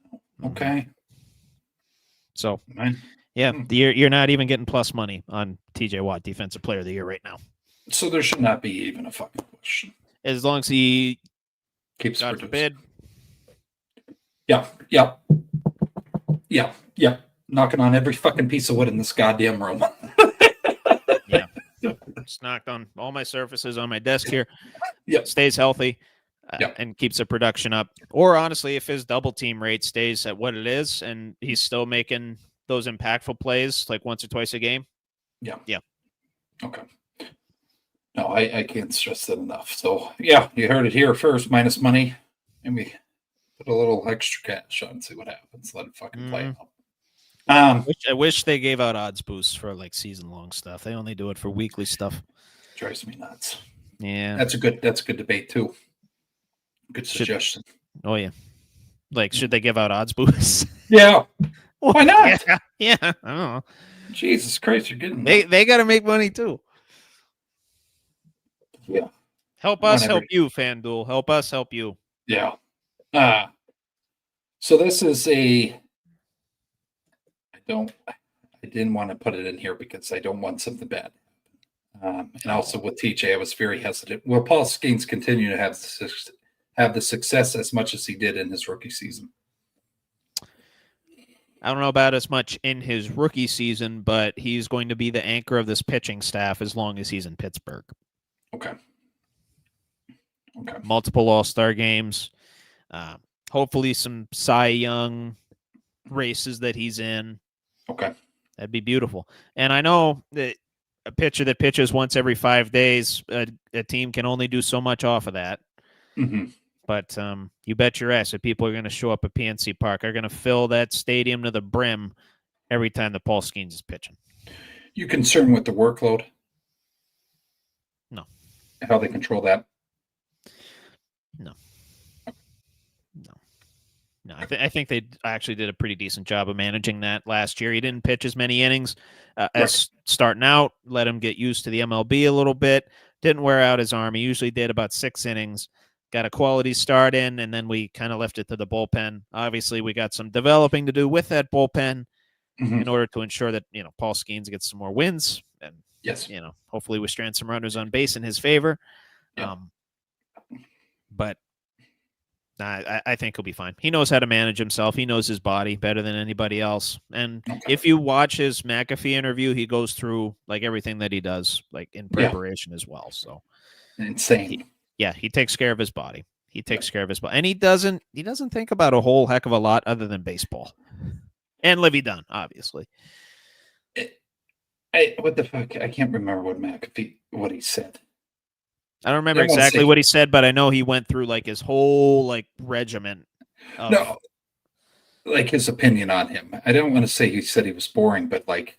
Okay. So, you're not even getting plus money on TJ Watt, Defensive Player of the Year right now. So there should not be even a fucking question. As long as he keeps God forbid. Yeah. Knocking on every fucking piece of wood in this goddamn room. Yeah. Just knocked on all my surfaces on my desk here. Yep. Stays healthy and keeps the production up. Or honestly, if his double team rate stays at what it is and he's still making those impactful plays like once or twice a game. Yeah. Yeah. Okay. No, I can't stress that enough. So yeah, you heard it here first, minus money. And we put a little extra cash on and see what happens. Let it fucking play out. I wish they gave out odds boosts for like season-long stuff. They only do it for weekly stuff. Drives me nuts. Yeah, that's a good debate too. Good suggestion. Oh yeah, like should they give out odds boosts? Yeah, why not? Yeah, I don't know. Jesus Christ, you're getting they got to make money too. Yeah, help us, help you, FanDuel. Help us, help you. Yeah. So this is I didn't want to put it in here because I don't want something bad. And also with TJ, I was very hesitant. Will Paul Skeens continue to have the success as much as he did in his rookie season? I don't know about as much in his rookie season, but he's going to be the anchor of this pitching staff as long as he's in Pittsburgh. Okay. Multiple All-Star games. Hopefully some Cy Young races that he's in. Okay. That'd be beautiful. And I know that a pitcher that pitches once every 5 days, a team can only do so much off of that. Mm-hmm. But you bet your ass that people are going to show up at PNC Park, are going to fill that stadium to the brim every time that Paul Skeens is pitching. You concerned with the workload? No. How they control that? No. No, I think they actually did a pretty decent job of managing that last year. He didn't pitch as many innings as starting out. Let him get used to the MLB a little bit. Didn't wear out his arm. He usually did about 6 innings. Got a quality start in, and then we kind of left it to the bullpen. Obviously, we got some developing to do with that bullpen in order to ensure that Paul Skeens gets some more wins, and hopefully we strand some runners on base in his favor. Yeah. But I think he'll be fine. He knows how to manage himself. He knows his body better than anybody else. And if you watch his McAfee interview, he goes through like everything that he does, like in preparation as well. So insane. He takes care of his body. He takes care of his body, and he doesn't think about a whole heck of a lot other than baseball and Livy Dunn, obviously. What the fuck? I can't remember what he said. I don't remember exactly what he said, but I know he went through like his whole like regimen. Like his opinion on him. I don't want to say he said he was boring, but like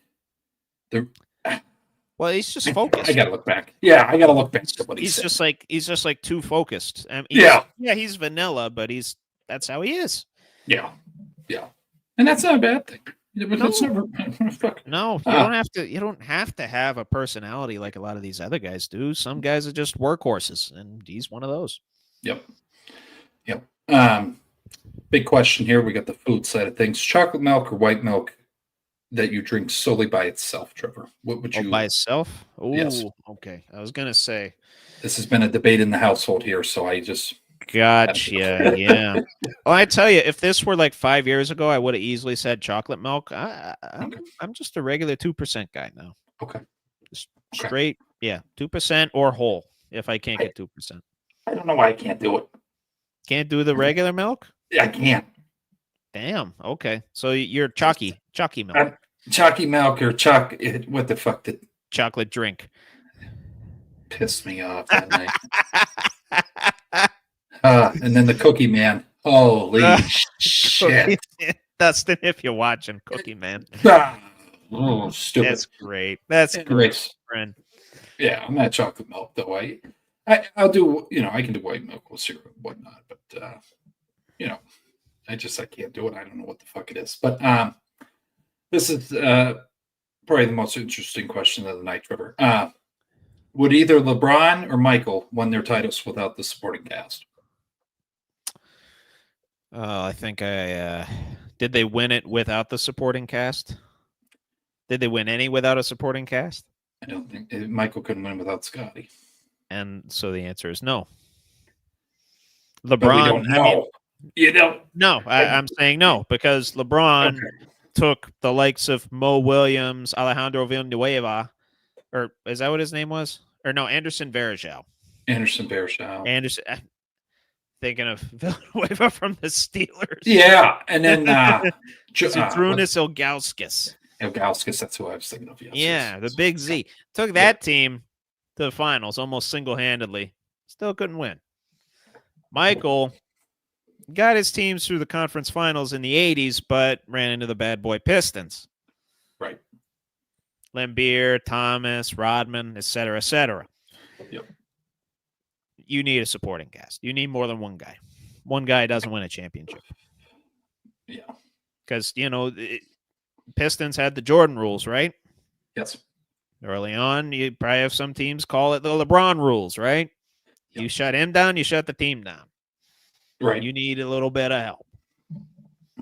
well, he's just focused. I gotta look back. Yeah, I gotta look back to what he said. He's just like too focused. He's vanilla, but that's how he is. Yeah, and that's not a bad thing. No, you don't have to have a personality like a lot of these other guys do. Some guys are just workhorses, and he's one of those. Yep. Big question here. We got the food side of things: chocolate milk or white milk that you drink solely by itself, Trevor? What would you by itself? Oh, yes. Okay. I was gonna say this has been a debate in the household here, so I just. Gotcha. Yeah. Well, I tell you, if this were like 5 years ago, I would have easily said chocolate milk. I'm just a regular 2% guy now. Okay. Just straight, 2% or whole. If I can't get 2%, I don't know why I can't do it. Can't do the regular milk? I can't. Damn. Okay. So you're chalky milk. Chalky milk or what the fuck did chocolate drink? Pissed me off that night. And then the Cookie Man. Holy shit. Dustin, if you're watching, Cookie Man. Oh, stupid. That's great. That's great, friend. Yeah, I'm not chocolate milk, though. I'll do, I can do white milk with syrup and whatnot, but, I can't do it. I don't know what the fuck it is. But this is probably the most interesting question of the night, Trevor. Would either LeBron or Michael win their titles without the supporting cast? I think did they win it without the supporting cast? Did they win any without a supporting cast? I don't think Michael couldn't win without Scotty. And so the answer is no. LeBron, but we don't know. No, I'm saying no because LeBron took the likes of Mo Williams, Alejandro Villanueva, or is that what his name was? Or no, Anderson Varejao. Anderson Varejao. Thinking of Villanueva from the Steelers. Yeah, and then Zydrunas Ilgauskas. Ilgauskas, that's who I was thinking of. Yes, yeah, the big Z. Took that team to the finals almost single-handedly. Still couldn't win. Michael got his teams through the conference finals in the 80s, but ran into the bad boy Pistons. Right. Lembeer, Thomas, Rodman, et cetera, et cetera. Yep. You need a supporting cast. You need more than one guy. One guy doesn't win a championship. Yeah. Because, Pistons had the Jordan rules, right? Yes. Early on, you probably have some teams call it the LeBron rules, right? Yep. You shut him down, you shut the team down. Right. You need a little bit of help.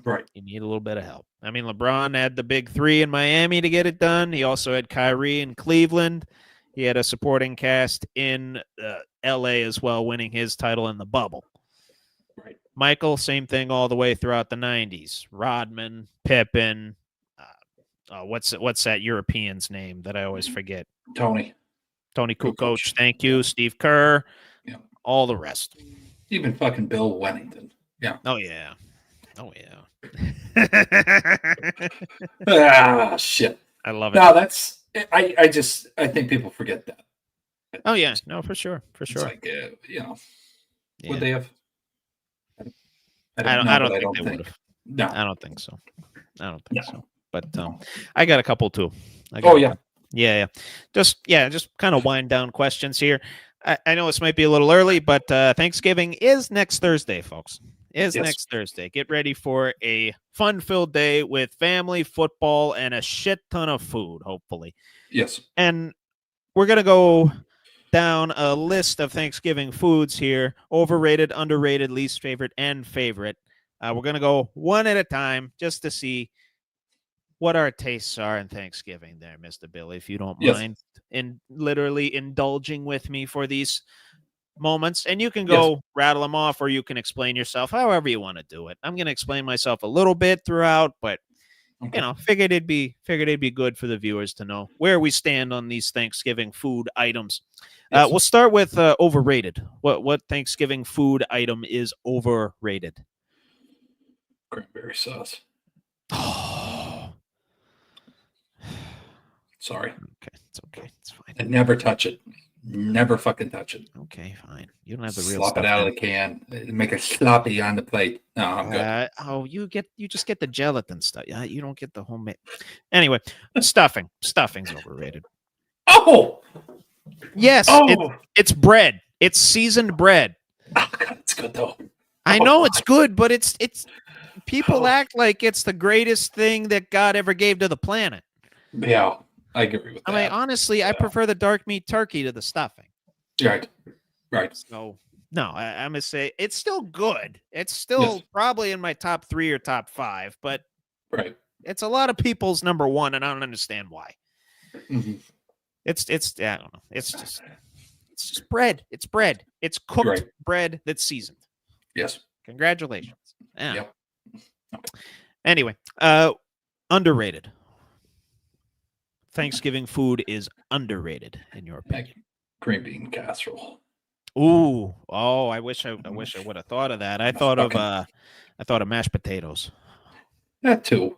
Right. You need a little bit of help. I mean, LeBron had the big three in Miami to get it done. He also had Kyrie in Cleveland. He had a supporting cast in L.A. as well, winning his title in the bubble. Right. Michael, same thing all the way throughout the 90s. Rodman, Pippen. What's that European's name that I always forget? Tony Kukoc. Thank you. Steve Kerr. Yeah. All the rest. Even fucking Bill Wennington. Yeah. Oh, yeah. Shit. I love it. No, that's I think people forget that. Oh yeah, no, for sure. It's like would they have? I don't think they would have. No, I don't think so. So. But I got a couple too. Yeah. Just kind of wind down questions here. I know this might be a little early, but Thanksgiving is next Thursday, folks. is next Thursday. Get ready for a fun-filled day with family, football, and a shit ton of food, hopefully. Yes. And we're going to go down a list of Thanksgiving foods here: overrated, underrated, least favorite, and favorite. We're going to go one at a time just to see what our tastes are in Thanksgiving there, Mr. Billy, if you don't mind in literally indulging with me for these moments. And you can go rattle them off, or you can explain yourself however you want to do it. I'm going to explain myself a little bit throughout, but figured it'd be good for the viewers to know where we stand on these Thanksgiving food items. We'll start with overrated. What Thanksgiving food item is overrated? Cranberry sauce. Sorry. Okay, it's okay. It's fine. And never touch it. Never fucking touch it. Okay, fine. You don't have the real slop stuff. It out of the can. Make it sloppy on the plate. No, I'm good. You just get the gelatin stuff. You don't get the homemade. Anyway, stuffing. Stuffing's overrated. Oh, yes. It's bread. It's seasoned bread. Oh God, it's good though. I know it's good, but it's people act like it's the greatest thing that God ever gave to the planet. Yeah, I agree with that. I mean, honestly, I prefer the dark meat turkey to the stuffing. Right. So, no, I'm going to say it's still good. It's still probably in my top 3 or top 5, but it's a lot of people's number 1, and I don't understand why. Mm-hmm. It's I don't know. It's just bread. It's bread. It's cooked bread that's seasoned. Yes. Congratulations. Yeah. Yep. Okay. Anyway, underrated. Thanksgiving food is underrated, in your opinion. Green bean casserole. Ooh, I wish I would have thought of that. I thought of mashed potatoes. That too.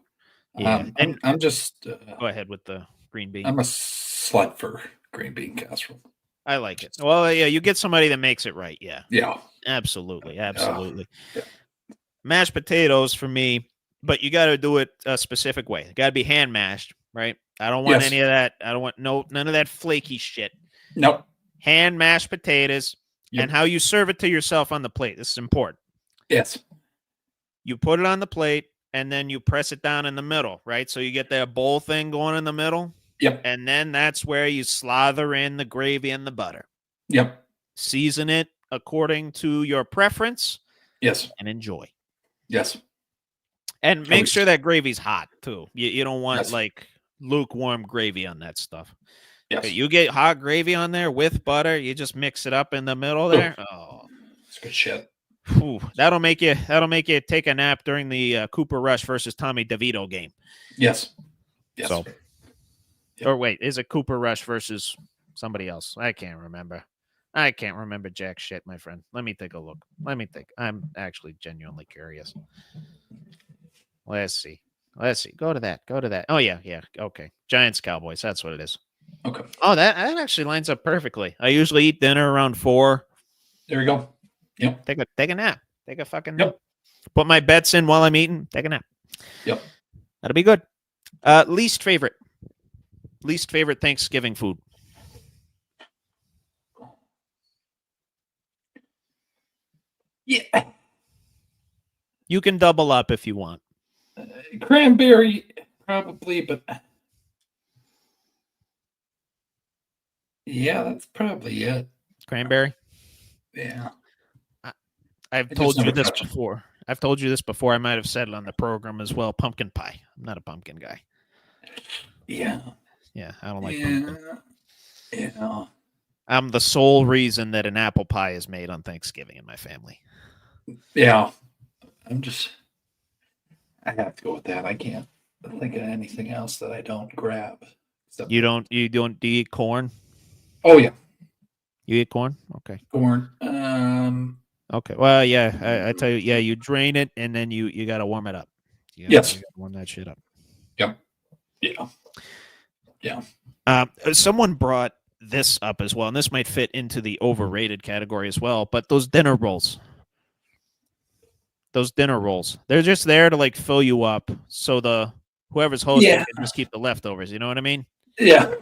Yeah, and I'm just go ahead with the green bean. I'm a slut for green bean casserole. I like it. Well, yeah, you get somebody that makes it right. Yeah. Yeah. Absolutely. Yeah. Yeah. Mashed potatoes for me, but you got to do it a specific way. Got to be hand mashed, right? I don't want any of that. I don't want none of that flaky shit. Nope. Hand mashed potatoes and how you serve it to yourself on the plate. This is important. Yes. You put it on the plate and then you press it down in the middle, right? So you get that bowl thing going in the middle. Yep. And then that's where you slather in the gravy and the butter. Yep. Season it according to your preference. Yes. And enjoy. Yes. And make sure that gravy's hot too. You don't want like lukewarm gravy on that stuff. Yes. You get hot gravy on there with butter. You just mix it up in the middle there. Oh, it's good shit. Whew, that'll make you take a nap during the Cooper Rush versus Tommy DeVito game. Yes. Yes. So, or wait, is it Cooper Rush versus somebody else? I can't remember. Jack shit, my friend. Let me take a look. Let me think. I'm actually genuinely curious. Let's see. Go to that. Oh, yeah. Okay. Giants, Cowboys. That's what it is. Okay. Oh, that actually lines up perfectly. I usually eat dinner around 4. There we go. Yep. Take a nap. Take a fucking nap. Put my bets in while I'm eating. Take a nap. Yep. That'll be good. Least favorite Thanksgiving food. Yeah. You can double up if you want. Cranberry, probably, but yeah, that's probably it. Cranberry? Yeah. I've told you this before. I might have said it on the program as well. Pumpkin pie. I'm not a pumpkin guy. Yeah. Yeah, I don't like pumpkin. Yeah. I'm the sole reason that an apple pie is made on Thanksgiving in my family. Yeah. I have to go with that. I can't think of anything else that I don't grab. You don't do you eat corn? Oh yeah. You eat corn? Okay. Corn. Okay. Well, yeah, I tell you, yeah, you drain it and then you got to warm it up. You gotta warm that shit up. Yep. Yeah. Someone brought this up as well, and this might fit into the overrated category as well, but those dinner rolls. They're just there to like fill you up so whoever's hosting can just keep the leftovers, you know what I mean? Yeah.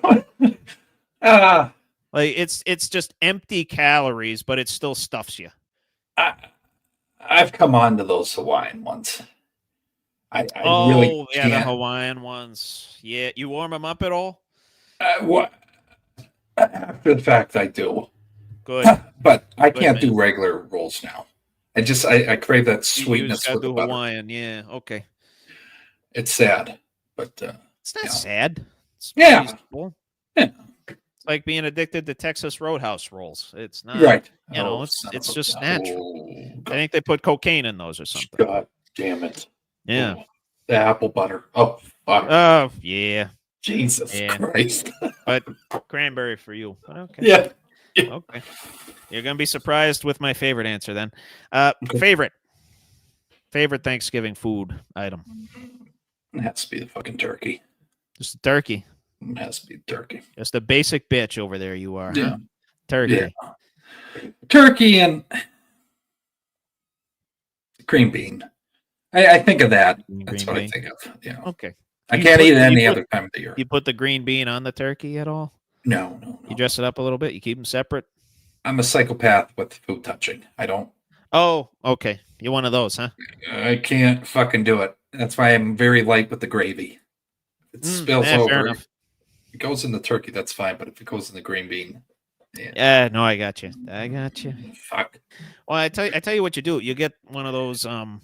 Like it's just empty calories, but it still stuffs you. I've come on to those Hawaiian ones. I really yeah, the can't. Hawaiian ones. Yeah, you warm them up at all? What after the fact, I do, Good, but I good can't man. do regular rolls now. I crave that You just sweetness gotta with the do butter. Hawaiian. Yeah, okay. It's sad, but It's not yeah. sad. It's Yeah. reasonable. Yeah. It's like being addicted to Texas Roadhouse rolls. It's not, Right. it's just natural. I God, think they put cocaine in those or something. God damn it. Yeah. Oh, the apple butter. Oh, fuck. Oh, yeah. Jesus Yeah. Christ. But cranberry for you. But okay. Yeah. Okay. You're going to be surprised with my favorite answer then. Okay. Favorite Thanksgiving food item. It has to be the fucking turkey. Just a turkey. It has to be turkey. Just a basic bitch over there you are. Yeah. Huh? Turkey. Yeah. Turkey and green bean. I think of that. That's what I think of. Yeah. Okay. I can't eat it any other time of the year. You put the green bean on the turkey at all? No. You dress it up a little bit? You keep them separate? I'm a psychopath with food touching. I don't. Oh, okay. You're one of those, huh? I can't fucking do it. That's why I'm very light with the gravy. If it spills over, if it goes in the turkey, that's fine. But if it goes in the green bean, yeah, no, I got you. Fuck. Well, I tell you what you do. You get one of those, you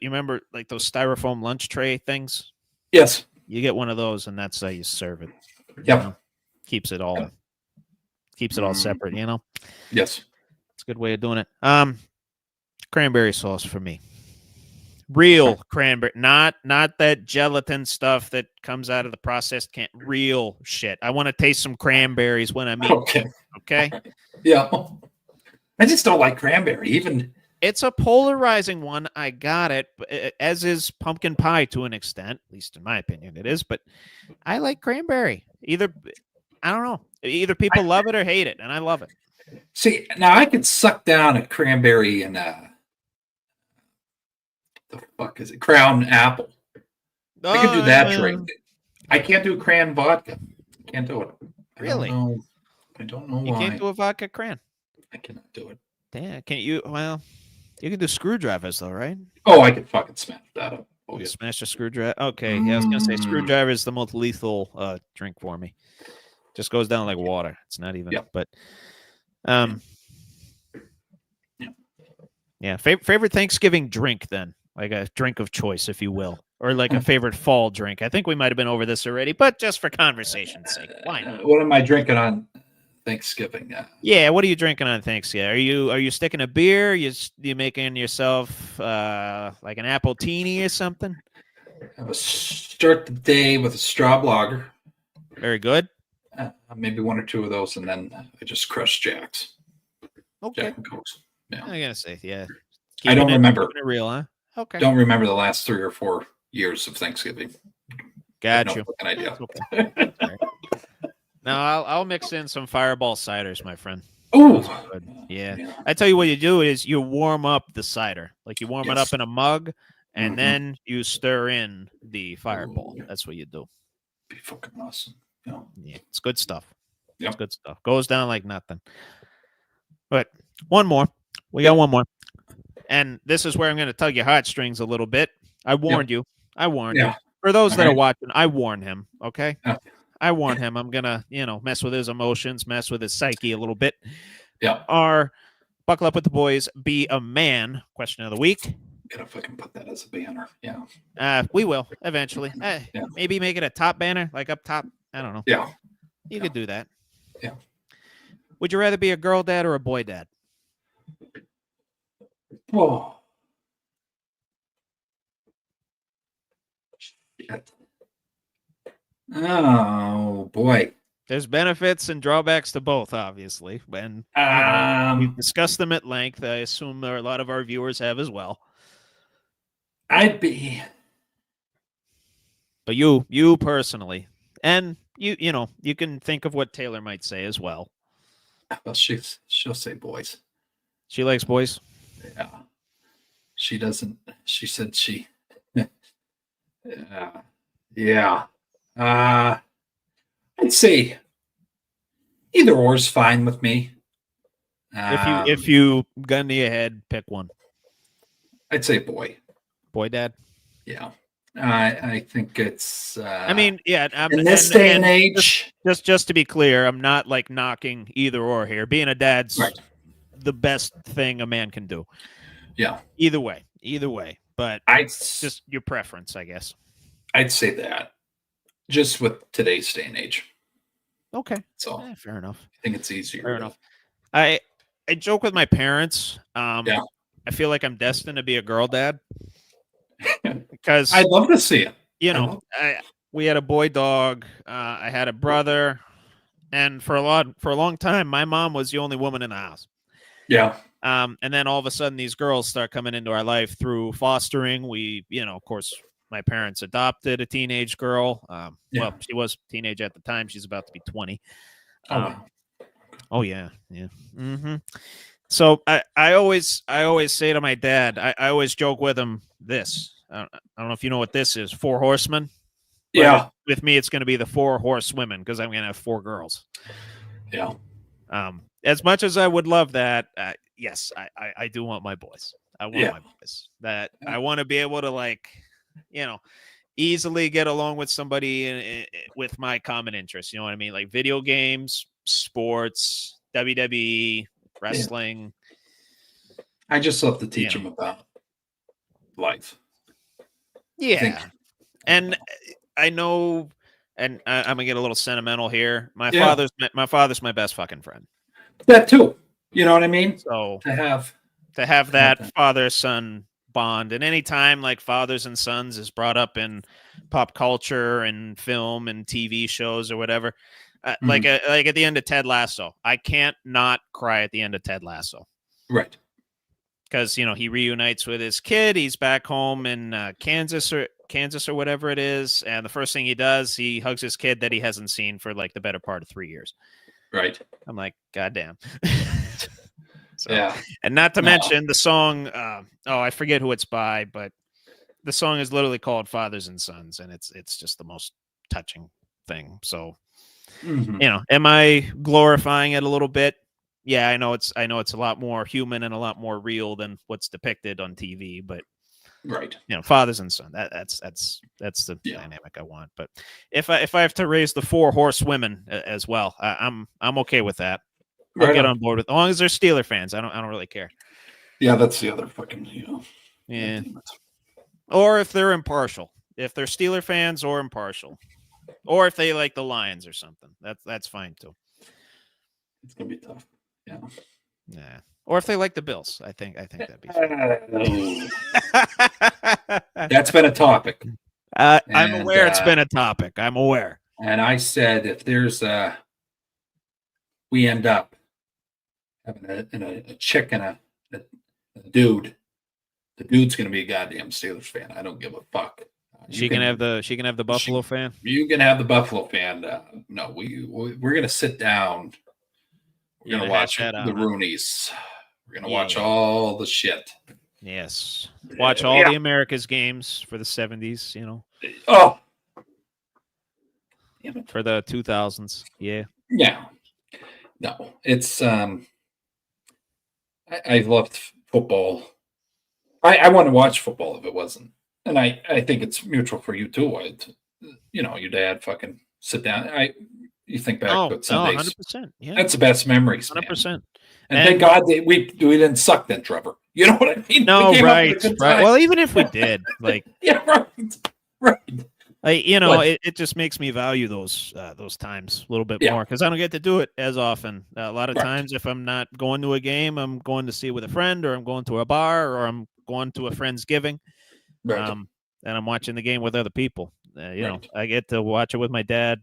remember like those styrofoam lunch tray things? Yes. You get one of those, and that's how you serve it. Yep. Keeps it all separate. Yes. It's a good way of doing it. Cranberry sauce for me. Real cranberry, not that gelatin stuff that comes out of the processed can. Real shit. I want to taste some cranberries when I'm eating. Okay. Yeah. I just don't like cranberry. Even it's a polarizing one. I got it, as is pumpkin pie to an extent, at least in my opinion, it is. But I like cranberry. I don't know. Either people love it or hate it, and I love it. See, now I could suck down a cranberry and the fuck is it? Crown apple. I could do that drink. I can't do cran vodka. Can't do it. Really? I don't know why. You can't do a vodka cran. I cannot do it. Damn, can't you? Well, you can do screwdrivers though, right? Oh, I could fucking smash that up. Oh, yeah. Smash a screwdriver. Okay, yeah, I was gonna say screwdriver is the most lethal drink for me. Just goes down like water. It's not even. Yep. But, yeah. Favorite Thanksgiving drink then, like a drink of choice, if you will, or like a favorite fall drink. I think we might have been over this already, but just for conversation's sake, why not? What am I drinking on Thanksgiving? Yeah, what are you drinking on Thanksgiving? Are you sticking a beer? You making yourself like an apple teeny or something? I will start the day with a straw lager. Very good. Maybe one or two of those, and then I just crush Jacks. Okay. Jack and Cokes. Yeah. I gotta say, yeah. I don't remember. Keeping it real, huh? Okay. Don't remember the last 3 or 4 years of Thanksgiving. Got you. An idea. Okay. Right. Now I'll mix in some Fireball ciders, my friend. Oh, yeah. I tell you what you do is you warm up the cider, like you warm it up in a mug, and then you stir in the Fireball. That's what you do. Be fucking awesome. Yeah, it's good stuff. Yep. It's good stuff. Goes down like nothing. But one more. We got one more. And this is where I'm going to tug your heartstrings a little bit. I warned you. I warned you. For those that are watching, I warned him. Okay. I warned him. I'm going to, mess with his emotions, mess with his psyche a little bit. Yeah. Buckle up with the boys. Be a man. Question of the week. Gotta fucking put that as a banner. Yeah. We will eventually. Maybe make it a top banner, like up top. I don't know. Yeah. You could do that. Yeah. Would you rather be a girl dad or a boy dad? Whoa. Shit. Oh boy. There's benefits and drawbacks to both, obviously. And we've discussed them at length. I assume a lot of our viewers have as well. I'd be. But you personally, and you can think of what Taylor might say as well. Well, she'll say boys. She likes boys. Yeah. She doesn't. She said she. Yeah. I'd say either or is fine with me. If you gun to your head, pick one. I'd say boy. Boy dad. Yeah. I think it's. I mean, yeah. In this day and age, just to be clear, I'm not like knocking either or here. Being a dad's right. the best thing a man can do. Yeah. Either way. But it's just your preference, I guess. I'd say that, just with today's day and age. Okay. So fair enough. I think it's easier. Fair enough. I joke with my parents. Yeah. I feel like I'm destined to be a girl dad because I'd love to see it. We had a boy dog. I had a brother, and for a long time, my mom was the only woman in the house. Yeah. And then all of a sudden, these girls start coming into our life through fostering. We, of course, my parents adopted a teenage girl. Well, she was teenage at the time. She's about to be 20. Wow. Oh yeah. Mm-hmm. So I always say to my dad, I always joke with him this. I don't know if you know what this is. 4 horsemen. Yeah. With me, it's going to be the 4 horsewomen because I'm going to have 4 girls. Yeah. As much as I would love that, yes, I do want my boys. I want my boys. That I want to be able to easily get along with somebody with my common interests. You know what I mean? Like video games, sports, WWE, wrestling. I just love to teach them about life. Yeah. And I know, and I'm gonna get a little sentimental here. My father's my best fucking friend. That too. You know what I mean? So to have that father-son bond, and anytime like fathers and sons is brought up in pop culture and film and TV shows or whatever, like at the end of Ted Lasso, I can't not cry at the end of Ted Lasso. Right. Because he reunites with his kid. He's back home in Kansas or whatever it is, and the first thing he does, he hugs his kid that he hasn't seen for like the better part of 3 years. Right. I'm like, God damn. Yeah. And not to mention the song. I forget who it's by, but the song is literally called "Fathers and Sons," and it's just the most touching thing. So, am I glorifying it a little bit? Yeah, I know it's a lot more human and a lot more real than what's depicted on TV, but right. Fathers and sons. That's the dynamic I want. But if I have to raise the 4 horsewomen as well, I'm okay with that. I'll get on board with, as long as they're Steeler fans. I don't really care. Yeah, that's the other fucking Yeah. Or if they're impartial, if they're Steeler fans or impartial, or if they like the Lions or something, that's fine too. It's gonna be tough. Yeah. Yeah. Or if they like the Bills, I think that'd be fun. That's been a topic. I'm aware it's been a topic. I'm aware. And I said, if there's we end up having a chick and a dude, the dude's going to be a goddamn Steelers fan. I don't give a fuck. She can have the Buffalo fan. You can have the Buffalo fan. No, we're going to sit down. We're going to watch the Roonies. We're going to watch all the shit. Yes. Watch all the America's games for the 70s, Oh. For the 2000s. Yeah. Yeah. No, it's I loved football. I want to watch football if it wasn't. And I think it's mutual for you too. Your dad fucking sit down. You think back to Sundays. 100%. Yeah. That's the best memories. 100%. Man. And thank God that we didn't suck then, Trevor. You know what I mean? No, right. Well, even if we did, right. It just makes me value those times a little bit more because I don't get to do it as often. A lot of times, if I'm not going to a game, I'm going to see it with a friend, or I'm going to a bar, or I'm going to a friend's giving, and I'm watching the game with other people. I get to watch it with my dad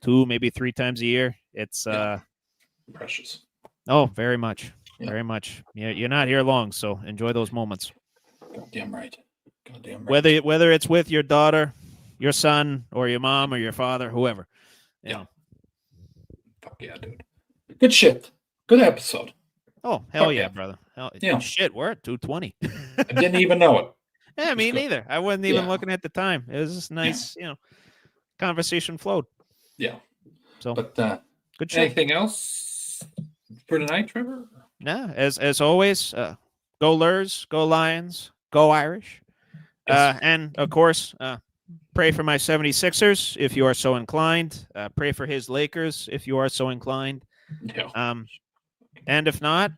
2, maybe 3 times a year. It's precious. Oh, very much, very much. Yeah, you're not here long, so enjoy those moments. Goddamn right. Whether it's with your daughter, your son, or your mom, or your father, whoever. Fuck yeah, dude. Good shit. Good episode. Oh, hell yeah, brother. Shit, we're at 2:20. I didn't even know it. Yeah, me neither. I wasn't even looking at the time. It was just nice, conversation flowed. Yeah. So, but good shit. Anything else for tonight, Trevor? Nah, as always, go Lurs, go Lions, Go Irish. Yes. And of course, pray for my 76ers if you are so inclined. Pray for his Lakers if you are so inclined. Yeah. And if not,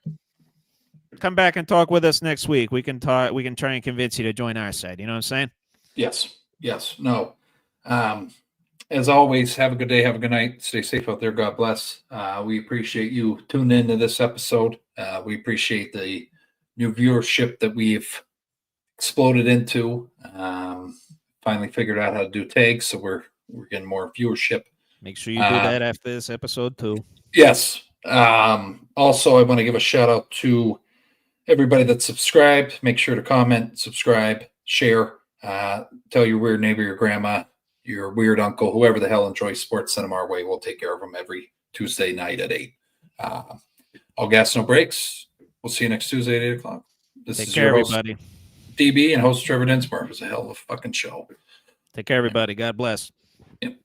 come back and talk with us next week. We can talk. We can try and convince you to join our side. You know what I'm saying? Yes. No. As always, have a good day. Have a good night. Stay safe out there. God bless. We appreciate you tuning into this episode. We appreciate the new viewership that we've exploded into. Finally figured out how to do tags, so we're getting more viewership. Make sure you do that after this episode too. Yes. Also, I want to give a shout out to everybody that's subscribed. Make sure to comment, subscribe, share. Tell your weird neighbor, your grandma, your weird uncle, whoever the hell enjoys sports, send them our way. We'll take care of them every Tuesday night at 8. All gas, no breaks. We'll see you next Tuesday at 8 o'clock. Take care, everybody. DB and host Trevor Dinsmore. It was a hell of a fucking show. Take care, everybody. God bless. Yep.